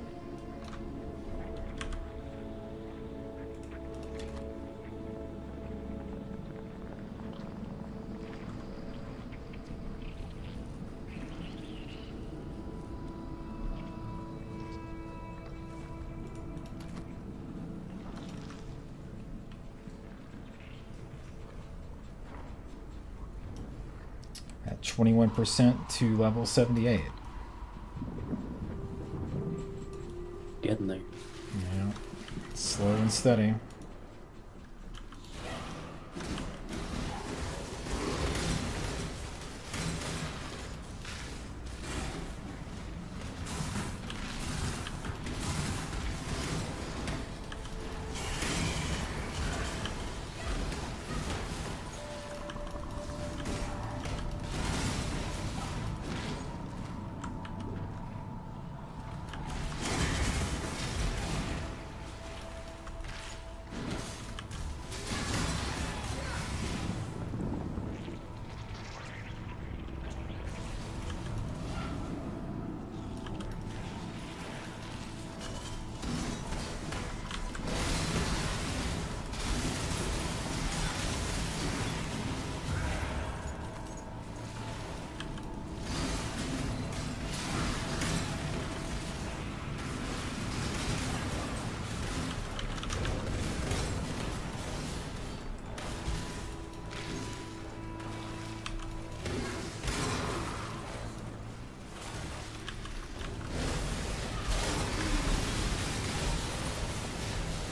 A: At 21% to level 78.
B: Getting there.
A: Yeah, slow and steady.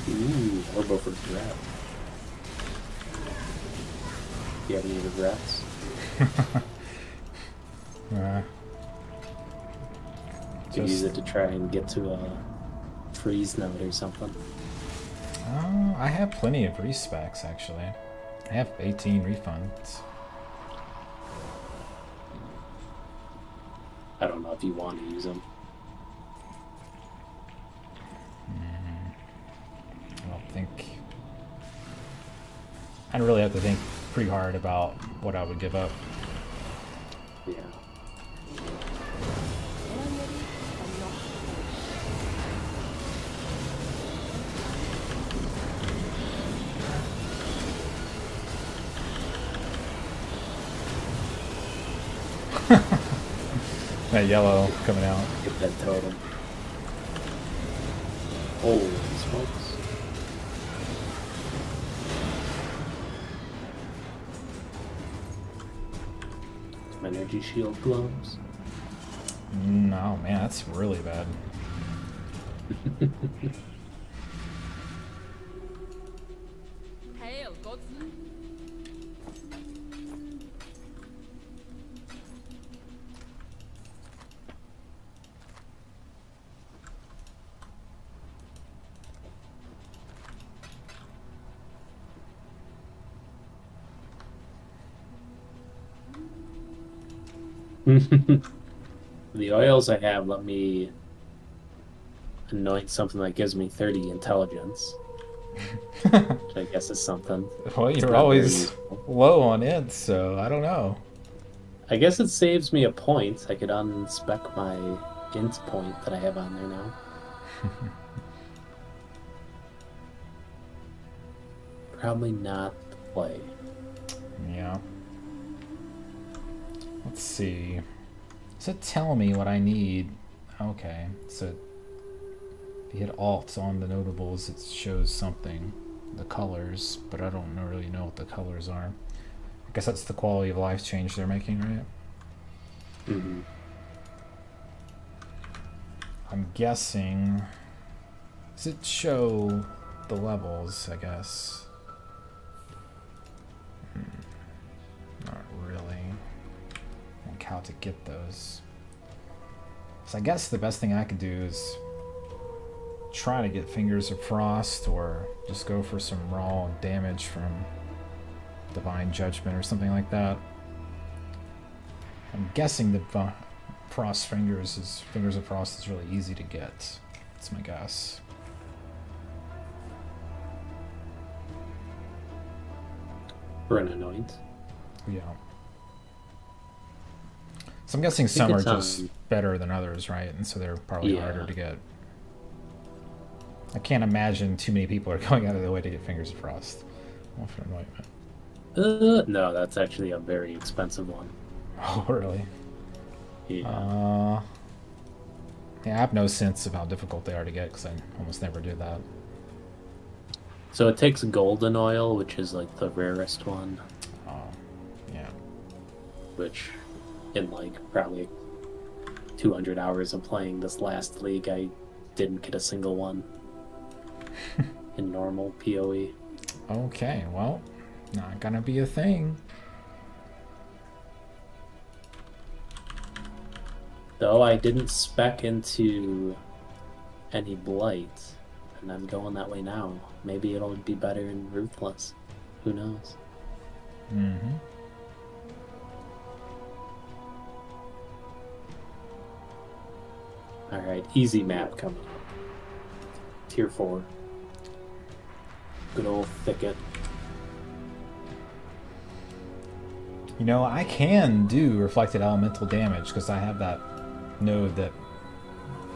B: Ooh, Orbo for grab. Do you have any regrets? Could use it to try and get to a freeze note or something.
A: I have plenty of respecs, actually. I have 18 refunds.
B: I don't know if you want to use them.
A: I don't think... I'd really have to think pretty hard about what I would give up.
B: Yeah.
D: When I'm ready, I'm not.
A: That yellow coming out.
B: Get that totem. Holy smokes. Some energy shield glows.
A: No, man, that's really bad.
D: Hail, gods.
B: The oils I have let me anoint something that gives me 30 intelligence. Which I guess is something.
A: Well,
B: It's
A: you're
B: not very
A: always
B: useful.
A: low on it, so I don't know.
B: I guess it saves me a point. I could unspec my int point that I have on there now. Probably not the play.
A: Yeah. Let's see. Does it tell me what I need? Okay, so you hit Alt on the notables, it shows something, the colors, but I don't really know what the colors are. I guess that's the quality of life change they're making, right?
B: Mm-hmm.
A: I'm guessing. Does it show the levels, I guess? Not really. Like how to get those. So I guess the best thing I could do is try to get Fingers of Frost, or just go for some raw damage from Divine Judgment or something like that. I'm guessing the Fingers of Frost is really easy to get. That's my guess.
B: For an anoint.
A: Yeah. So I'm guessing some are
B: it's,
A: just better than others, right? And so they're probably harder to get. I can't imagine too many people are going out of their way to get Fingers of Frost. Well, for anointment.
B: No, that's actually a very expensive one.
A: Oh, really?
B: Yeah.
A: Yeah, I have no sense of how difficult they are to get because I almost never do that.
B: So it takes golden oil, which is like the rarest one.
A: Oh, yeah.
B: Which, in like probably 200 hours of playing this last league, I didn't get a single one in normal PoE.
A: Okay, well, not gonna be a thing.
B: Though I didn't spec into any blight, and I'm going that way now. Maybe it'll be better in Ruthless. Who knows?
A: Mm-hmm.
B: Alright, easy map coming up. Tier 4. Good old thicket.
A: You know, I can do reflected elemental damage because I have that node that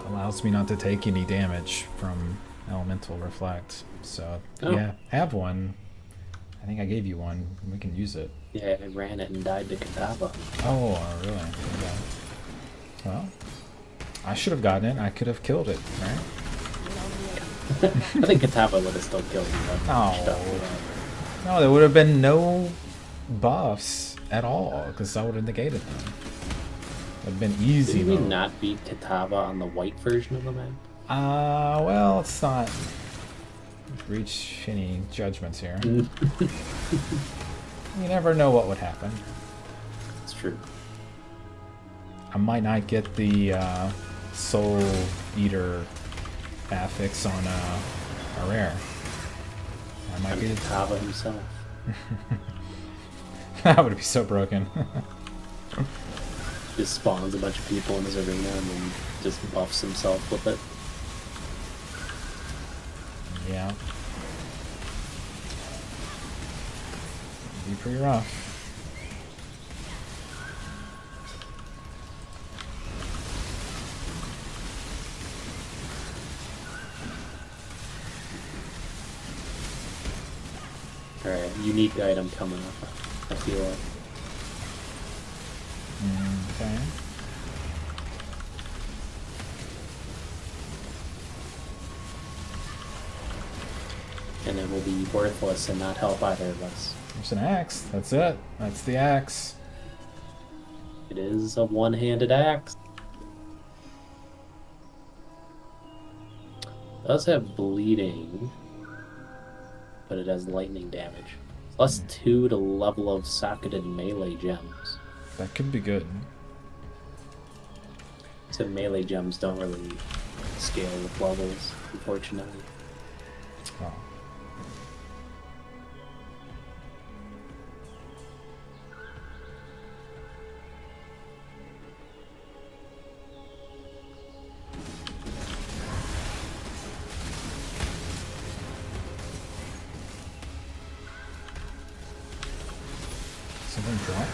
A: allows me not to take any damage from elemental reflect. So yeah, I have one. I think I gave you one. We can use it.
B: Yeah, I ran it and died to Kataba.
A: Oh, really? Yeah. Well, I should have gotten it. I could have killed it, right?
B: I think Kataba would have still killed you.
A: Oh. No, there would have been no buffs at all because I would have negated them. It would have been easy.
B: Did we not beat Kataba on the white version of the map?
A: Well, let's not reach any judgments here. You never know what would happen.
B: It's true.
A: I might not get the Soul Eater affix on a rare. I might get
B: Kataba himself.
A: That would be so broken.
B: Just spawns a bunch of people in his arena and then just buffs himself with it.
A: Yeah. Be pretty rough.
B: Alright, unique item coming up, I feel like.
A: Okay.
B: And it will be worthless and not help either of us.
A: There's an axe. That's it. That's the axe.
B: It is a one-handed axe. It does have bleeding, but it has lightning damage. Plus 2 to level of socketed melee gems.
A: That could be good.
B: So melee gems don't really scale with levels, unfortunately.
A: Oh. Something drop?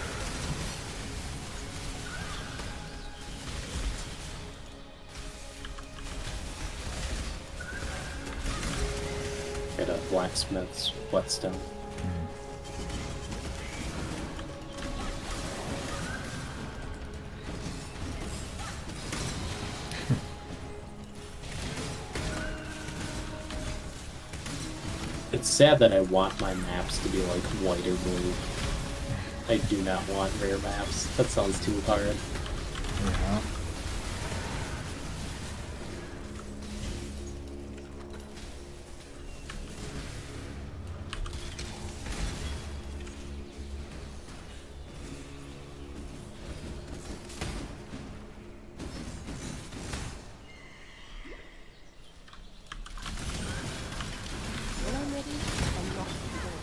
B: Get a blacksmith's whetstone. It's sad that I want my maps to be like white or blue. I do not want rare maps. That sounds too hard.
A: Yeah.
D: When I'm ready, I'm not before.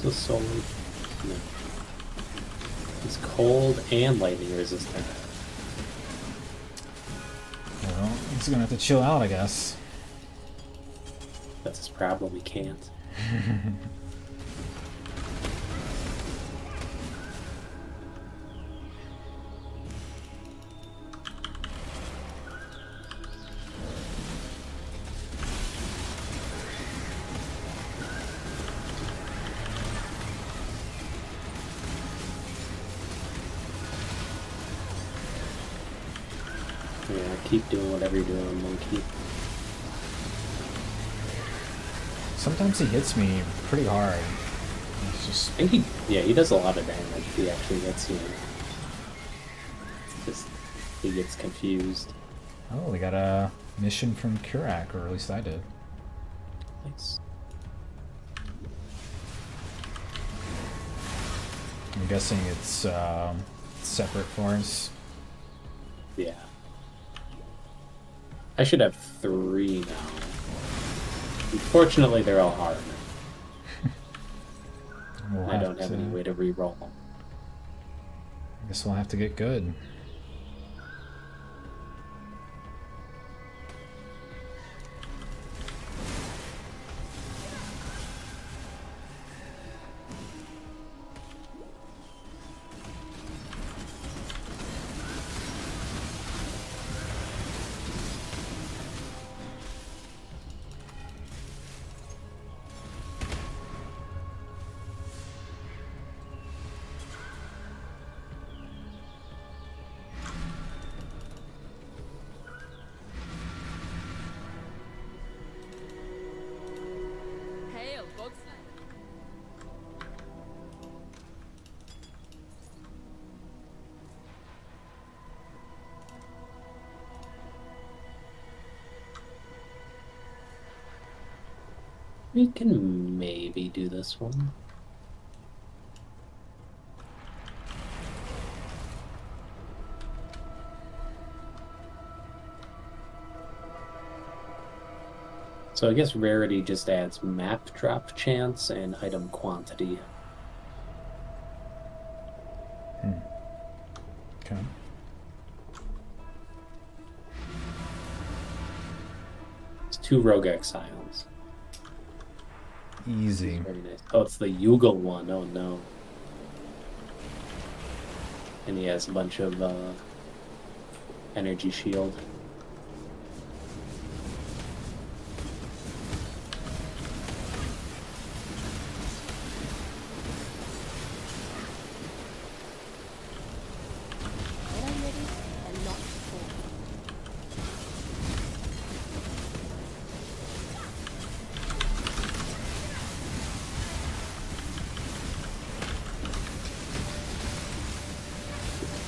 B: So solar. No. It's cold and lightning resistant.
A: Well, he's gonna have to chill out, I guess.
B: That's his problem. He can't. Yeah, keep doing whatever you're doing, monkey.
A: Sometimes he hits me pretty hard. It's just
B: I think he does a lot of damage if he actually hits you. It's just he gets confused.
A: oh, we got a mission from Kurak, or at least I did.
B: Nice.
A: I'm guessing it's separate for us.
B: Yeah. I should have 3 now. Unfortunately, they're all hard.
A: We'll
B: I don't have any way to re-roll them.
A: I guess we'll have to get good.
D: Hail, God's
B: We can maybe do this one. So I guess rarity just adds map drop chance and item quantity.
A: Okay.
B: It's 2 rogue exiles.
A: Easy.
B: Very nice. Oh, it's the Yugal one. Oh no. And he has a bunch of energy shield.
D: When I'm ready, I'm not before.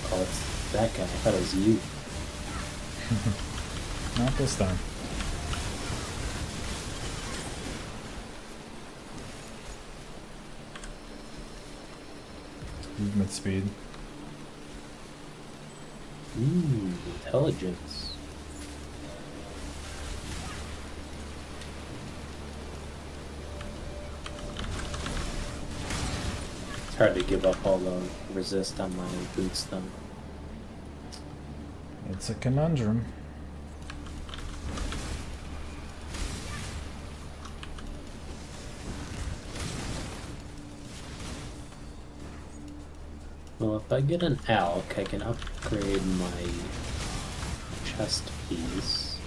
B: Oh, it's that guy. I thought it was you.
A: Not this time. Movement speed.
B: Intelligence. It's hard to give up all the resist on my boots, though.
A: It's a conundrum.
B: Well, if I get an elk, I can upgrade my chest piece.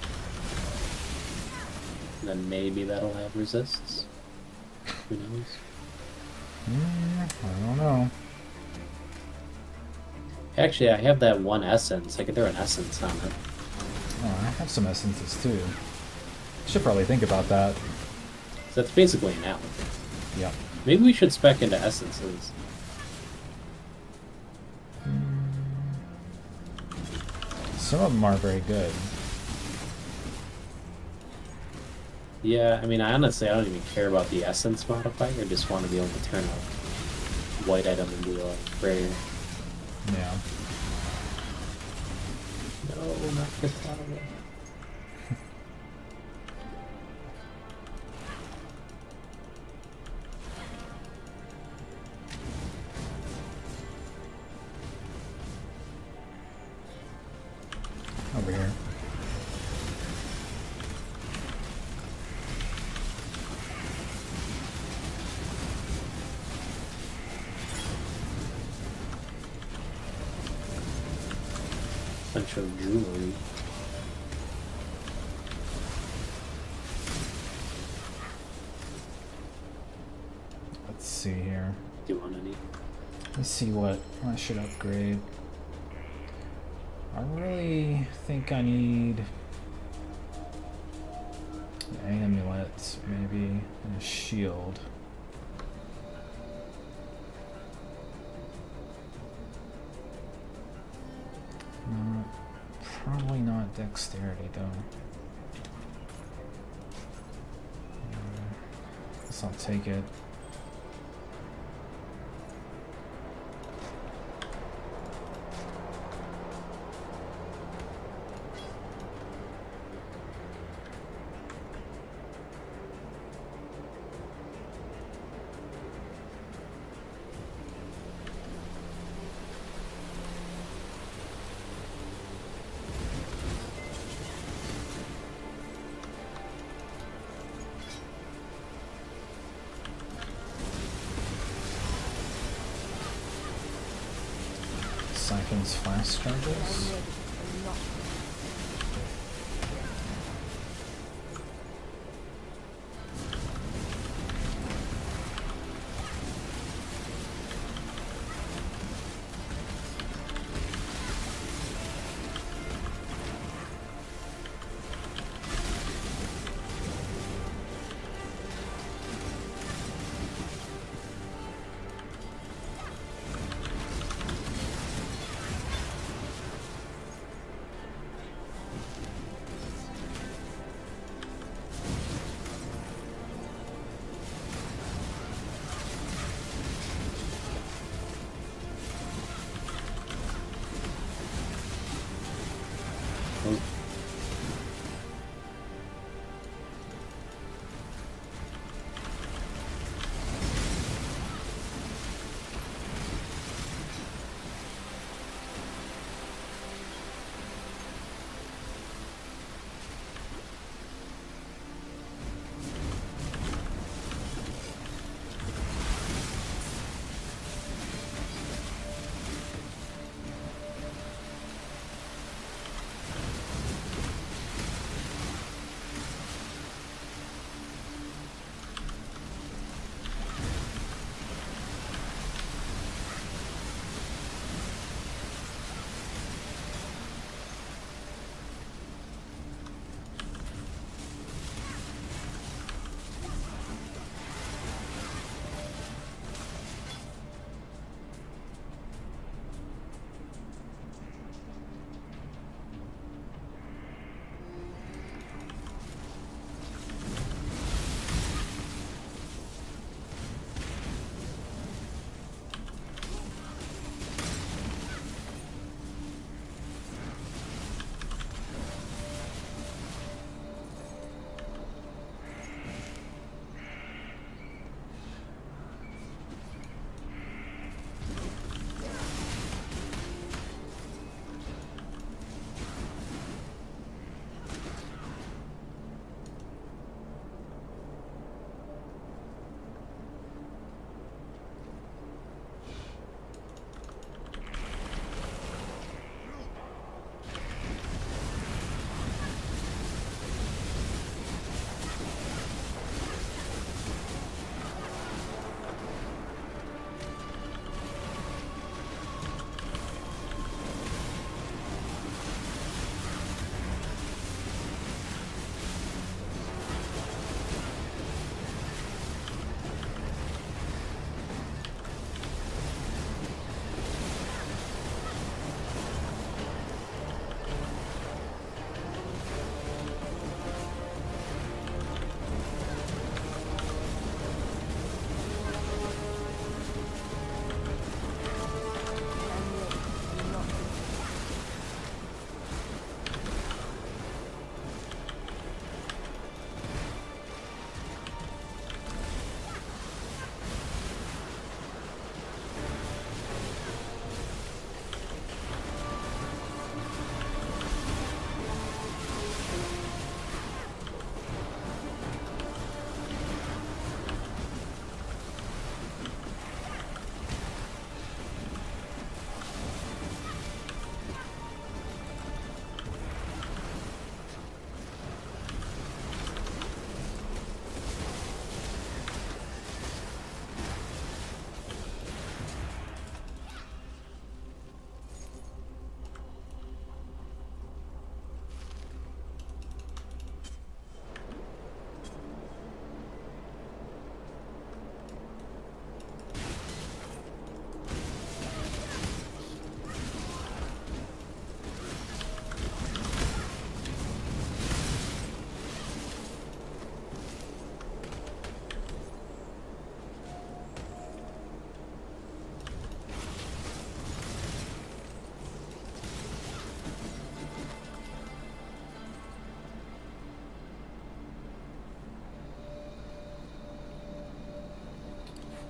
B: And then maybe that'll have resists. Who knows?
A: I don't know.
B: Actually, I have that one essence. I could throw an essence on it.
A: Oh, I have some essences too. Should probably think about that.
B: So that's basically an out.
A: Yep.
B: Maybe we should spec into essences.
A: Some of them are very good.
B: Yeah, I mean, I honestly don't even care about the essence modifier. I just want to be able to turn a white item into a rare.
A: Yeah.
B: No, not this time.
A: Over here.
B: Bunch of jewelry.
A: Let's see here.
B: Do you want any?
A: Let's see what I should upgrade. I really think I need an amulet, maybe, and a shield. Probably not dexterity though. Guess I'll take it. Siphon's flask charges.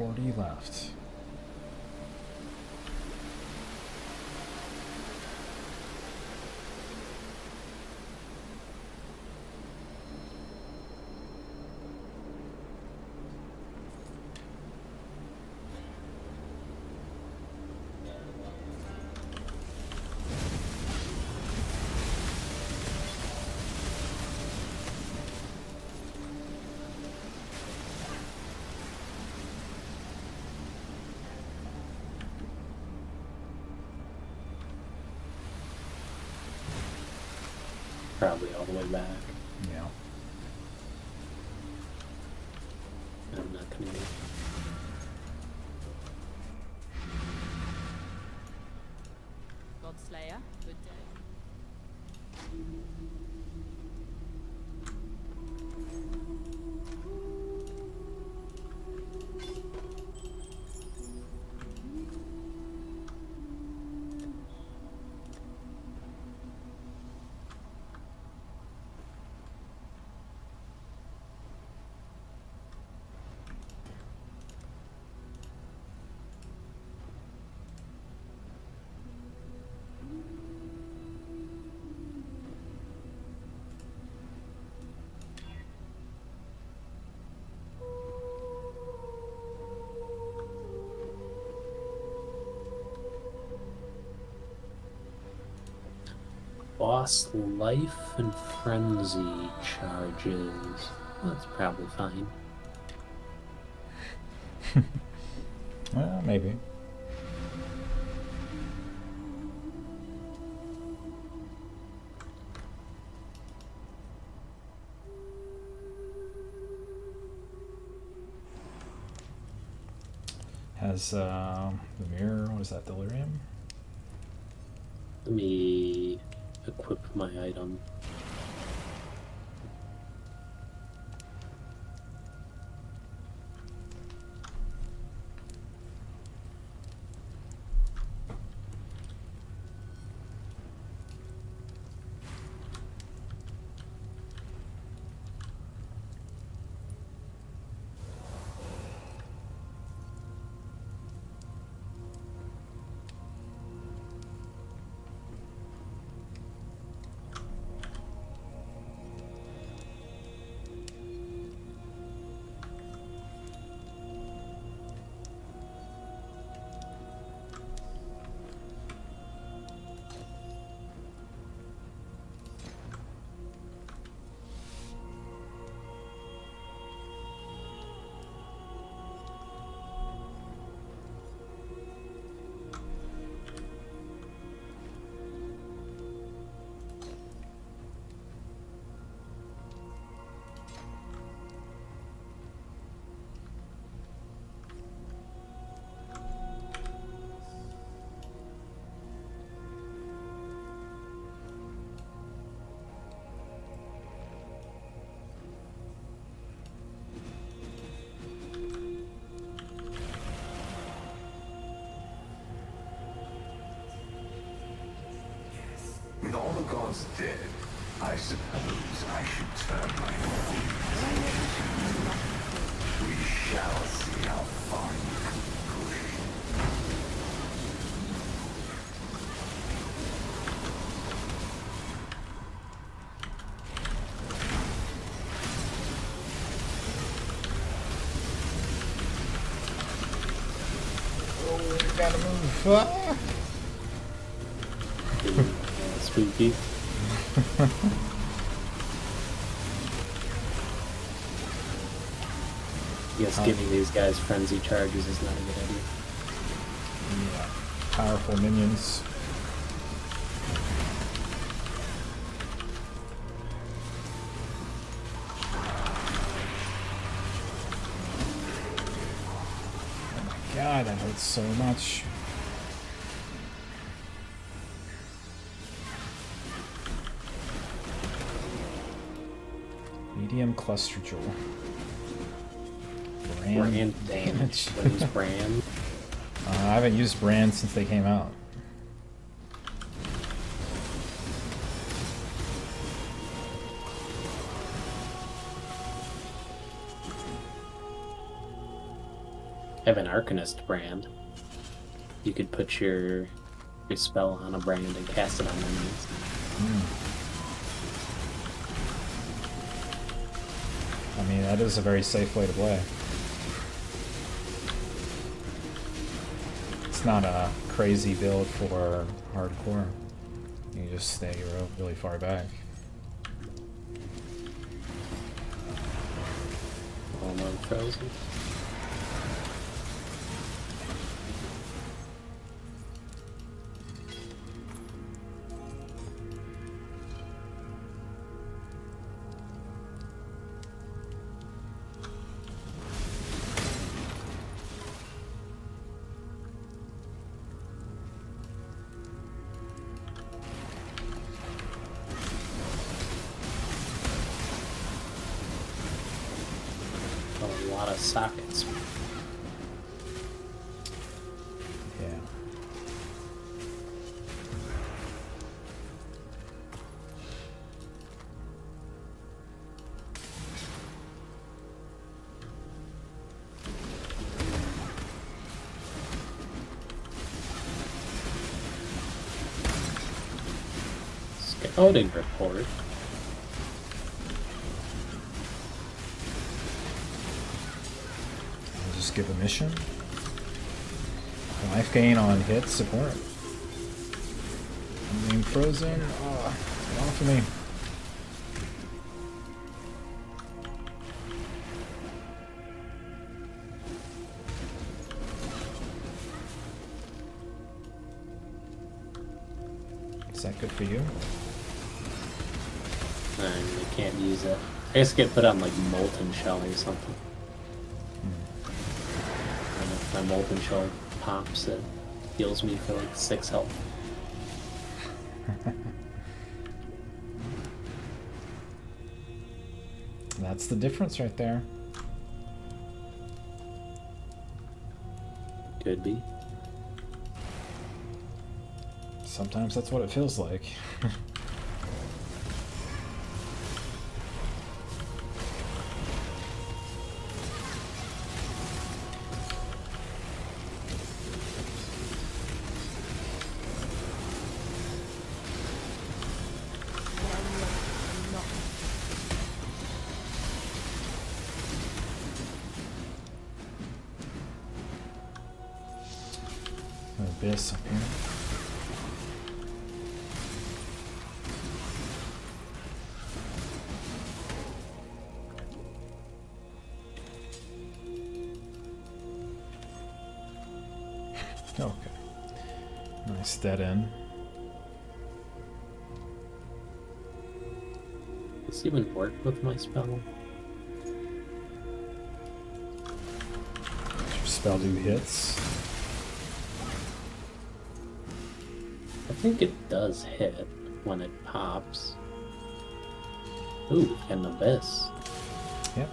A: 40 left.
B: Probably all the way back.
A: Yeah.
B: I'm not gonna do.
D: Godslayer, good day.
B: Boss life and frenzy charges. That's probably fine.
A: Well, maybe. Has the mirror, what is that, delirium?
B: Let me equip my item.
E: With all the gods dead, I suppose I should turn my feet. We shall see how far you can push.
A: Oh, we gotta move. Ah!
B: Spooky. Yes, giving these guys frenzy charges is not a good idea.
A: Yeah. Powerful minions. Oh my god, that hurts so much. Medium cluster jewel.
B: Brand damage. What is brand?
A: I haven't used brand since they came out.
B: have an Arcanist brand. You could put your spell on a brand and cast it on enemies.
A: I mean, that is a very safe way to play. It's not a crazy build for hardcore. You just stay really far back.
B: All frozen. A lot of sockets.
A: Yeah.
B: Scouting report.
A: I'll just give a mission. Life gain on hit support. I'm being frozen. Oh, get off of me. Is that good for you?
B: I can't use it. I guess get put on like Molten Shell or something. And if my Molten Shell pops, it heals me for like 6 health.
A: That's the difference right there.
B: Could be.
A: Sometimes that's what it feels like. Abyss up here. Okay. Nice dead end.
B: Does this even work with my spell?
A: Does your spell do hits?
B: I think it does hit when it pops. Ooh, an Abyss.
A: Yep.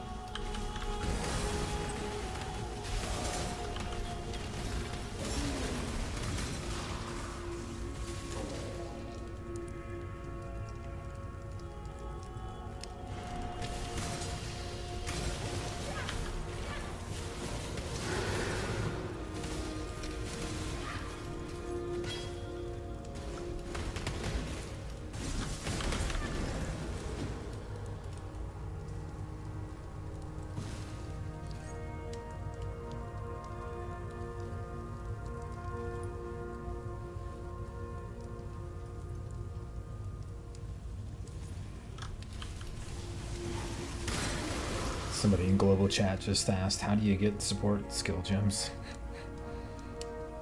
A: Somebody in global chat just asked, how do you get support skill gems?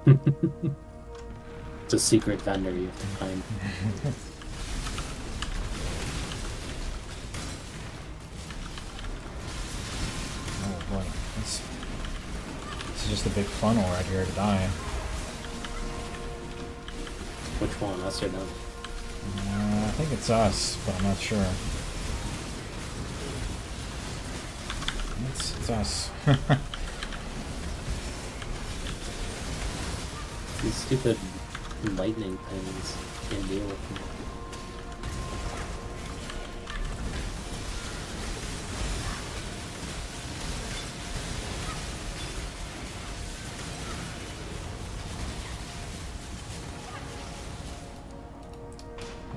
B: It's a secret vendor you have to find.
A: Oh boy, this is just a big funnel right here to die.
B: Which one, us or them?
A: I think it's us, but I'm not sure. It's us.
B: These stupid lightning things can't deal with them.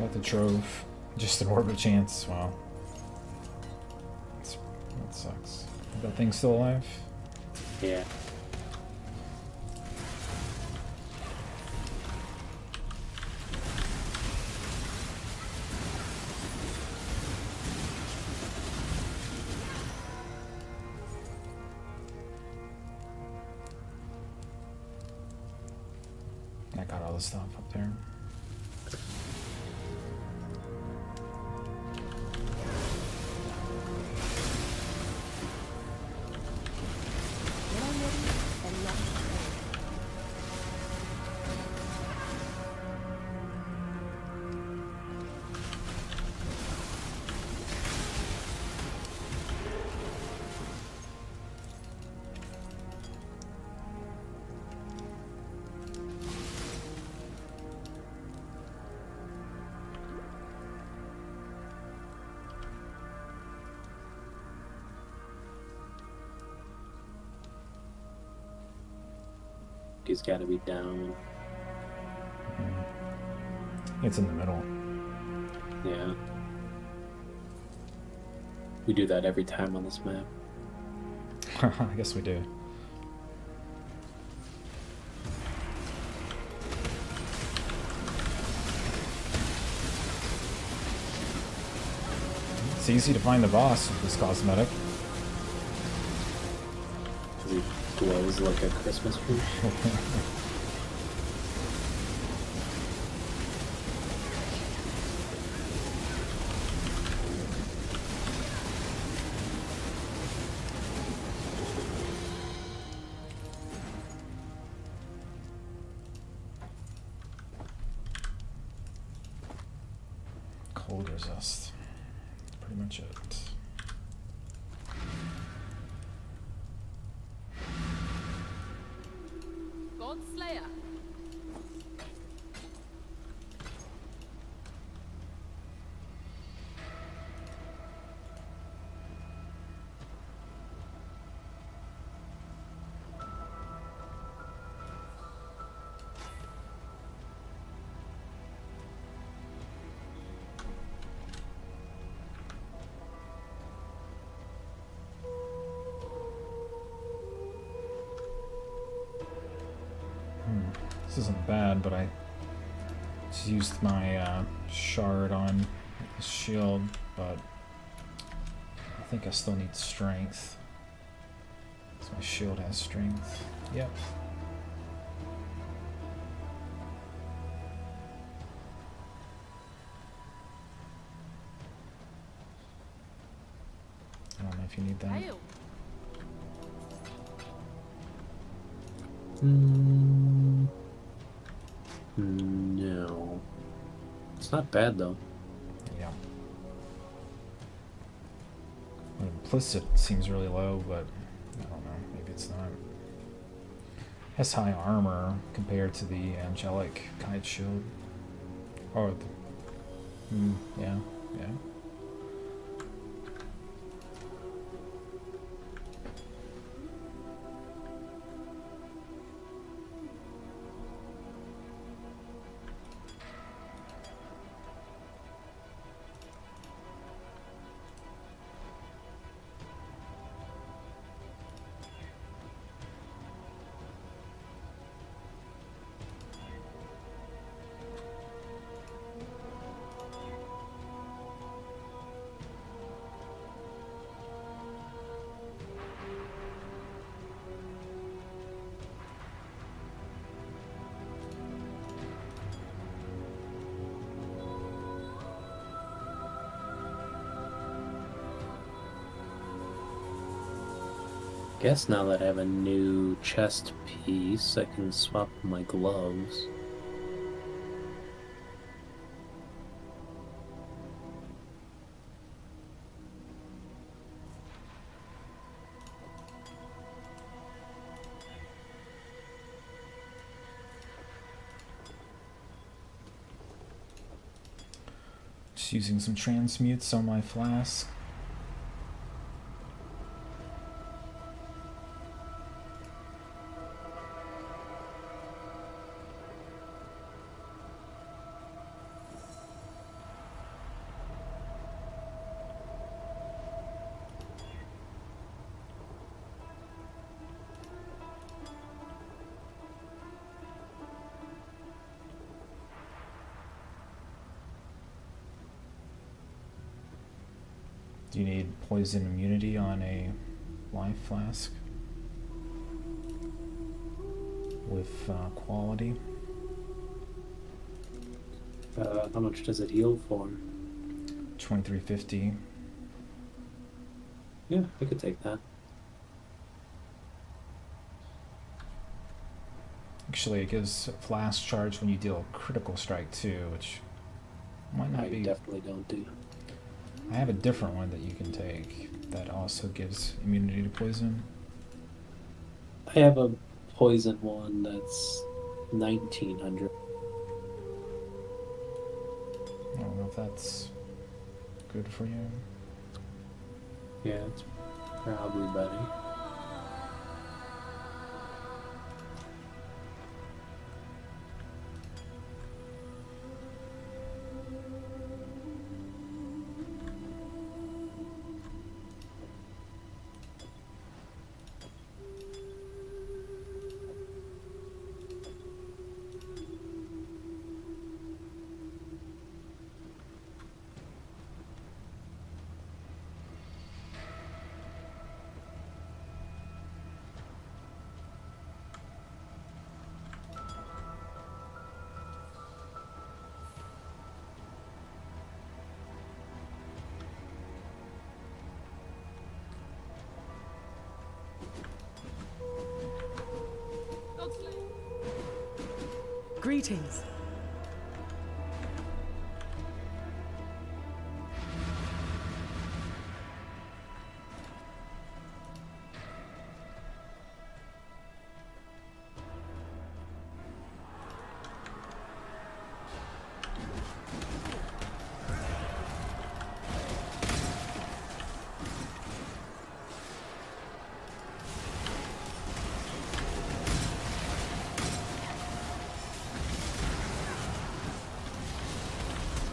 A: Got the trove. Just an orb of chance. Wow. That sucks. Is that thing still alive?
B: Yeah.
A: I got all the stuff up there.
D: When I'm ready, then not afraid.
B: He's got to be down.
A: It's in the middle.
B: Yeah. We do that every time on this map.
A: I guess we do. It's easy to find the boss with this cosmetic.
B: He glows like a Christmas tree.
A: Cold resist. That's pretty much it.
D: God Slayer.
A: This isn't bad, but I just used my shard on the shield, but I think I still need strength. So my shield has strength. Yep. I don't know if you need that.
D: Hail.
B: No. It's not bad though.
A: Yeah. Implicit seems really low, but I don't know. Maybe it's not. Has high armor compared to the angelic kite shield. Oh, yeah, yeah.
B: Guess now that I have a new chest piece, I can swap my gloves.
A: Just using some transmutes on my flask. Do you need poison immunity on a life flask? With quality?
B: How much does it heal for?
A: 2350.
B: Yeah, I could take that.
A: Actually, it gives a flask charge when you deal a critical strike too, which might not
B: I
A: be.
B: definitely don't do.
A: I have a different one that you can take that also gives immunity to poison.
B: I have a poison one that's 1900.
A: I don't know if that's good for you.
B: Yeah, it's probably better.
D: Greetings.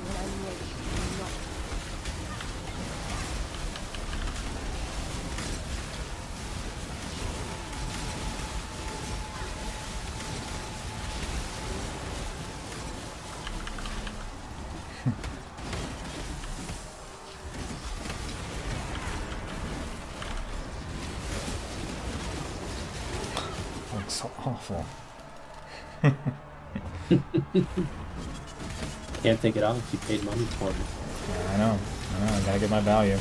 D: When I'm ready, do not
A: Looks so awful.
B: Can't take it off. You paid money for it.
A: Yeah, I know. I gotta get my value.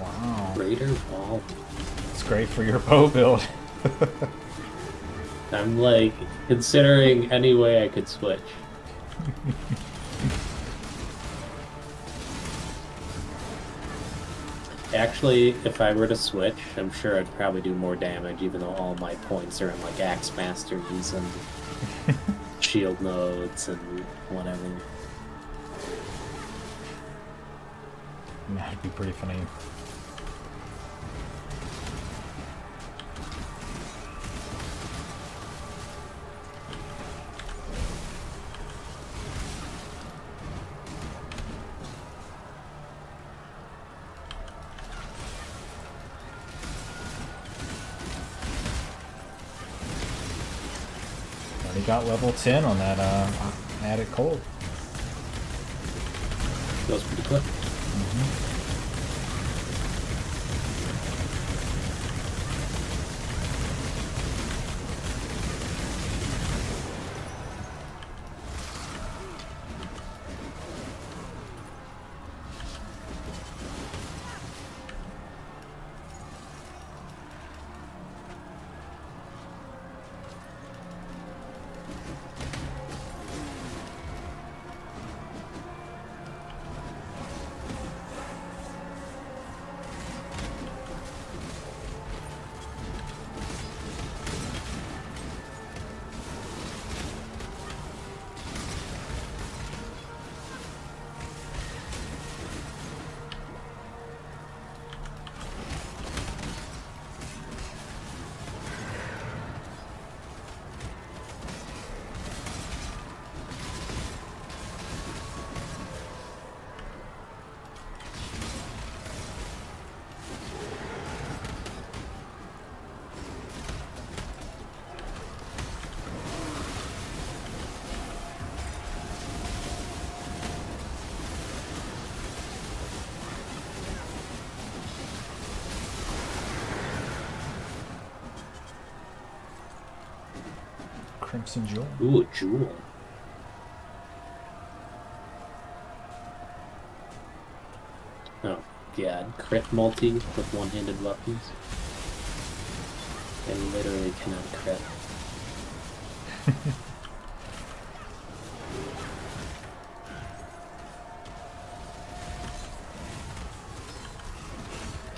A: Wow.
B: Raider Wall.
A: It's great for your bow build.
B: I'm like considering any way I could switch. Actually, if I were to switch, I'm sure I'd probably do more damage, even though all my points are in like Axe Masters and shield nodes and whatever.
A: That'd be pretty funny. Already got level 10 on that added cold.
B: Goes pretty quick.
A: Crimson Jewel.
B: Ooh, a jewel. Oh god, crit multi with one-handed weapons. I literally cannot crit.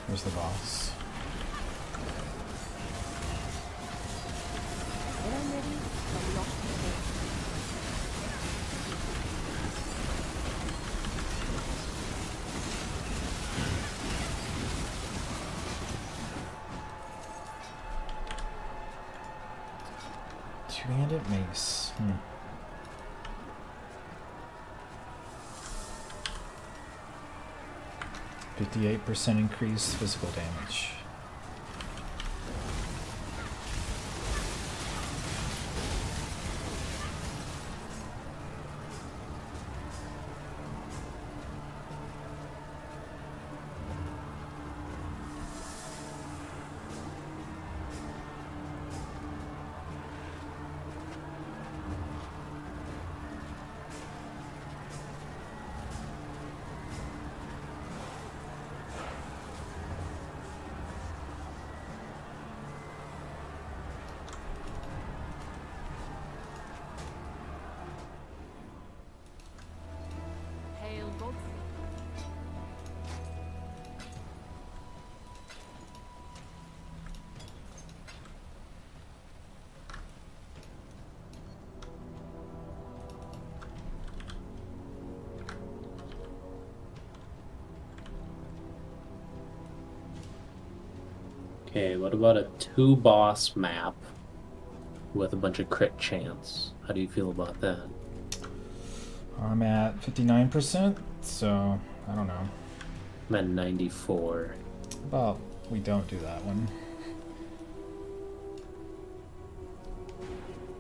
A: Where's the boss?
D: When I'm ready, I'm not prepared.
A: Two-handed mace. 58% increased physical damage.
D: Hail Godfrey.
B: Okay, what about a 2-boss map with a bunch of crit chance? How do you feel about that?
A: I'm at 59%, so I don't know.
B: I'm at 94.
A: Well, we don't do that one.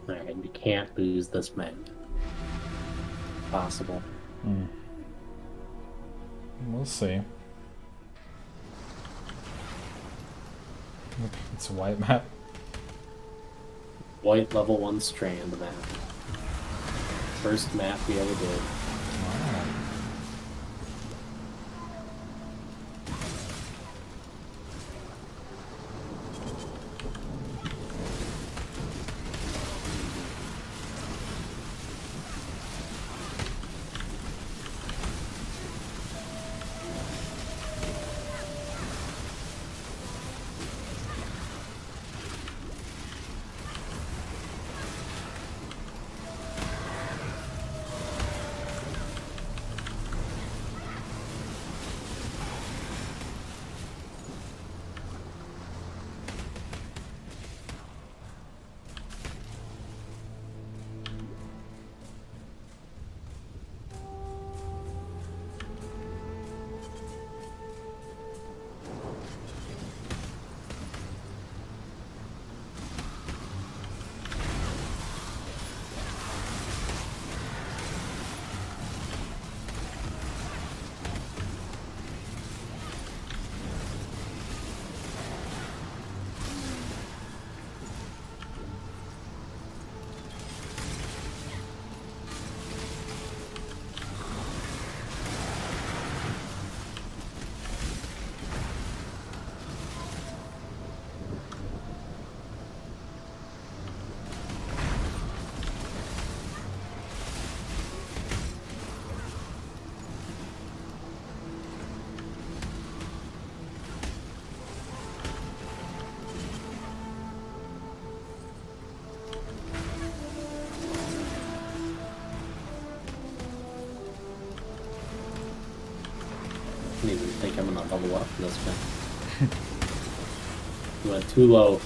B: Alright, you can't lose this map. Possible.
A: We'll see. Look, it's a white map.
B: White level 1 strand map. First map we ever did.
A: Wow.
B: I don't even think I'm gonna level up this one. You went too low.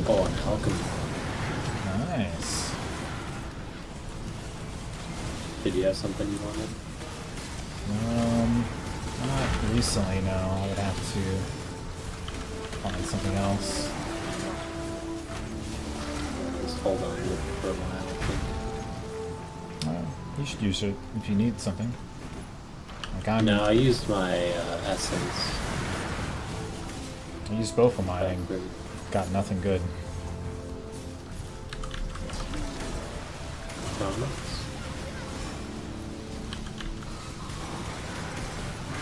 B: Oh, an alchemy.
A: Nice.
B: Did you have something you wanted?
A: Not recently, no. I would have to find something else.
B: It's hold on with it for a while, I think.
A: You should use it if you need something. Like I'm.
B: No, I used my essence.
A: I used both of mine.
B: for-
A: Got nothing good.
B: Promise.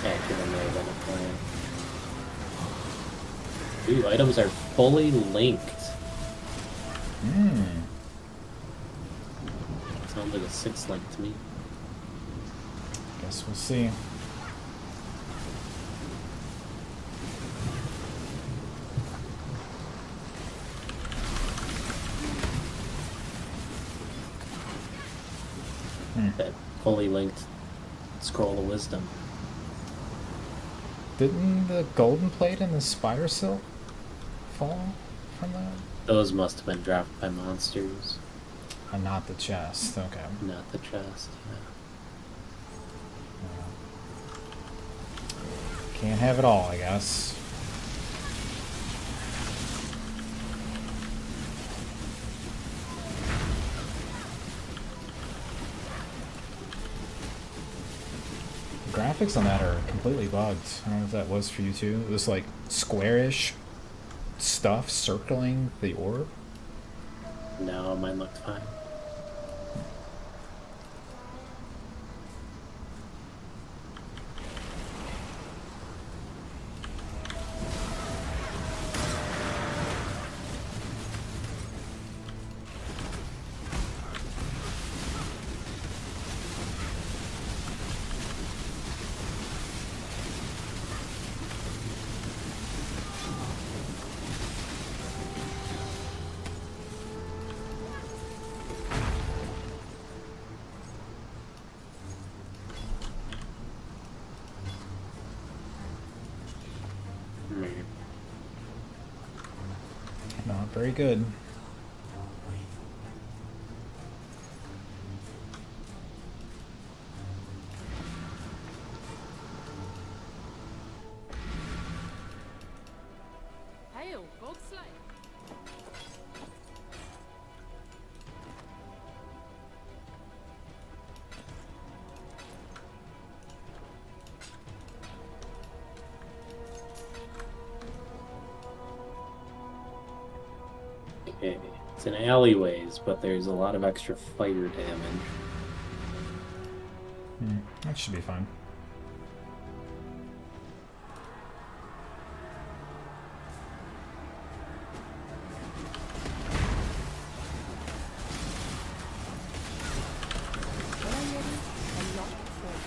B: Actually, that may have been a plan. Ooh, items are fully linked.
A: Hmm.
B: Sounds like a 6 link to me.
A: Guess we'll see.
B: That fully linked scroll of wisdom.
A: Didn't the golden plate and the spire silk fall from that?
B: Those must have been dropped by monsters,
A: Not the chest. Okay.
B: not the chest.
A: Can't have it all, I guess. The graphics on that are completely bugged. I don't know if that was for you too. It was like squarish stuff circling the orb.
B: No, mine looked fine.
A: Not very good.
D: Hail, Godslike.
B: Okay, it's in alleyways, but there's a lot of extra fire damage.
A: That should be fine.
D: When I'm ready, I'm not before.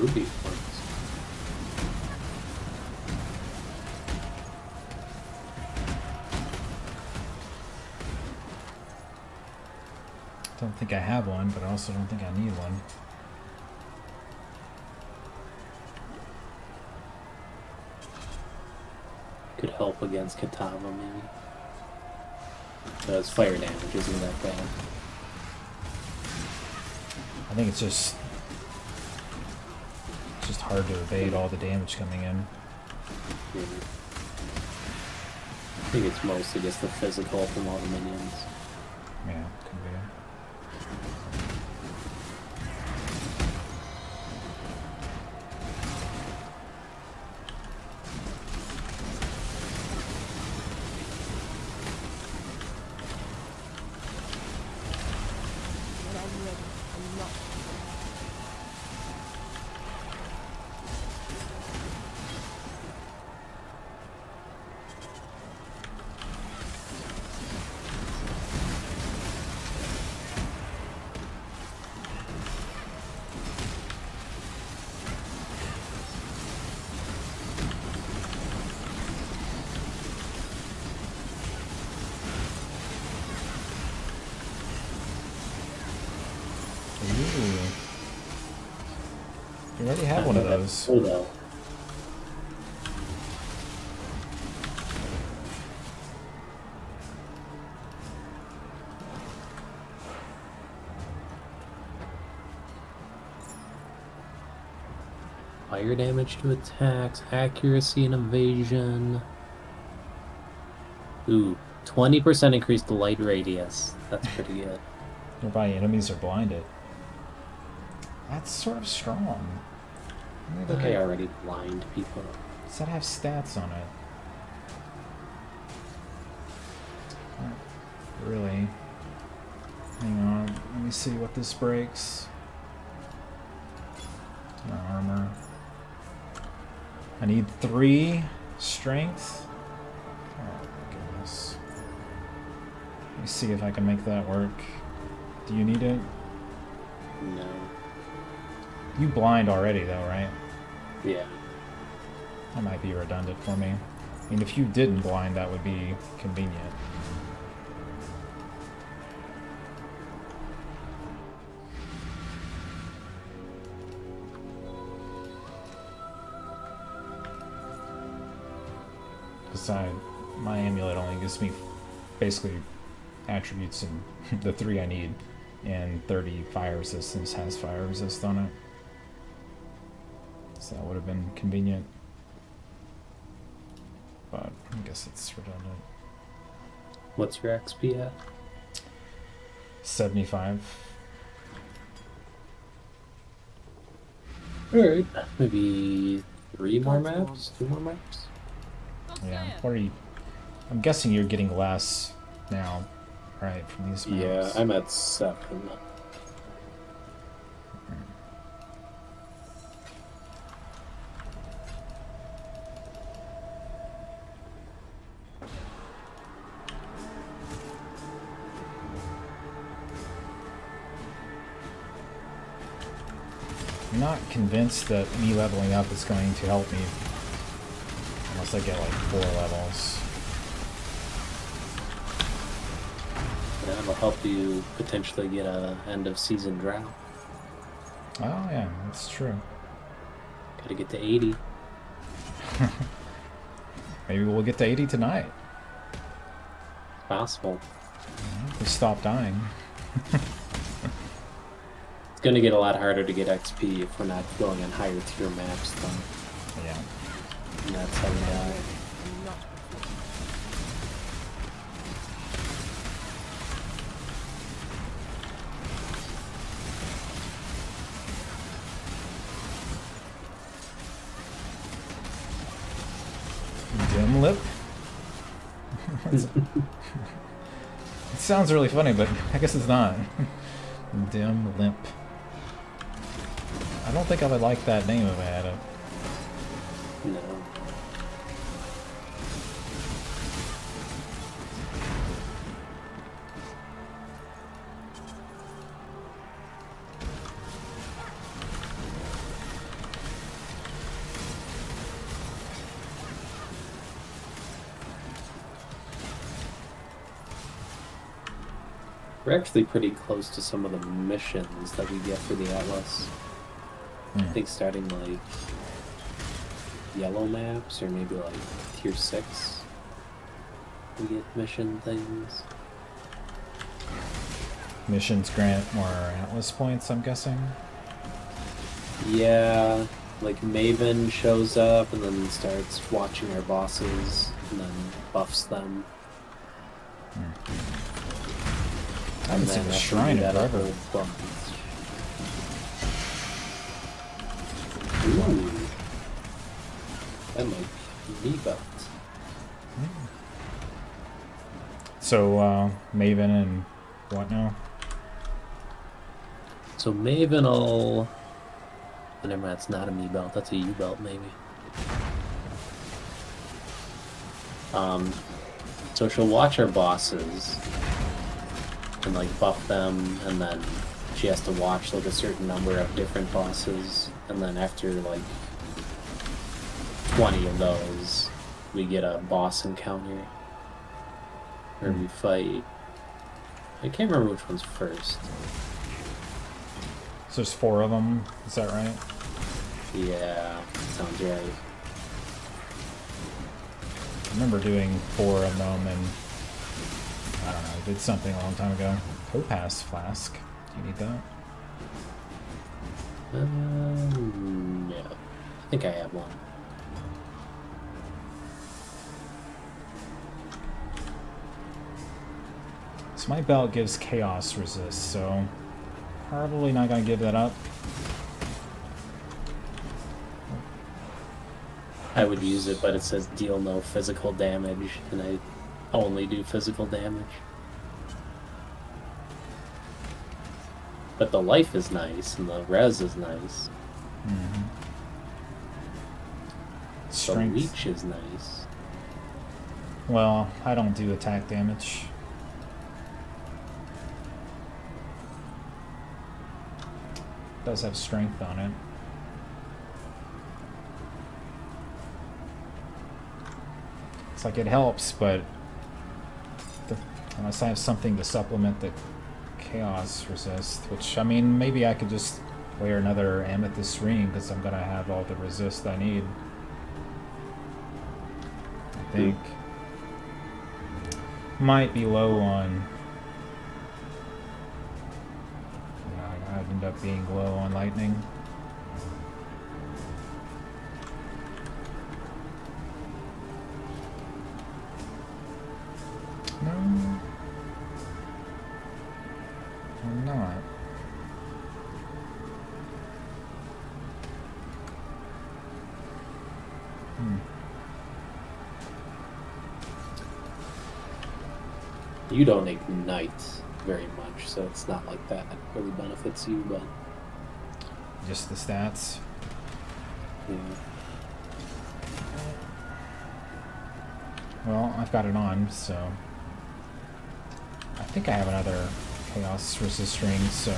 B: ruby points.
A: Don't think I have one, but I also don't think I need one.
B: Could help against Katama, maybe. Those fire damage isn't that bad.
A: I think it's just hard to evade all the damage coming in.
B: Yeah. I think it's mostly just the physical from all the minions.
A: Yeah, could be.
D: When I'm ready, I'm not.
A: Ooh. You already have one of those.
B: Oh no. Fire damage to attacks, accuracy and evasion. Ooh, 20% increase the light radius. That's pretty good.
A: Nearby enemies are blinded. That's sort of strong. Let me look
B: I
A: at.
B: already blind people.
A: Does that have stats on it? Not really. Hang on. Let me see what this breaks. My armor. I need 3 strength. Oh my goodness. Let me see if I can make that work. Do you need it?
B: No.
A: You blind already though, right?
B: Yeah.
A: That might be redundant for me. I mean, if you didn't blind, that would be convenient. Besides, my amulet only gives me basically attributes and the 3 I need, and 30 fire resistance has fire resist on it. So that would have been convenient. But I guess it's redundant.
B: What's your XP at?
A: 75.
B: Alright. Maybe 3 more maps? 2 more maps?
A: Yeah. What are you? I'm guessing you're getting less now, right, from these maps.
B: Yeah, I'm at 7.
A: I'm not convinced that me leveling up is going to help me unless I get like 4 levels.
B: That'll help you potentially get a end of season drought.
A: Oh yeah, that's true.
B: Gotta get to 80.
A: Maybe we'll get to 80 tonight.
B: Possible.
A: If we stop dying.
B: It's gonna get a lot harder to get XP if we're not going on higher tier maps though.
A: Yeah.
B: And that's how we die.
D: I'm not.
A: Dim lip? It sounds really funny, but I guess it's not. Dim limp. I don't think I would like that name if I had it.
B: No. We're actually pretty close to some of the missions that we get for the Atlas. I think starting like yellow maps or maybe like tier 6 we get mission things.
A: Missions grant more Atlas points, I'm guessing.
B: Yeah, like Maven shows up and then starts watching our bosses and then buffs them.
A: I haven't seen a shrine in forever.
B: Ooh. That might be me belt.
A: So, Maven and what now?
B: So Maven will... Oh, never mind, it's not a me belt, that's a U belt maybe. So she'll watch our bosses and like buff them, and then she has to watch like a certain number of different bosses, and then after like 20 of those we get a boss encounter where we fight. I can't remember which one's first.
A: So there's 4 of them, is that right?
B: Yeah, sounds right.
A: I remember doing 4 of them, and I don't know, I did something a long time ago. Topaz flask. Do you need that?
B: No. I think I have one.
A: So my belt gives chaos resist, so probably not gonna give that up.
B: I would use it, but it says deal no physical damage, and I only do physical damage. But the life is nice, and the res is nice. The
A: Strength.
B: reach is nice.
A: Well, I don't do attack damage. It does have strength on it. It's like it helps, but unless I have something to supplement the chaos resist, which, I mean, maybe I could just wear another amethyst ring because I'm gonna have all the resist I need. I think. Might be low on. Yeah, I'd end up being low on lightning. No, I'm not.
B: You don't ignite very much, so it's not like that really benefits you, but
A: Just the stats.
B: yeah.
A: Well, I've got it on, so I think I have another chaos resist ring, so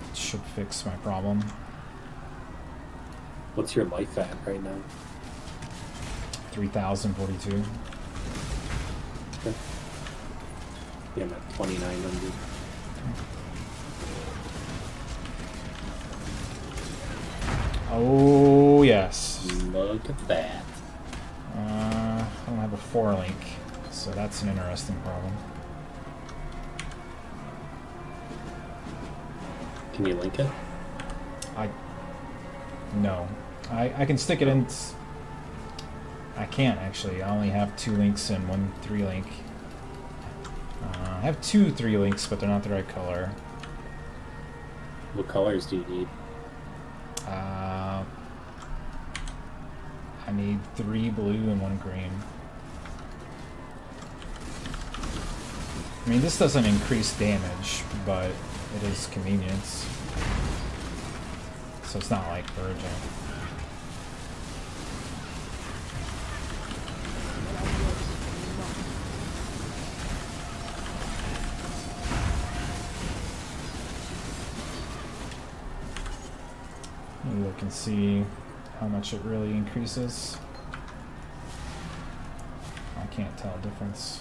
A: it should fix my problem.
B: What's your life at right now?
A: 3042.
B: Okay. Yeah, I'm at 2900.
A: Oh yes.
B: Look at that.
A: I don't have a 4-link, so that's an interesting problem.
B: Can you link it?
A: No. I can stick it in. I can't actually. I only have 2 links and 1 3-link. I have 2 3-links, but they're not the right color.
B: What colors do you need?
A: I need 3 blue and 1 green. I mean, this doesn't increase damage, but it is convenience. So it's not like urgent. Let me look and see how much it really increases. I can't tell a difference.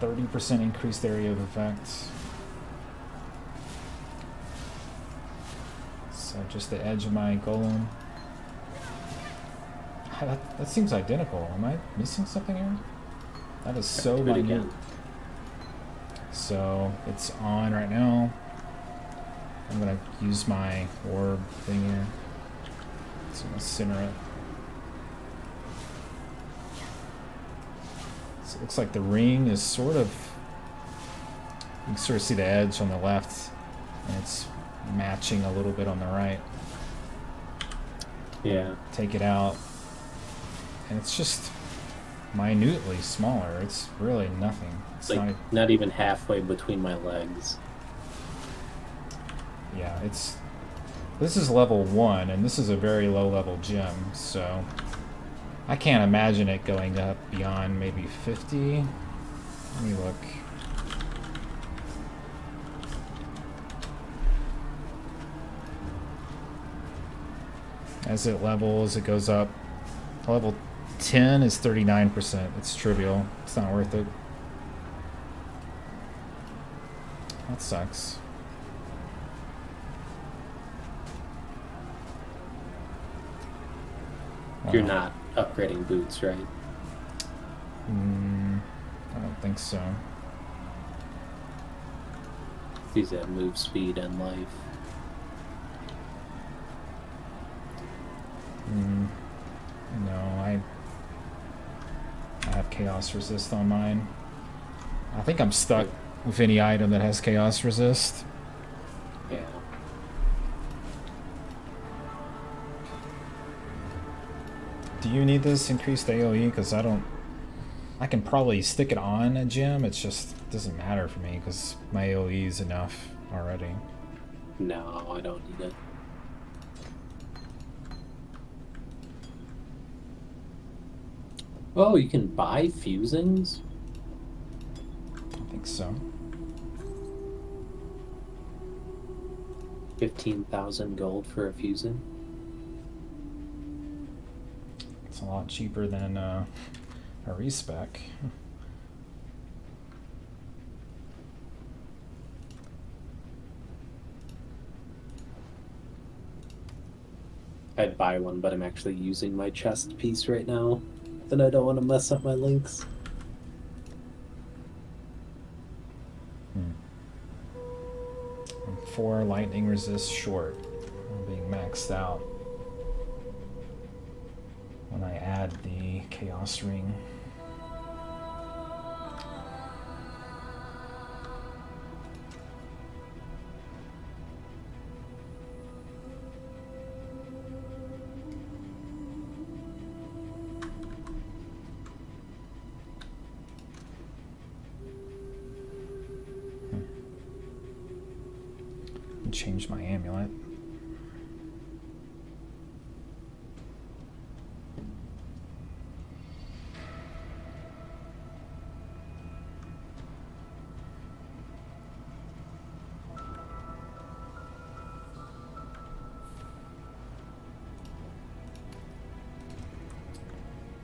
A: 30% increased area of effect. So just the edge of my golem. That seems identical. Am I missing something here? That is so
B: Do it
A: minute.
B: again.
A: So it's on right now. I'm gonna use my orb thing here. So I'm gonna center it. So it looks like the ring is sort of, you can sort of see the edge on the left, and it's matching a little bit on the right.
B: Yeah.
A: Take it out, and it's just minutely smaller. It's really nothing. It's
B: It's like not even halfway between my legs.
A: yeah, it's, this is level 1, and this is a very low level gem, so I can't imagine it going up beyond maybe 50. Let me look. As it levels, it goes up. Level 10 is 39%. It's trivial. It's not worth it. That sucks.
B: You're
A: Wow.
B: not upgrading boots, right?
A: I don't think so.
B: These have move speed and life.
A: No, I have chaos resist on mine. I think I'm stuck with any item that has chaos resist.
B: Yeah.
A: Do you need this increased AoE? Because I can probably stick it on a gem. It just doesn't matter for me because my AoE is enough already.
B: No, I don't need it. Oh, you can buy fusings?
A: I think so.
B: 15,000 gold for a fusing?
A: It's a lot cheaper than a respec.
B: I'd buy one, but I'm actually using my chest piece right now. And I don't want to mess up my links.
A: I'm 4 lightning resist short. I'm being maxed out when I add the chaos ring. Change my amulet.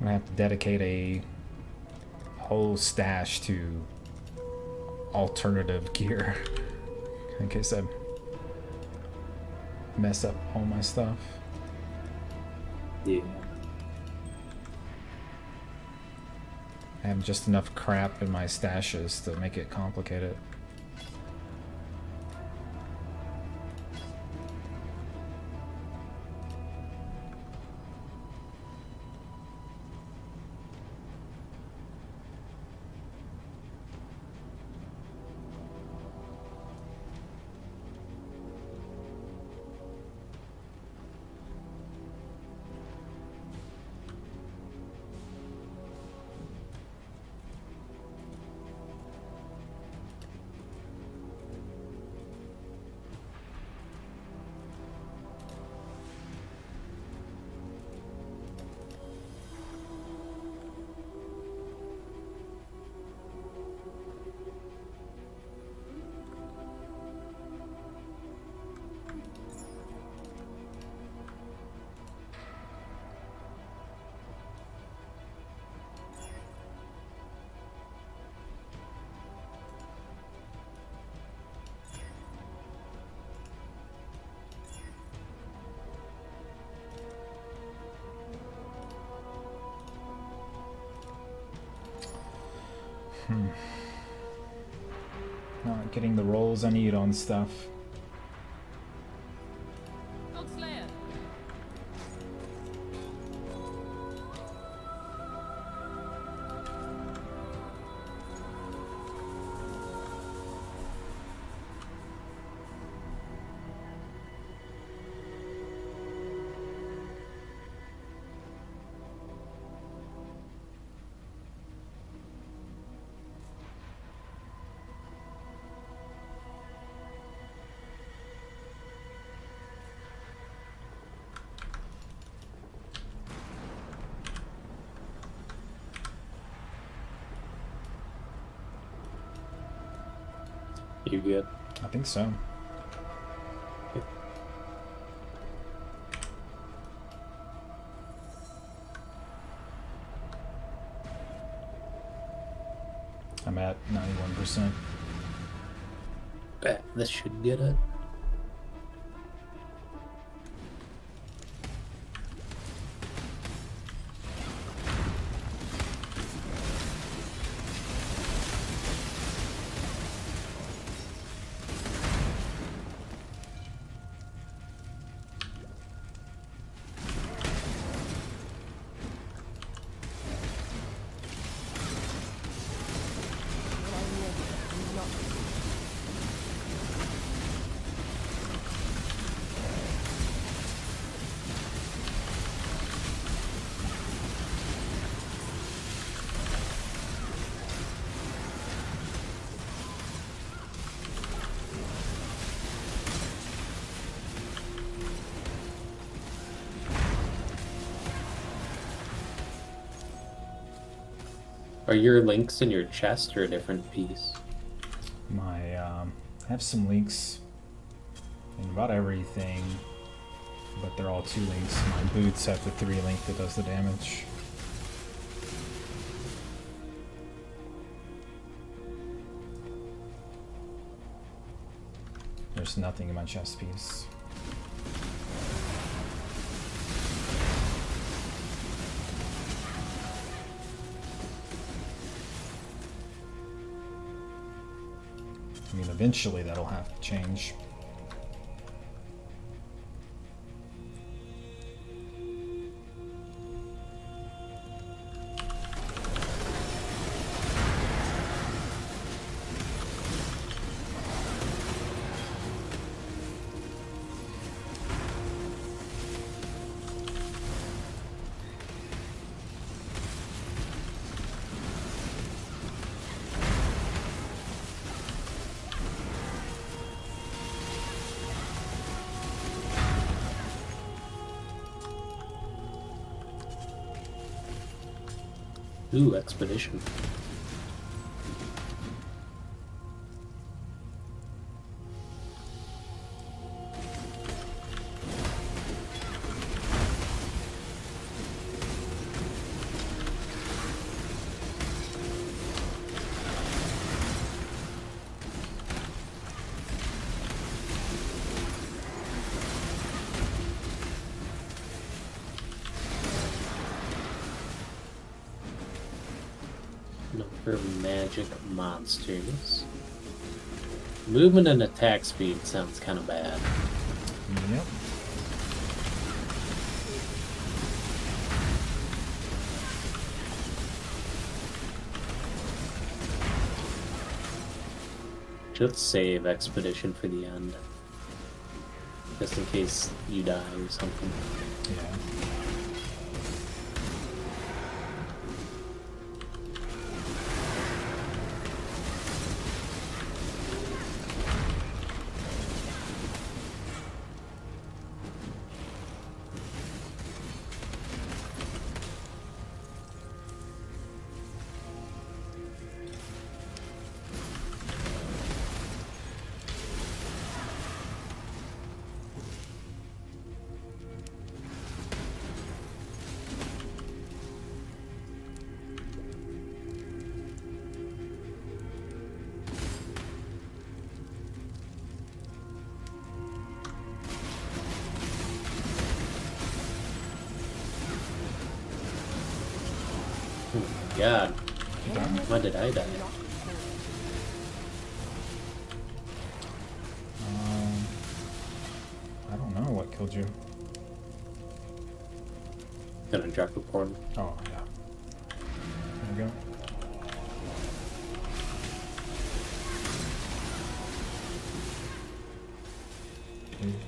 A: I'm gonna have to dedicate a whole stash to alternative gear in case I mess up all my stuff.
B: Yeah.
A: I have just enough crap in my stashes to make it complicated. Not getting the rolls I need on stuff.
D: Slayer.
B: You good?
A: I think so. I'm at 91%.
B: Bet this should get it. Are your links in your chest or a different piece?
A: I have some links in about everything, but they're all 2 links. My boots have the 3 link that does the damage. There's nothing in my chest piece. I mean, eventually that'll have to change.
B: Ooh, expedition. For magic monsters. Movement and attack speed sounds kind of bad.
A: Yep.
B: Just save expedition for the end. Just in case you die or something.
A: Yeah.
B: God,
A: You done?
B: why did I die?
D: Not
A: killed you.
B: Gonna drop a portal.
A: Oh, yeah. There we go.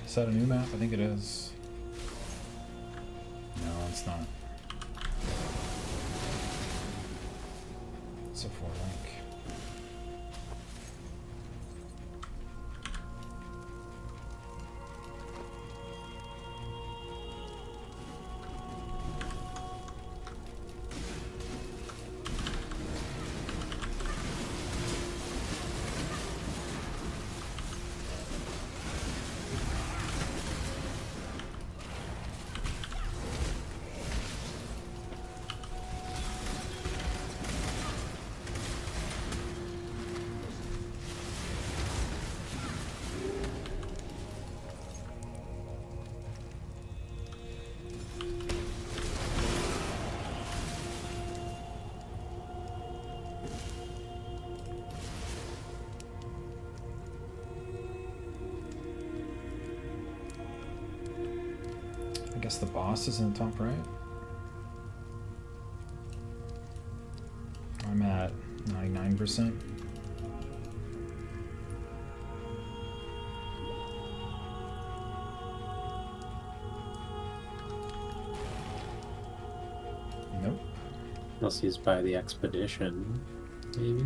A: Is that a new map? I think it is. No, it's not. It's a 4-link. I guess the boss is in the top right. I'm at 99%. Nope.
B: Unless he's by the expedition, maybe.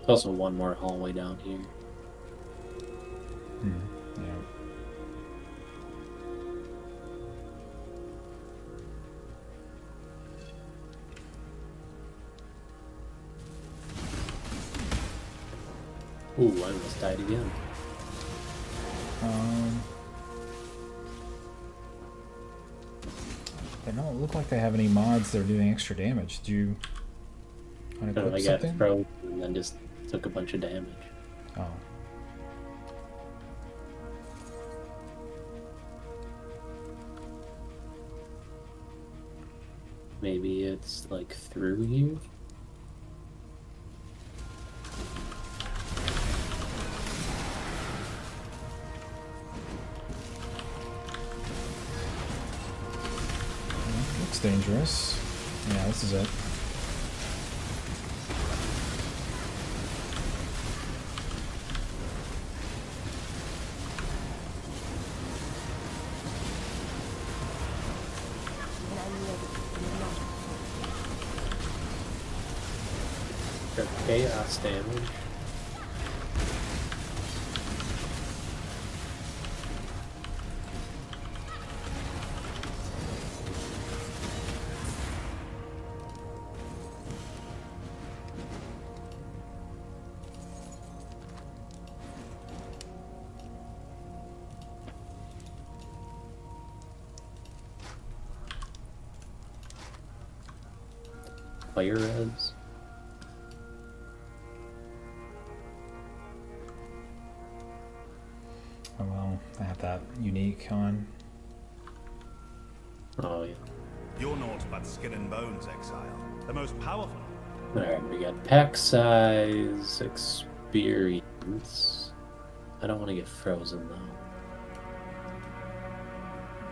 B: There's also one more hallway down here.
A: Yeah.
B: Ooh, I almost died again.
A: They don't look like they have any mods that are doing extra damage. Do you want to
B: No,
A: equip
B: I got
A: something?
B: frozen and then just took a bunch of damage.
A: Oh.
B: Maybe it's like through here?
A: Looks dangerous. Yeah, this is it.
D: And I'm ready. You're not.
B: Got chaos damage. Fire reds.
A: Oh well, I have that unique on.
B: Oh yeah.
C: You're naught but skin and bones, exile. The most powerful.
B: Alright, we got pack size, experience. I don't want to get frozen though.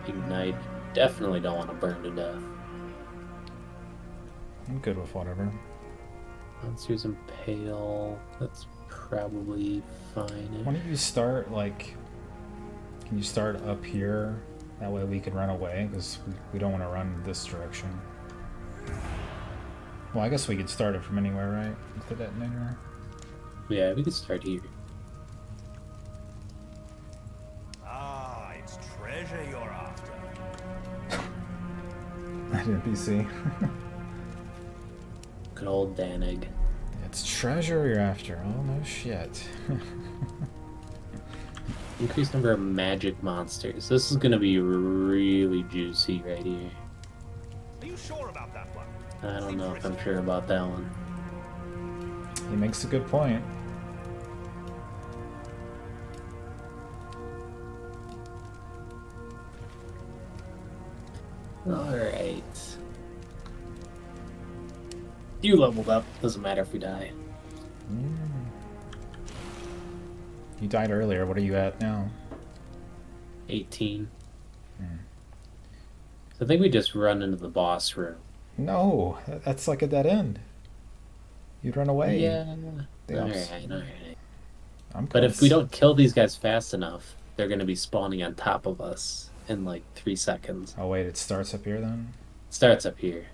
B: Ignite. Definitely don't want to burn to death.
A: I'm good with whatever.
B: Monsters Impale. That's probably fine.
A: Why don't you start like? Can you start up here? That way we can run away because we don't want to run this direction. Well, I guess we could start it from anywhere, right? With the detonator.
B: Yeah, we could start here.
C: Ah, it's treasure you're after.
A: That NPC.
B: Good old Danig.
A: It's treasure you're after. Oh no shit.
B: Increased number of magic monsters. This is gonna be really juicy right here.
C: Are you sure about that one?
B: I don't know if I'm sure about that one.
A: He makes a good point.
B: Alright. You leveled up. Doesn't matter if we die.
A: You died earlier. What are you at now?
B: 18. So I think we just run into the boss room.
A: No, that's like a dead end. You'd run away.
B: Yeah.
A: They
B: Alright,
A: obs-
B: alright.
A: I'm
B: But if
A: cons-
B: we don't kill these guys fast enough, they're gonna be spawning on top of us in like 3 seconds.
A: Oh wait, it starts up here then?
B: Starts up here.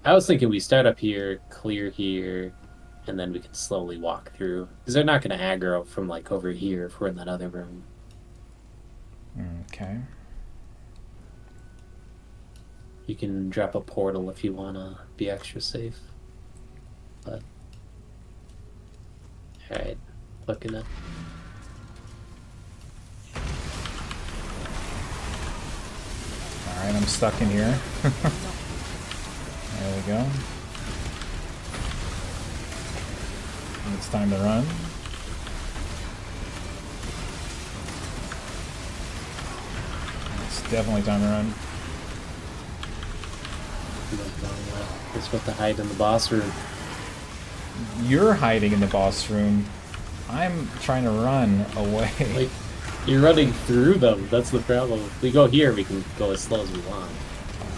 B: I was thinking we start up here, clear here, and then we can slowly walk through. Because they're not gonna aggro from like over here if we're in that other room.
A: Okay.
B: You can drop a portal if you wanna be extra safe. But alright, looking up.
A: Alright, I'm stuck in here. There we go. It's time to run. It's definitely time to run.
B: We're supposed to hide in the boss room.
A: You're hiding in the boss room. I'm trying to run away.
B: Like, you're running through them. That's the problem. If we go here, we can go as slow as we want.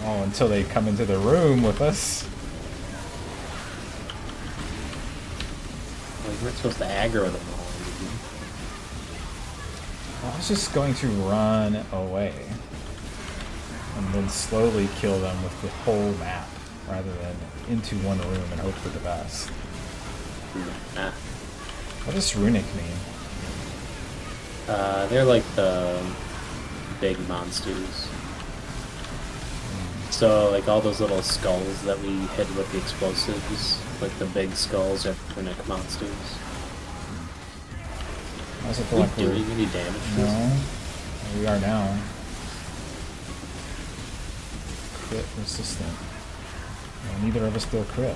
A: Oh, until they come into the room with us.
B: Like, we're supposed to aggro them all.
A: I was just going to run away. And then slowly kill them with the whole map, rather than into one room and hope for the best.
B: Ah.
A: What does runic mean?
B: They're like the big monsters. So, like, all those little skulls that we hit with the explosives, like the big skulls are runic monsters.
A: Why does it feel
B: Are we
A: like we're...
B: doing any damage to this?
A: No. We are now. Crit resistant. Well, neither of us feel crit.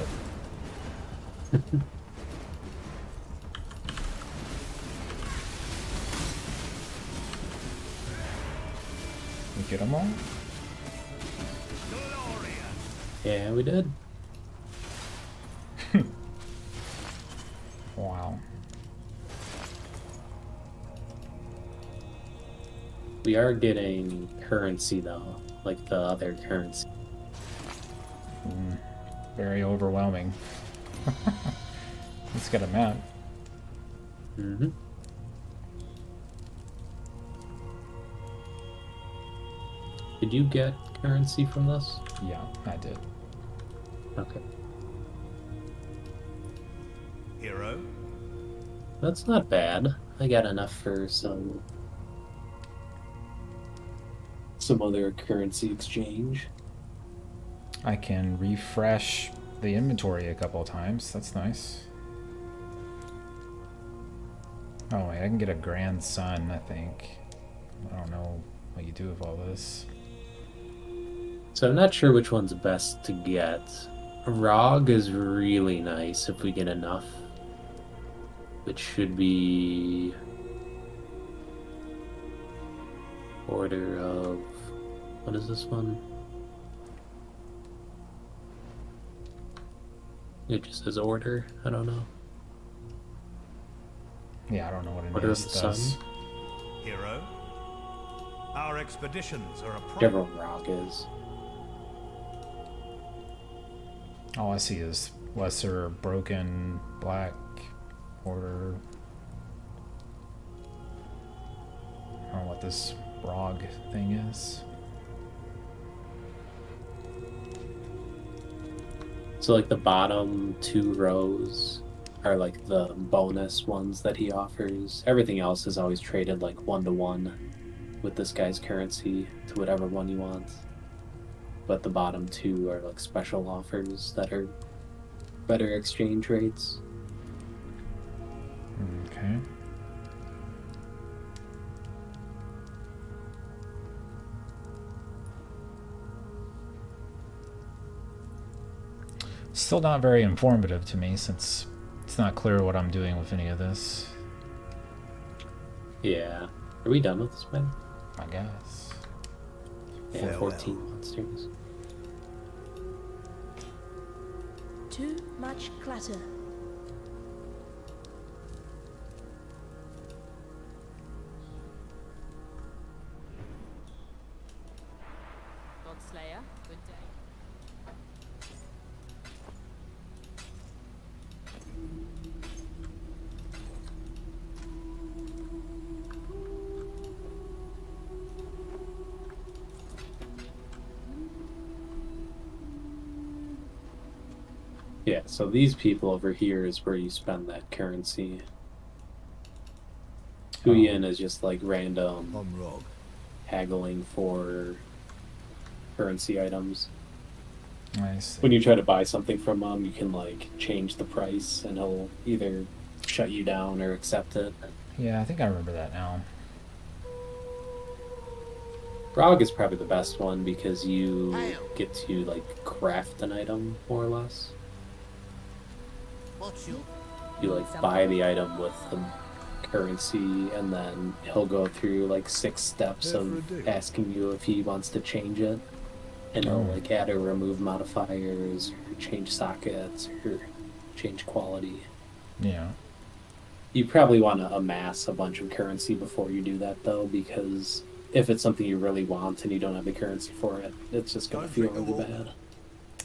A: We get them all?
B: Yeah, we did.
A: Wow.
B: We are getting currency, though, like the other currency.
A: Very overwhelming. Let's get a map.
B: Mm-hmm. Did you get currency from this?
A: Yeah, I did.
B: Okay.
C: Hero?
B: That's not bad. I got enough for some other currency exchange.
A: I can refresh the inventory a couple of times. That's nice. Oh wait, I can get a grandson, I think. I don't know what you do with all this.
B: So I'm not sure which one's best to get. Rog is really nice if we get enough. Which should be order of, what is this one? It just says order. I don't know.
A: Yeah, I don't know what it
B: Order
A: is.
B: of the
A: does.
B: Sun.
C: Hero? Our expeditions are a
B: Whichever
C: problem.
B: one Rog is.
A: All I see is lesser, broken, black, order. I don't know what this ROG thing is.
B: So like the bottom 2 rows are like the bonus ones that he offers. Everything else is always traded like 1-to-1 with this guy's currency to whatever one he wants. But the bottom 2 are like special offers that are better exchange rates.
A: Okay. Still not very informative to me, since it's not clear what I'm doing with any of this.
B: Yeah. Are we done with this one?
A: I guess.
B: Yeah,
C: Farewell.
B: 14 monsters.
D: Too much clutter.
F: Godslayer, good day.
B: Yeah, so these people over here is where you spend that currency. Huyen is just like random
C: I'm Rog.
B: haggling for currency items.
A: I see.
B: When you try to buy something from him, you can like change the price and he'll either shut you down or accept it.
A: Yeah, I think I remember that now.
B: Rog is probably the best one because you get to like craft an item more or less. You like buy the item with the currency and then he'll go through like 6 steps of asking you if he wants to change it. And he'll like add or remove modifiers or change sockets or change quality.
A: Yeah.
B: You probably want to amass a bunch of currency before you do that though, because if it's something you really want and you don't have the currency for it, it's just going to feel really bad.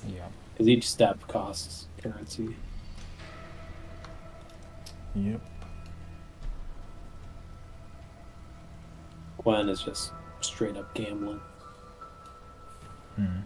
A: Yeah.
B: Because each step costs currency.
A: Yep.
B: Gwen is just straight up gambling.
A: Hmm.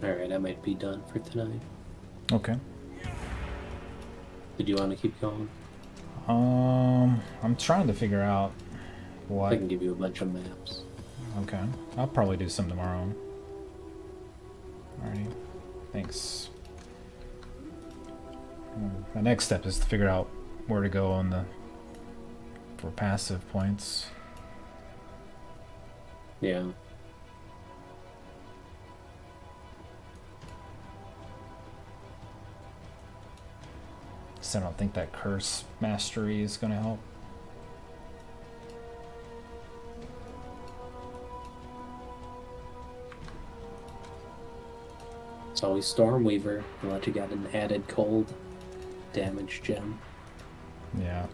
B: Alright, I might be done for tonight.
A: Okay.
B: Did you want to keep going?
A: I'm trying to figure out
B: I
A: what.
B: can give you a bunch of maps.
A: Okay. I'll probably do some tomorrow. Alrighty. Thanks. My next step is to figure out where to go on the for passive points.
B: Yeah.
A: So I don't think that curse mastery is going to help.
B: It's always Stormweaver, unless you got an added cold damage gem.
A: Yeah.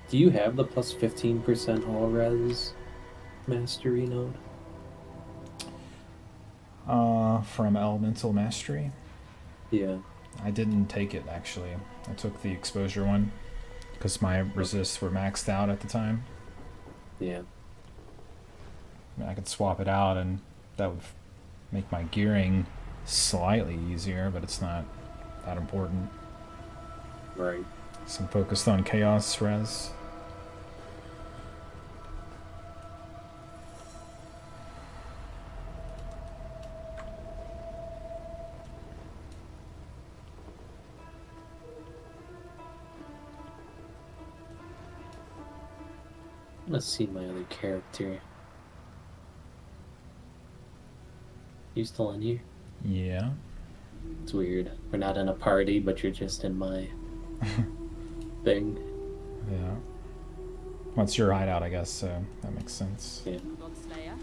B: Do you have the plus 15% all res mastery node?
A: From elemental mastery.
B: Yeah.
A: I didn't take it actually. I took the exposure one because my resists were maxed out at the time.
B: Yeah.
A: I mean, I could swap it out and that would make my gearing slightly easier, but it's not that important.
B: Right.
A: So I'm focused on chaos res.
B: Let's see my other character. You still in here?
A: Yeah.
B: It's weird. We're not in a party, but you're just in my thing.
A: Yeah. Well, it's your hideout, I guess, so that makes sense.
B: Yeah.
F: Godslayer.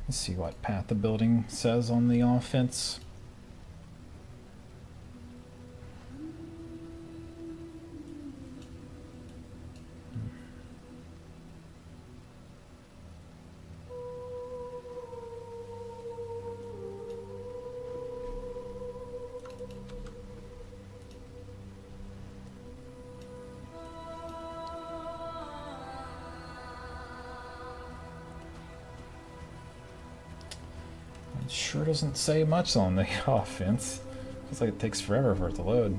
A: Let's see what path the building says on the offense. It sure doesn't say much on the offense. Looks like it takes forever for it to load.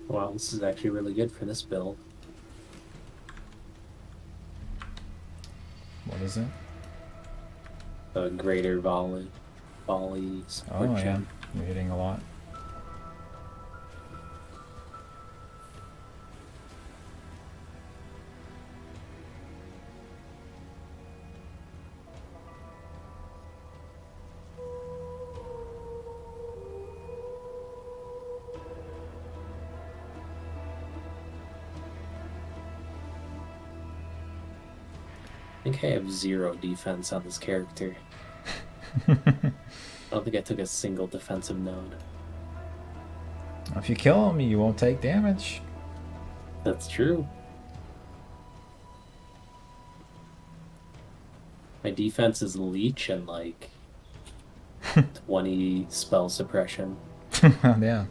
B: Wow, this is actually really good for this build.
A: What is it?
B: A greater volley support
A: Oh yeah,
B: gem.
A: you're hitting a lot.
B: I think I have 0 defense on this character. I don't think I took a single defensive node.
A: If you kill him, you won't take damage.
B: That's true. My defense is leech and like 20 spell suppression.
A: Yeah,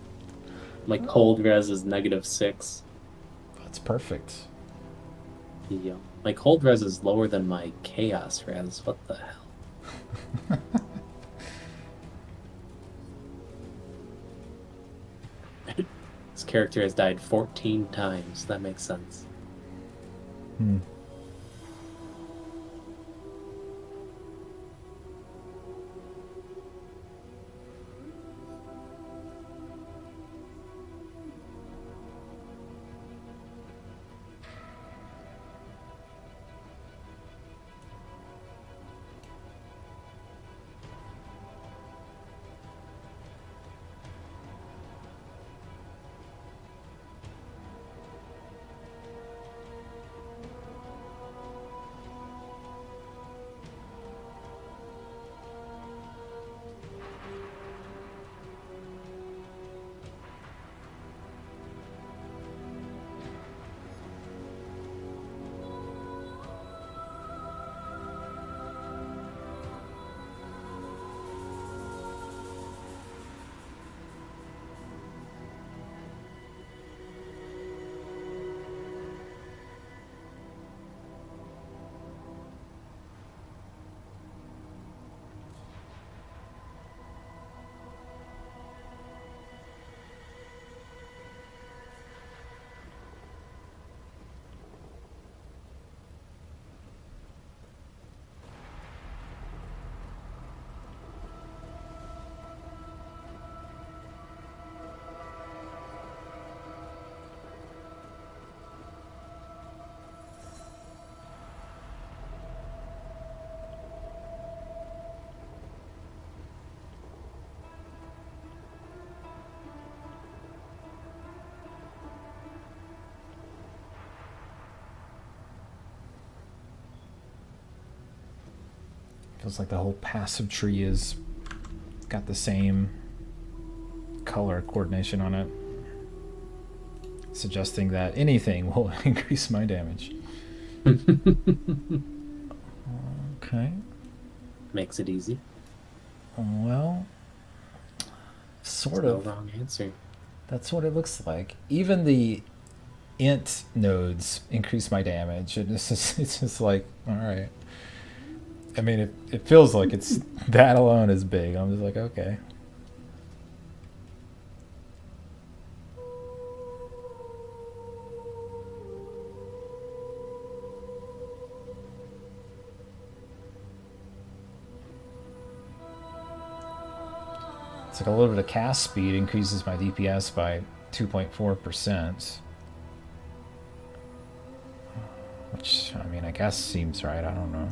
B: My cold res is -6.
A: that's perfect.
B: Yeah. My cold res is lower than my chaos res. What the hell? This character has died 14 times. That makes sense.
A: Hmm. Feels like the whole passive tree is got the same color coordination on it, suggesting that anything will increase my damage. Okay.
B: Makes it easy.
A: Well, sort
B: No
A: of.
B: wrong answer.
A: That's what it looks like. Even the int nodes increase my damage. And it's just like, all right. I mean, it feels like it's that alone is big. I'm just like, okay. It's like a little bit of cast speed increases my DPS by 2.4%. Which, I mean, I guess seems right. I don't know.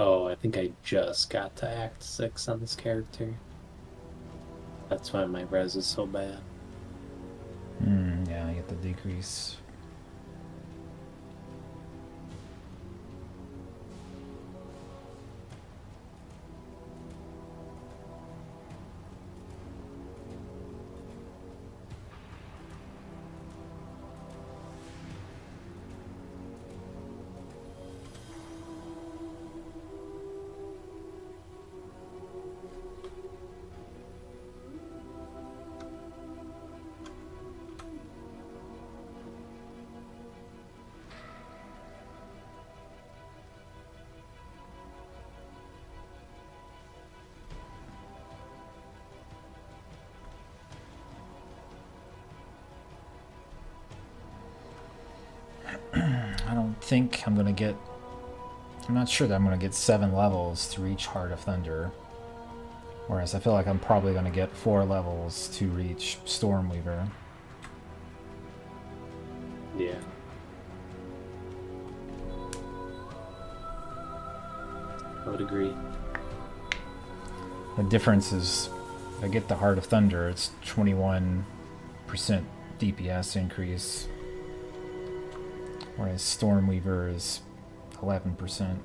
B: Oh, I think I just got to Act 6 on this character. That's why my res is so bad.
A: Yeah, I get the decrease. I don't think I'm gonna get. I'm not sure that I'm gonna get 7 levels to reach Heart of Thunder. Whereas I feel like I'm probably gonna get 4 levels to reach Stormweaver.
B: Yeah. I would agree.
A: The difference is, if I get the Heart of Thunder, it's 21% DPS increase, whereas Stormweaver is 11%.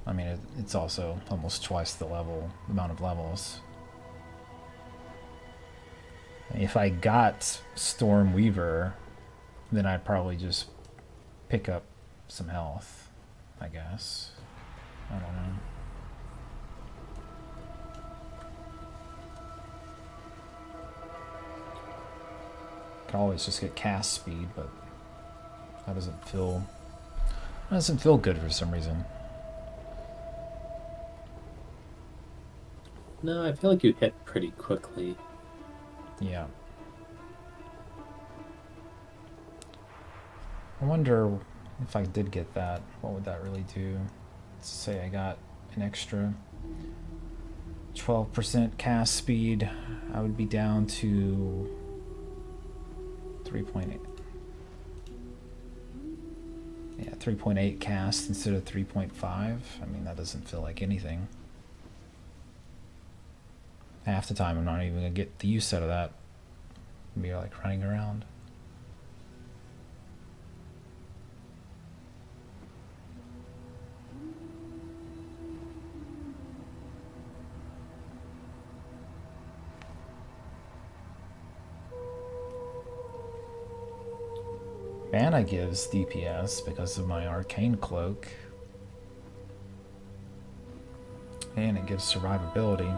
A: I mean, it's also almost twice the amount of levels. If I got Stormweaver, then I'd probably just pick up some health, I guess. I don't know. Could always just get cast speed, but that doesn't feel good for some reason.
B: No, I feel like you hit pretty quickly.
A: Yeah. I wonder if I did get that, what would that really do? Let's say I got an extra 12% cast speed. I would be down to 3.8. Yeah, 3.8 cast instead of 3.5. I mean, that doesn't feel like anything. Half the time I'm not even gonna get the use out of that. I'll be like running around. Mana gives DPS because of my arcane cloak. And it gives survivability.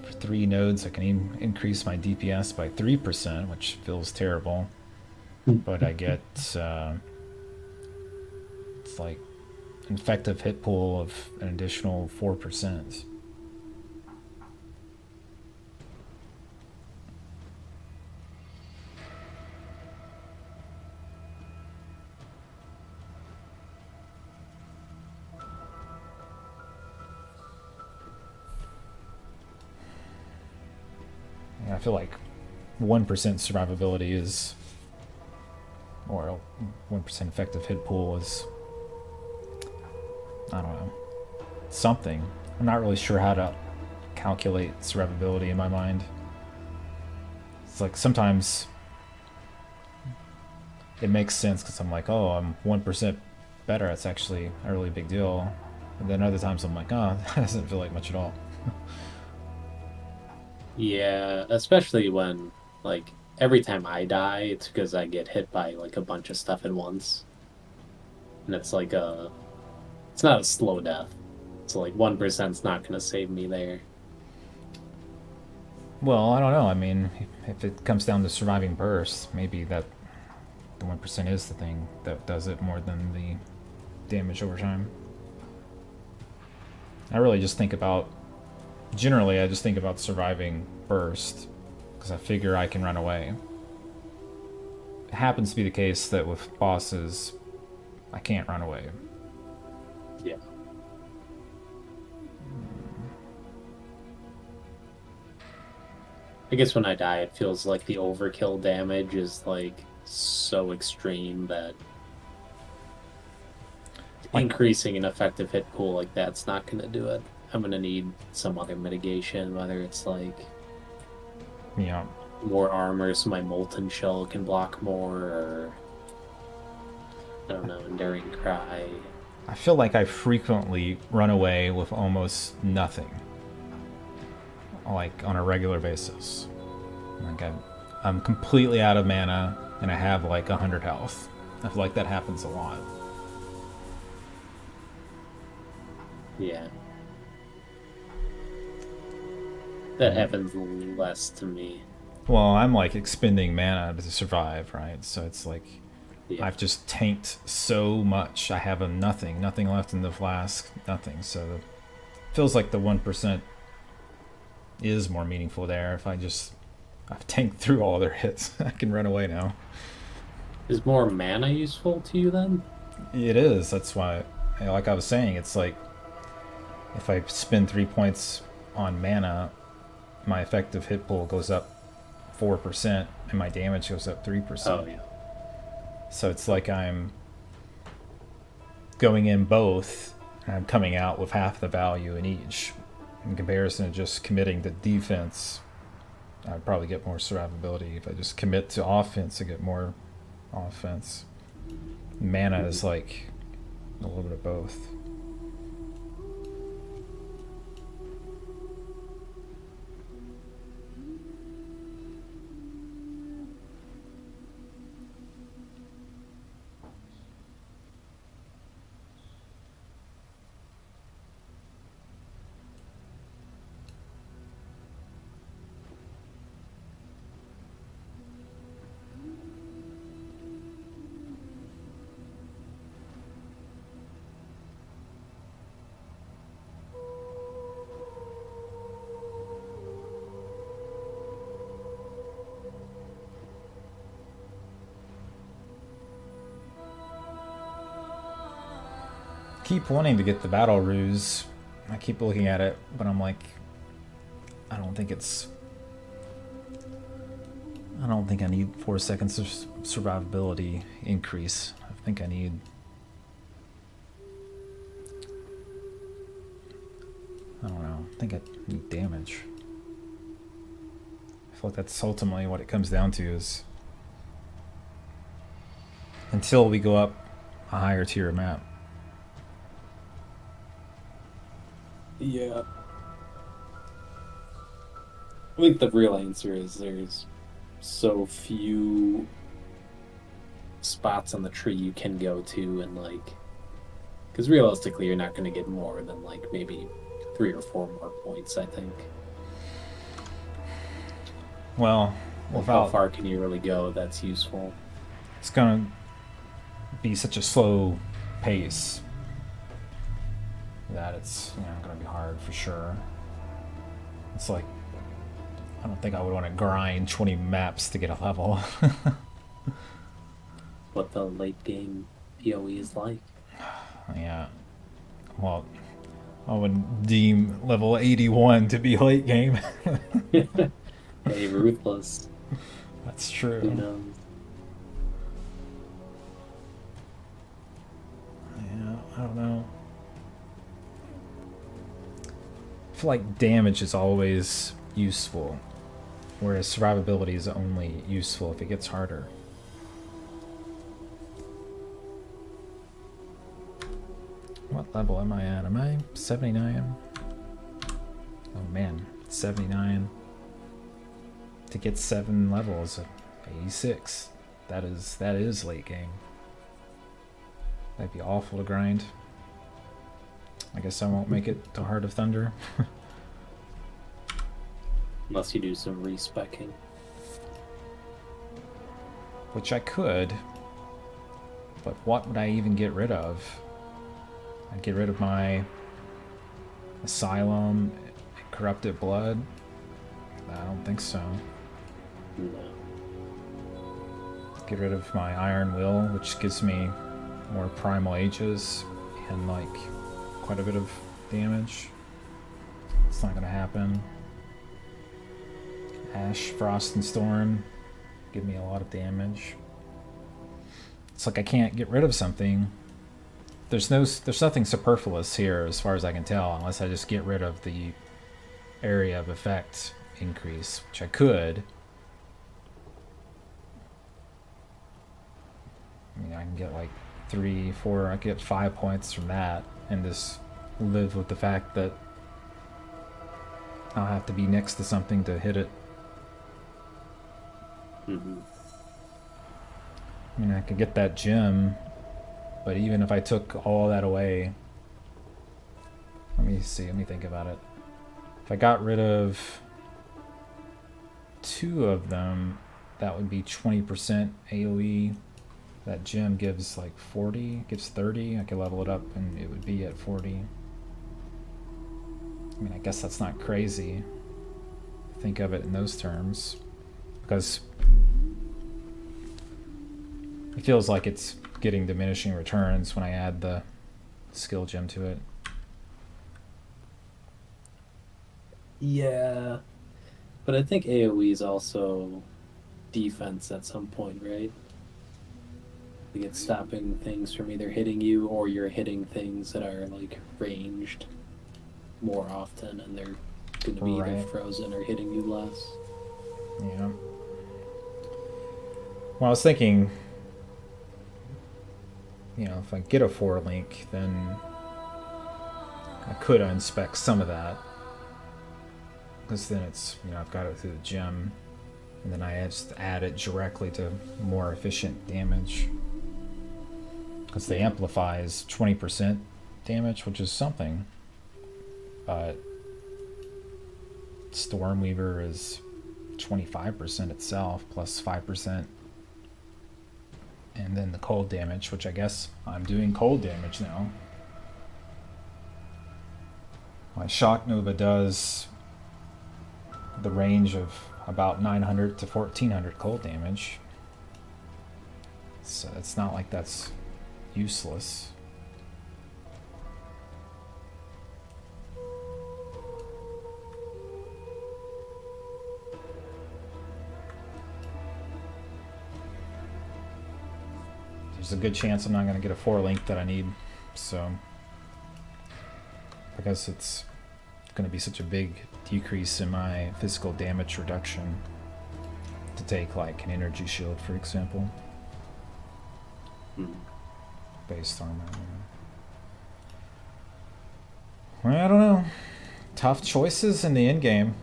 A: For 3 nodes, I can increase my DPS by 3%, which feels terrible. But I get, it's like an effective hit pool of an additional 4%. I feel like 1% survivability is, or 1% effective hit pool is, I don't know, something. I'm not really sure how to calculate survivability in my mind. It's like sometimes it makes sense because I'm like, oh, I'm 1% better. That's actually a really big deal. And then other times I'm like, oh, that doesn't feel like much at all.
B: Yeah, especially when, like, every time I die, it's because I get hit by, like, a bunch of stuff at once. And it's like it's not a slow death. So, like, 1%'s not going to save me there.
A: Well, I don't know. I mean, if it comes down to surviving bursts, maybe that the 1% is the thing that does it more than the damage over time. I really just think about, generally, I just think about surviving burst because I figure I can run away. It happens to be the case that with bosses, I can't run away.
B: Yeah. I guess when I die, it feels like the overkill damage is like so extreme that increasing an effective hit pool like that's not going to do it. I'm going to need some other mitigation, whether it's like
A: Yeah.
B: more armor so my molten shell can block more, or I don't know, enduring cry.
A: I feel like I frequently run away with almost nothing, like on a regular basis. Like I'm completely out of mana and I have like 100 health. I feel like that happens a lot.
B: Yeah. That happens less to me.
A: Well, I'm like expending mana to survive, right? So it's like
B: Yeah.
A: I've just tanked so much. I have nothing left in the flask, nothing. So it feels like the 1% is more meaningful there. If I've tanked through all their hits, I can run away now.
B: Is more mana useful to you then?
A: It is. That's why, like I was saying, it's like if I spend 3 points on mana, my effective hit pool goes up 4% and my damage goes up 3%.
B: Oh, yeah.
A: So it's like I'm going in both and I'm coming out with half the value in each. In comparison to just committing to defense, I'd probably get more survivability. If I just commit to offense, I get more offense. Mana is like a little bit of both. Keep wanting to get the battle ruse. I keep looking at it, but I'm like, I don't think I need 4 seconds of survivability increase. I think I need, I don't know, I think I need damage. I feel like that's ultimately what it comes down to, is until we go up a higher tier map.
B: Yeah. I think the real answer is there's so few spots on the tree you can go to, and like, because realistically you're not going to get more than like maybe 3 or 4 more points, I think.
A: Well,
B: How far can you really go that's useful?
A: It's gonna be such a slow pace that it's, you know, gonna be hard for sure. It's like, I don't think I would want to grind 20 maps to get a level.
B: What the late game PoE is like.
A: Yeah. Well, I would deem level 81 to be late game.
B: Hey, ruthless.
A: That's true.
B: Who knows?
A: Yeah, I don't know. I feel like damage is always useful, whereas survivability is only useful if it gets harder. What level am I at? Am I 79? Oh man, 79. To get 7 levels of 86. That is late game. That'd be awful to grind. I guess I won't make it to Heart of Thunder.
B: Unless you do some respecking.
A: Which I could. But what would I even get rid of? I'd get rid of my Asylum, Corrupted Blood. I don't think so.
B: No.
A: Get rid of my Iron Will, which gives me more Primal Ages and like quite a bit of damage. It's not gonna happen. Ash, Frost, and Storm give me a lot of damage. It's like I can't get rid of something. There's nothing superfluous here as far as I can tell, unless I just get rid of the area of effect increase, which I could. I mean, I can get like 3, 4, I could get 5 points from that and just live with the fact that I'll have to be next to something to hit it.
B: Mm-hmm.
A: I mean, I could get that gem, but even if I took all that away, let me see, let me think about it. If I got rid of 2 of them, that would be 20% AoE. That gem gives like 40, gives 30. I could level it up and it would be at 40. I mean, I guess that's not crazy. Think of it in those terms, because it feels like it's getting diminishing returns when I add the skill gem to it.
B: Yeah, but I think AoE is also defense at some point, right? Like it's stopping things from either hitting you or you're hitting things that are like ranged more often and they're going to be either
A: Right.
B: frozen or hitting you less.
A: Yeah. Well, I was thinking, you know, if I get a 4 link, then I could unspec some of that. Because then it's, you know, I've got it through the gem, and then I just add it directly to more efficient damage. Because the amplify is 20% damage, which is something. But Stormweaver is 25% itself, plus 5%. And then the cold damage, which I guess I'm doing cold damage now. My Shock Nova does the range of about 900 to 1400 cold damage. So it's not like that's useless. There's a good chance I'm not going to get a 4 link that I need, so because it's going to be such a big decrease in my physical damage reduction to take like an energy shield, for example. Based armor. Well, I don't know. Tough choices in the end game.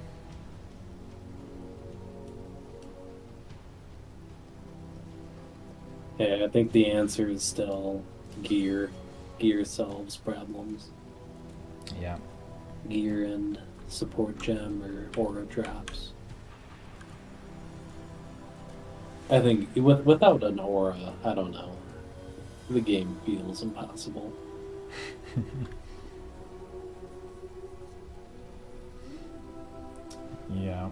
B: Yeah, I think the answer is still gear. Gear solves problems.
A: Yeah.
B: Gear and support gem or aura drops. I think without an aura, I don't know. The game feels impossible.
A: Yeah.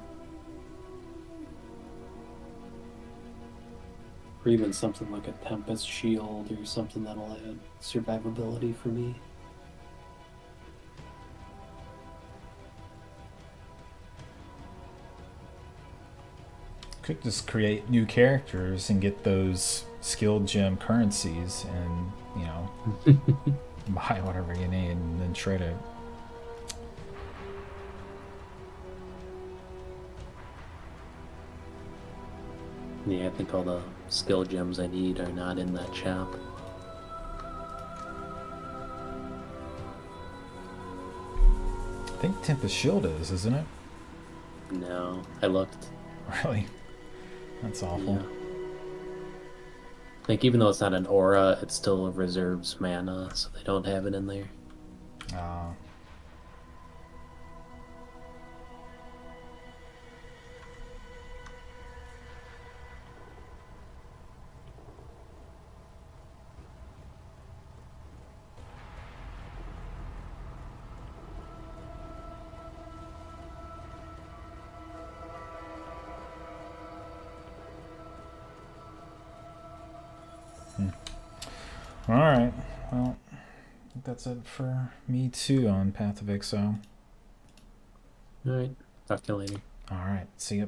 B: Or even something like a Tempest Shield or something that'll add survivability for me.
A: Could just create new characters and get those skill gem currencies and, you know, buy whatever you need and then trade it.
B: Yeah, I think all the skill gems I need are not in that shop.
A: I think Tempest Shield is, isn't it?
B: No, I looked.
A: Really? That's awful.
B: Yeah. Like, even though it's not an aura, it still reserves mana, so they don't have it in there.
A: Alright, well, I think that's it for me too on Path of Exile.
B: Alright, talk to you later.
A: Alright, see ya.